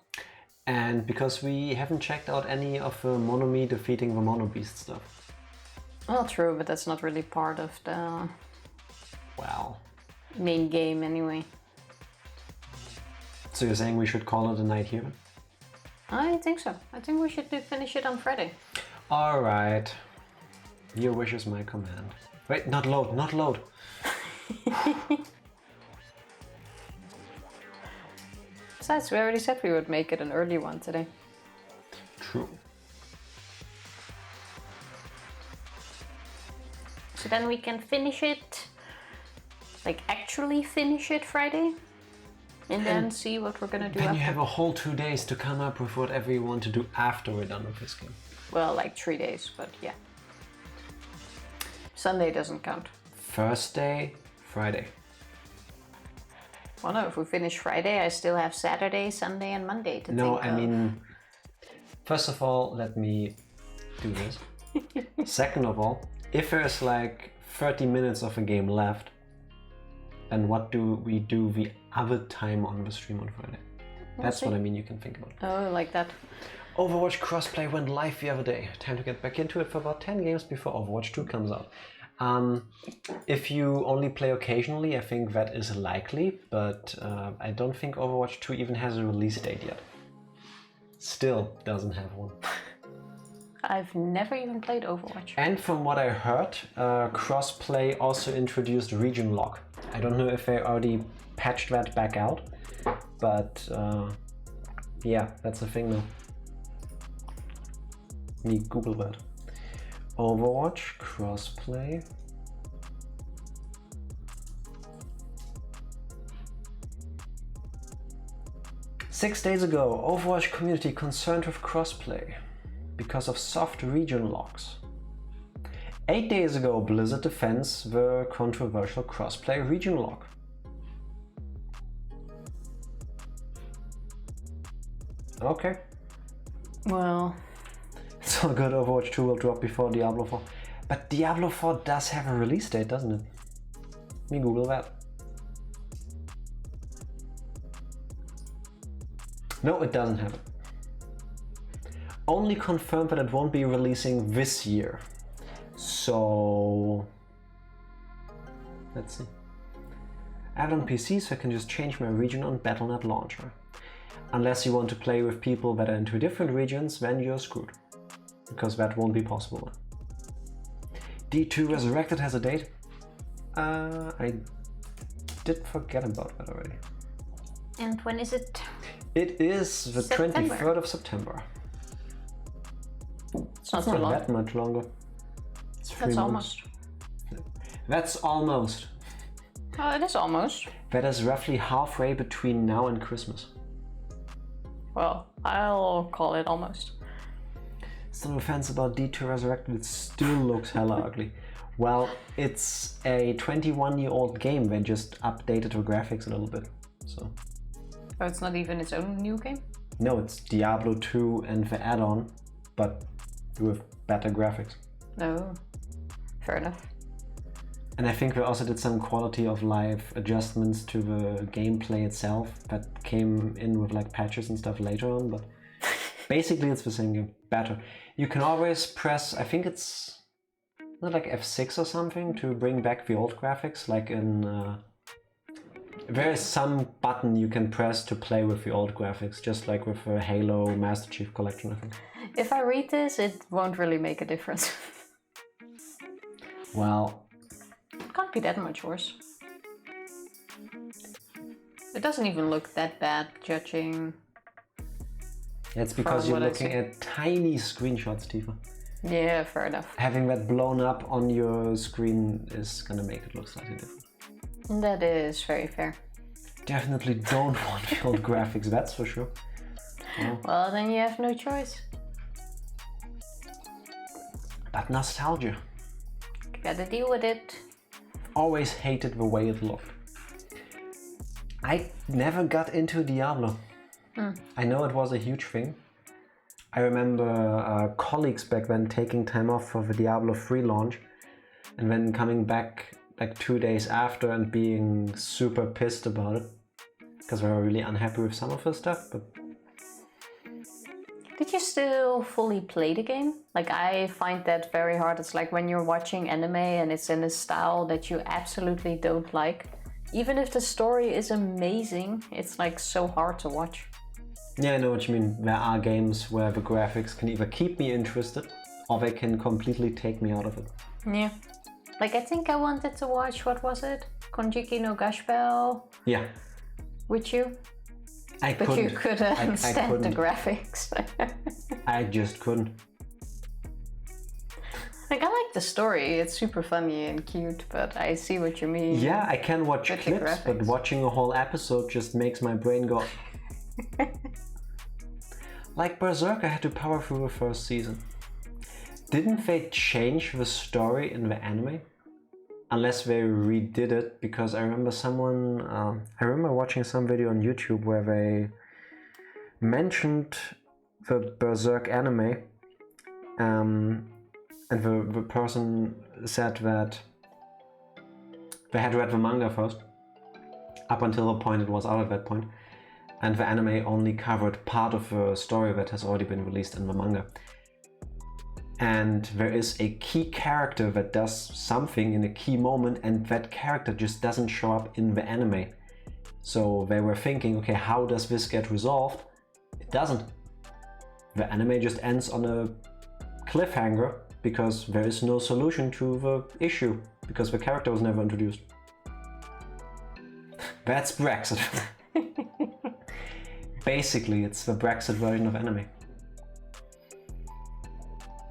And because we haven't checked out any of the Monomi defeating the Mono Beast stuff. Well, true, but that's not really part of the Well, main game anyway. so you're saying we should call it a night here? I think so. I think we should finish it on Friday. Alright. Your wish is my command. Wait, not load, not load. Besides, we already said we would make it an early one today. True. So then we can finish it, like actually finish it Friday, and then see what we're gonna do Then after. you have a whole 2 days to come up with whatever you want to do after we're done with this game. Well, like 3 days, but yeah. Sunday doesn't count. First day, Friday. Well, no, if we finish Friday, I still have Saturday, Sunday, and Monday to No, think I of. mean, first of all, let me do this. Second of all, if there's like 30 minutes of a game left, then what do we do the other time on the stream on Friday? That's what I mean you can think about. Oh, like that. Overwatch crossplay went live the other day. Time to get back into it for about 10 games before Overwatch 2 comes out. If you only play occasionally, I think that is likely, but I don't think Overwatch 2 even has a release date yet. Still doesn't have one. I've never even played Overwatch. And from what I heard, crossplay also introduced region lock. I don't know if they already patched that back out, but yeah, that's a thing now. Let me Google that. Overwatch crossplay. Six days ago, Overwatch community concerned with crossplay because of soft region locks. 8 days ago, Blizzard defends the controversial crossplay region lock. Okay. Well, It's all good. Overwatch 2 will drop before Diablo 4. But Diablo 4 does have a release date, doesn't it? Let me Google that. No, it doesn't have it. Only confirmed that it won't be releasing this year. So... let's see. I have it on PC, so I can just change my region on Battle.net launcher. Unless you want to play with people that are into different regions, then you're screwed. Because that won't be possible. D2 Resurrected has a date? I did forget about that already. and when is it? It is the September. 23rd of September. It's not It's too not long. that much longer. It's 3 That's months. almost. That's almost. Oh, it is almost. That is roughly halfway between now and Christmas. Well, I'll call it almost. Still no offense about D2 Resurrected, it still looks hella ugly. Well, it's a 21-year-old game, they just updated the graphics a little bit. So Oh, it's not even its own new game? no, it's Diablo 2 and the add-on, but with better graphics. No. Fair enough. And I think we also did some quality of life adjustments to the gameplay itself that came in with like patches and stuff later on, but basically it's the same game, better. You can always press, I think it's not like F6 or something to bring back the old graphics, like in There is some button you can press to play with the old graphics, just like with the Halo Master Chief Collection, I think. If I read this, it won't really make a difference. Well... It can't be that much worse. It doesn't even look that bad, judging... It's because you're looking at tiny screenshots, Tifa. Yeah, fair enough. Having that blown up on your screen is gonna make it look slightly different. That is very fair. Definitely don't want the old graphics, that's for sure. Well, then you have no choice. But nostalgia. Gotta deal with it. Always hated the way it looked. I never got into Diablo. I know it was a huge thing. I remember colleagues back then taking time off for the Diablo 3 launch and then coming back like 2 days after and being super pissed about it because they were really unhappy with some of the stuff. But did you still fully play the game? Like, I find that very hard. It's like when you're watching anime and it's in a style that you absolutely don't like. Even if the story is amazing, it's like so hard to watch. Yeah, I know what you mean. There are games where the graphics can either keep me interested or they can completely take me out of it. Yeah. Like, I think I wanted to watch, what was it? Konjiki no Gashbell? Yeah. With you? But you couldn't stand the graphics. I just couldn't. Like, I like the story. It's super funny and cute, but I see what you mean. Yeah, I can watch clips, but watching a whole episode just makes my brain go... Like Berserker had to power through the first season. Didn't they change the story in the anime? Unless they redid it, because I remember I remember watching some video on YouTube where they mentioned the Berserk anime, and the person said that they had read the manga first, up until the point it was out at that point, and the anime only covered part of the story that has already been released in the manga. And there is a key character that does something in a key moment, and that character just doesn't show up in the anime. So they were thinking, okay, how does this get resolved? It doesn't. The anime just ends on a cliffhanger because there is no solution to the issue, because the character was never introduced. That's Brexit. Basically, it's the Brexit version of anime.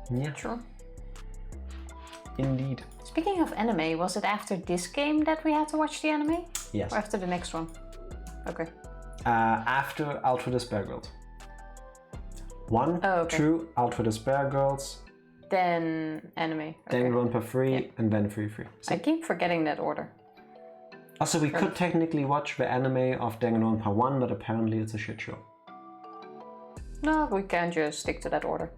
Yeah. True. Indeed. Speaking of anime, was it after this game that we had to watch the anime? Yes. Or after the next one? Okay. After Ultra Despair Girls. 1, 2, Ultra Despair Girls. Then anime. Okay. Danganronpa 3, and then 3. I keep forgetting that order. Also, we could technically watch the anime of Danganronpa 1, but apparently it's a shit show. No, we can just stick to that order.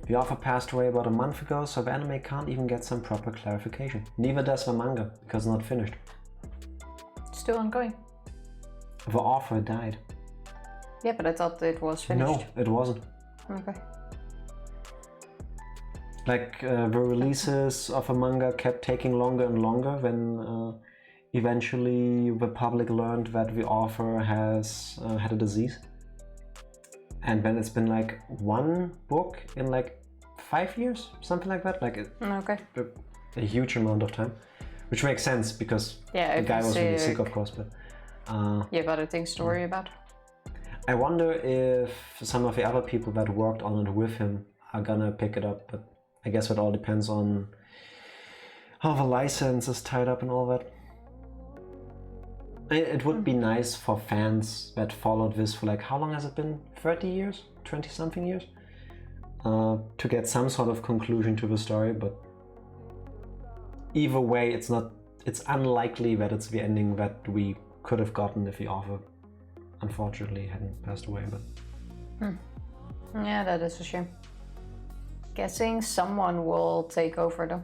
The author passed away about a month ago, so the anime can't even get some proper clarification. Neither does the manga, because it's not finished. Still ongoing. The author died. Yeah, but I thought it was finished. No, it wasn't. Okay. Like, the releases of a manga kept taking longer and longer when eventually the public learned that the author has had a disease. And then it's been like one book in like 5 years, something like that. Like a huge amount of time, which makes sense because the guy was really sick, of course. But you have other things to worry about. I wonder if some of the other people that worked on it with him are gonna pick it up. But I guess it all depends on how the license is tied up and all that. It would be nice for fans that followed this for like, how long has it been? 30 years? 20 something years? To get some sort of conclusion to the story, but either way, it's unlikely that it's the ending that we could have gotten if the author unfortunately hadn't passed away. But yeah, that is a shame. Guessing someone will take over though,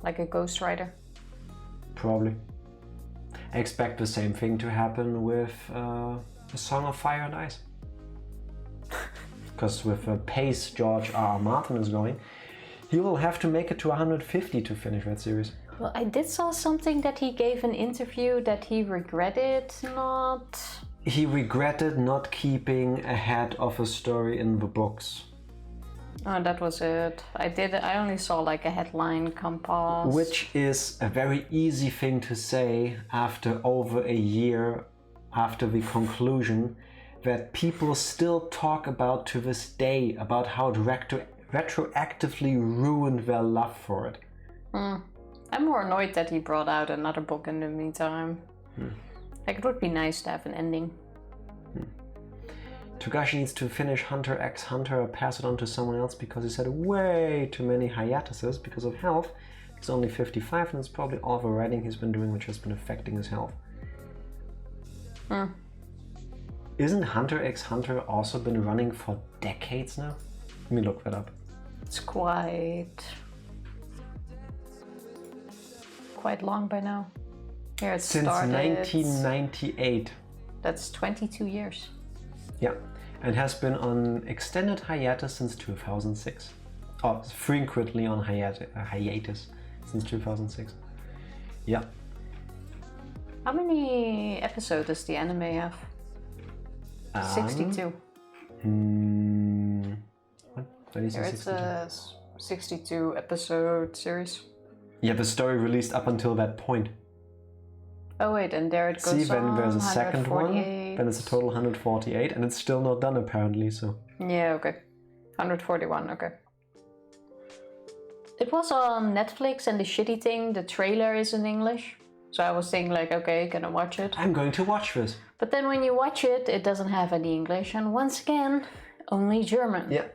like a ghostwriter. Probably. I expect the same thing to happen with A Song of Fire and Ice. Because with the pace George R.R. Martin is going, he will have to make it to 150 to finish that series. Well, I did saw something that he gave an interview that he regretted not... He regretted not keeping ahead of a story in the books. Oh, that was it. I only saw like a headline come past. Which is a very easy thing to say after over a year after the conclusion, that people still talk about to this day, about how it retroactively ruined their love for it. I'm more annoyed that he brought out another book in the meantime. Like, it would be nice to have an ending. Togashi needs to finish Hunter x Hunter or pass it on to someone else because he's had way too many hiatuses because of health. He's only 55 and it's probably all the writing he's been doing which has been affecting his health. Isn't Hunter x Hunter also been running for decades now? Let me look that up. It's quite long by now. Here it Since started. 1998. That's 22 years. Yeah, and has been on extended hiatus since 2006. Oh, frequently on hiatus since 2006. Yeah. How many episodes does the anime have? 62. What? Did you say Here it's 62? a 62 episode series. Yeah, the story released up until that point. Oh wait, and there it goes on. See, then there's a second one, 148. then it's a total 148, and it's still not done apparently, so... Yeah, okay. 141, okay. It was on Netflix, and the shitty thing, the trailer is in English. So I was thinking like, okay, can I watch it? I'm going to watch this. But then when you watch it, it doesn't have any English, and once again, only German. Yeah.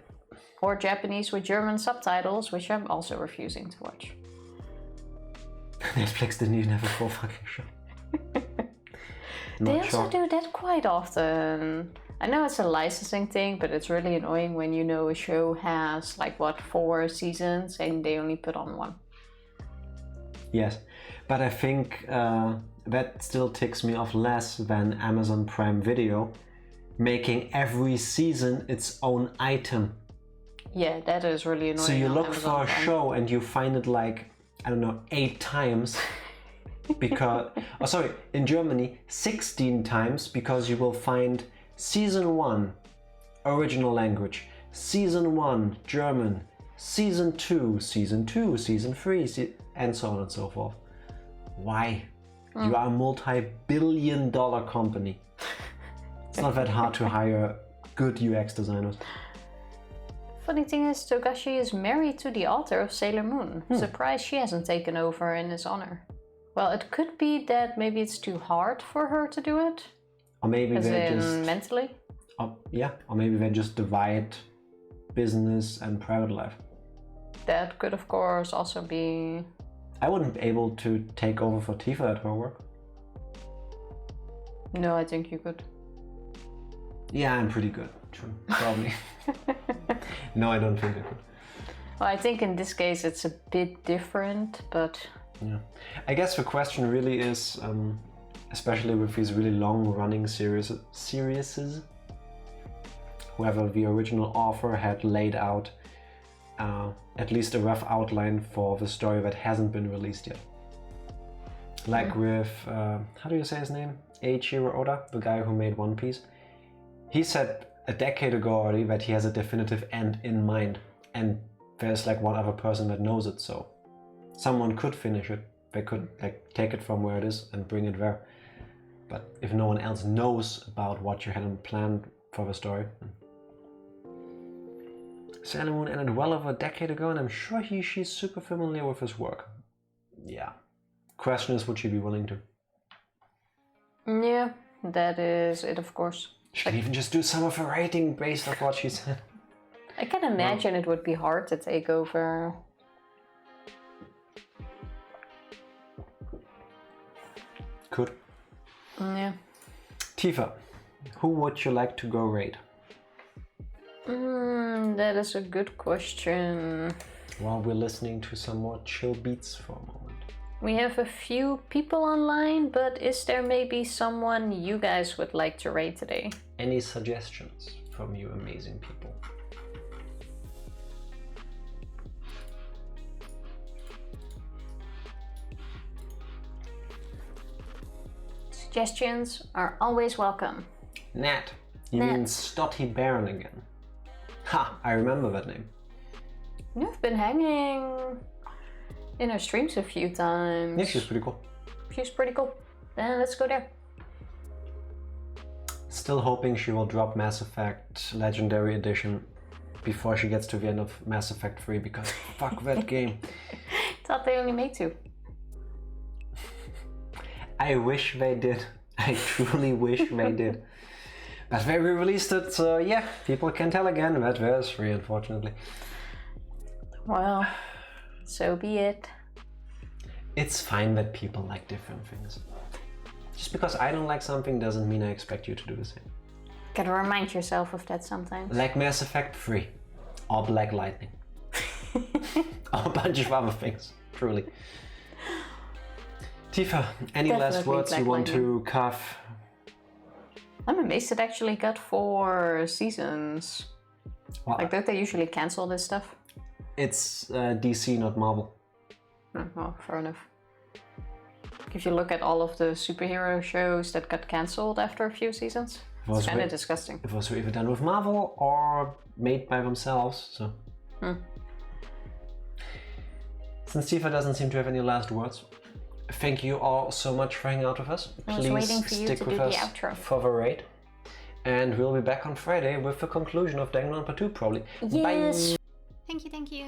Or Japanese with German subtitles, which I'm also refusing to watch. Netflix didn't even have a full fucking show. They also do that quite often. I know it's a licensing thing, but it's really annoying when you know a show has like 4 seasons and they only put on 1. Yes, but I think that still ticks me off less than Amazon Prime Video making every season its own item. Yeah, that is really annoying. So you look Amazon for a Prime. show and you find it like, I don't know, 8 times because, oh sorry, in Germany 16 times because you will find Season 1 original language, Season 1 German, Season 2, Season 2, Season 3, and so on and so forth. Why? You are a multi-billion-dollar company. It's not that hard to hire good UX designers. Funny thing is, Togashi is married to the author of Sailor Moon. Surprised she hasn't taken over in his honor. Well, it could be that maybe it's too hard for her to do it. Or maybe they just... mentally? Yeah, or maybe they just divide business and private life. That could of course also be... I wouldn't be able to take over for Tifa at her work. No, I think you could. Yeah, I'm pretty good. True, probably. No, I don't think I could. Well, I think in this case it's a bit different, but... Yeah. I guess the question really is, especially with these really long-running series, whoever the original author had laid out at least a rough outline for the story that hasn't been released yet. Like with, how do you say his name? Eiichiro Oda, the guy who made One Piece. He said a decade ago already that he has a definitive end in mind, and there's like one other person that knows it, so someone could finish it. They could like take it from where it is and bring it there. But if no one else knows about what you had planned for the story. Sailor Moon ended well over a decade ago, and I'm sure she's super familiar with his work. Yeah. Question is, would she be willing to? Yeah, that is it, of course. She could even just do some of her writing based off what she said. I can imagine it would be hard to take over. Could. Yeah. Tifa, who would you like to go raid? That is a good question. While we're listening to some more chill beats for a moment. We have a few people online, but is there maybe someone you guys would like to raid today? Any suggestions from you amazing people? Suggestions are always welcome. Nat. You mean Stotty Baron again? Ha! I remember that name. You've been hanging in her streams a few times. Yeah, she's pretty cool. She's pretty cool. Then let's go there. Still hoping she will drop Mass Effect Legendary Edition before she gets to the end of Mass Effect 3, because fuck that game. Thought they only made 2. I wish they did. I truly wish they did. But they re-released it, so yeah, people can tell again that there's 3, unfortunately. Well, so be it. It's fine that people like different things. Just because I don't like something doesn't mean I expect you to do the same. Gotta remind yourself of that sometimes. Like Mass Effect 3, or Black Lightning. Or a bunch of other things, truly. Tifa, any last words you want to carve? I'm amazed it actually got 4 seasons. Well, like, don't they usually cancel this stuff? It's DC, not Marvel. Oh, well, fair enough. If you look at all of the superhero shows that got cancelled after a few seasons, it's kind of disgusting. It was either done with Marvel or made by themselves, so... Since Tifa doesn't seem to have any last words, thank you all so much for hanging out with us. Please stick with us for the raid. And we'll be back on Friday with the conclusion of Danganronpa 2, probably. Yes. Bye! Thank you.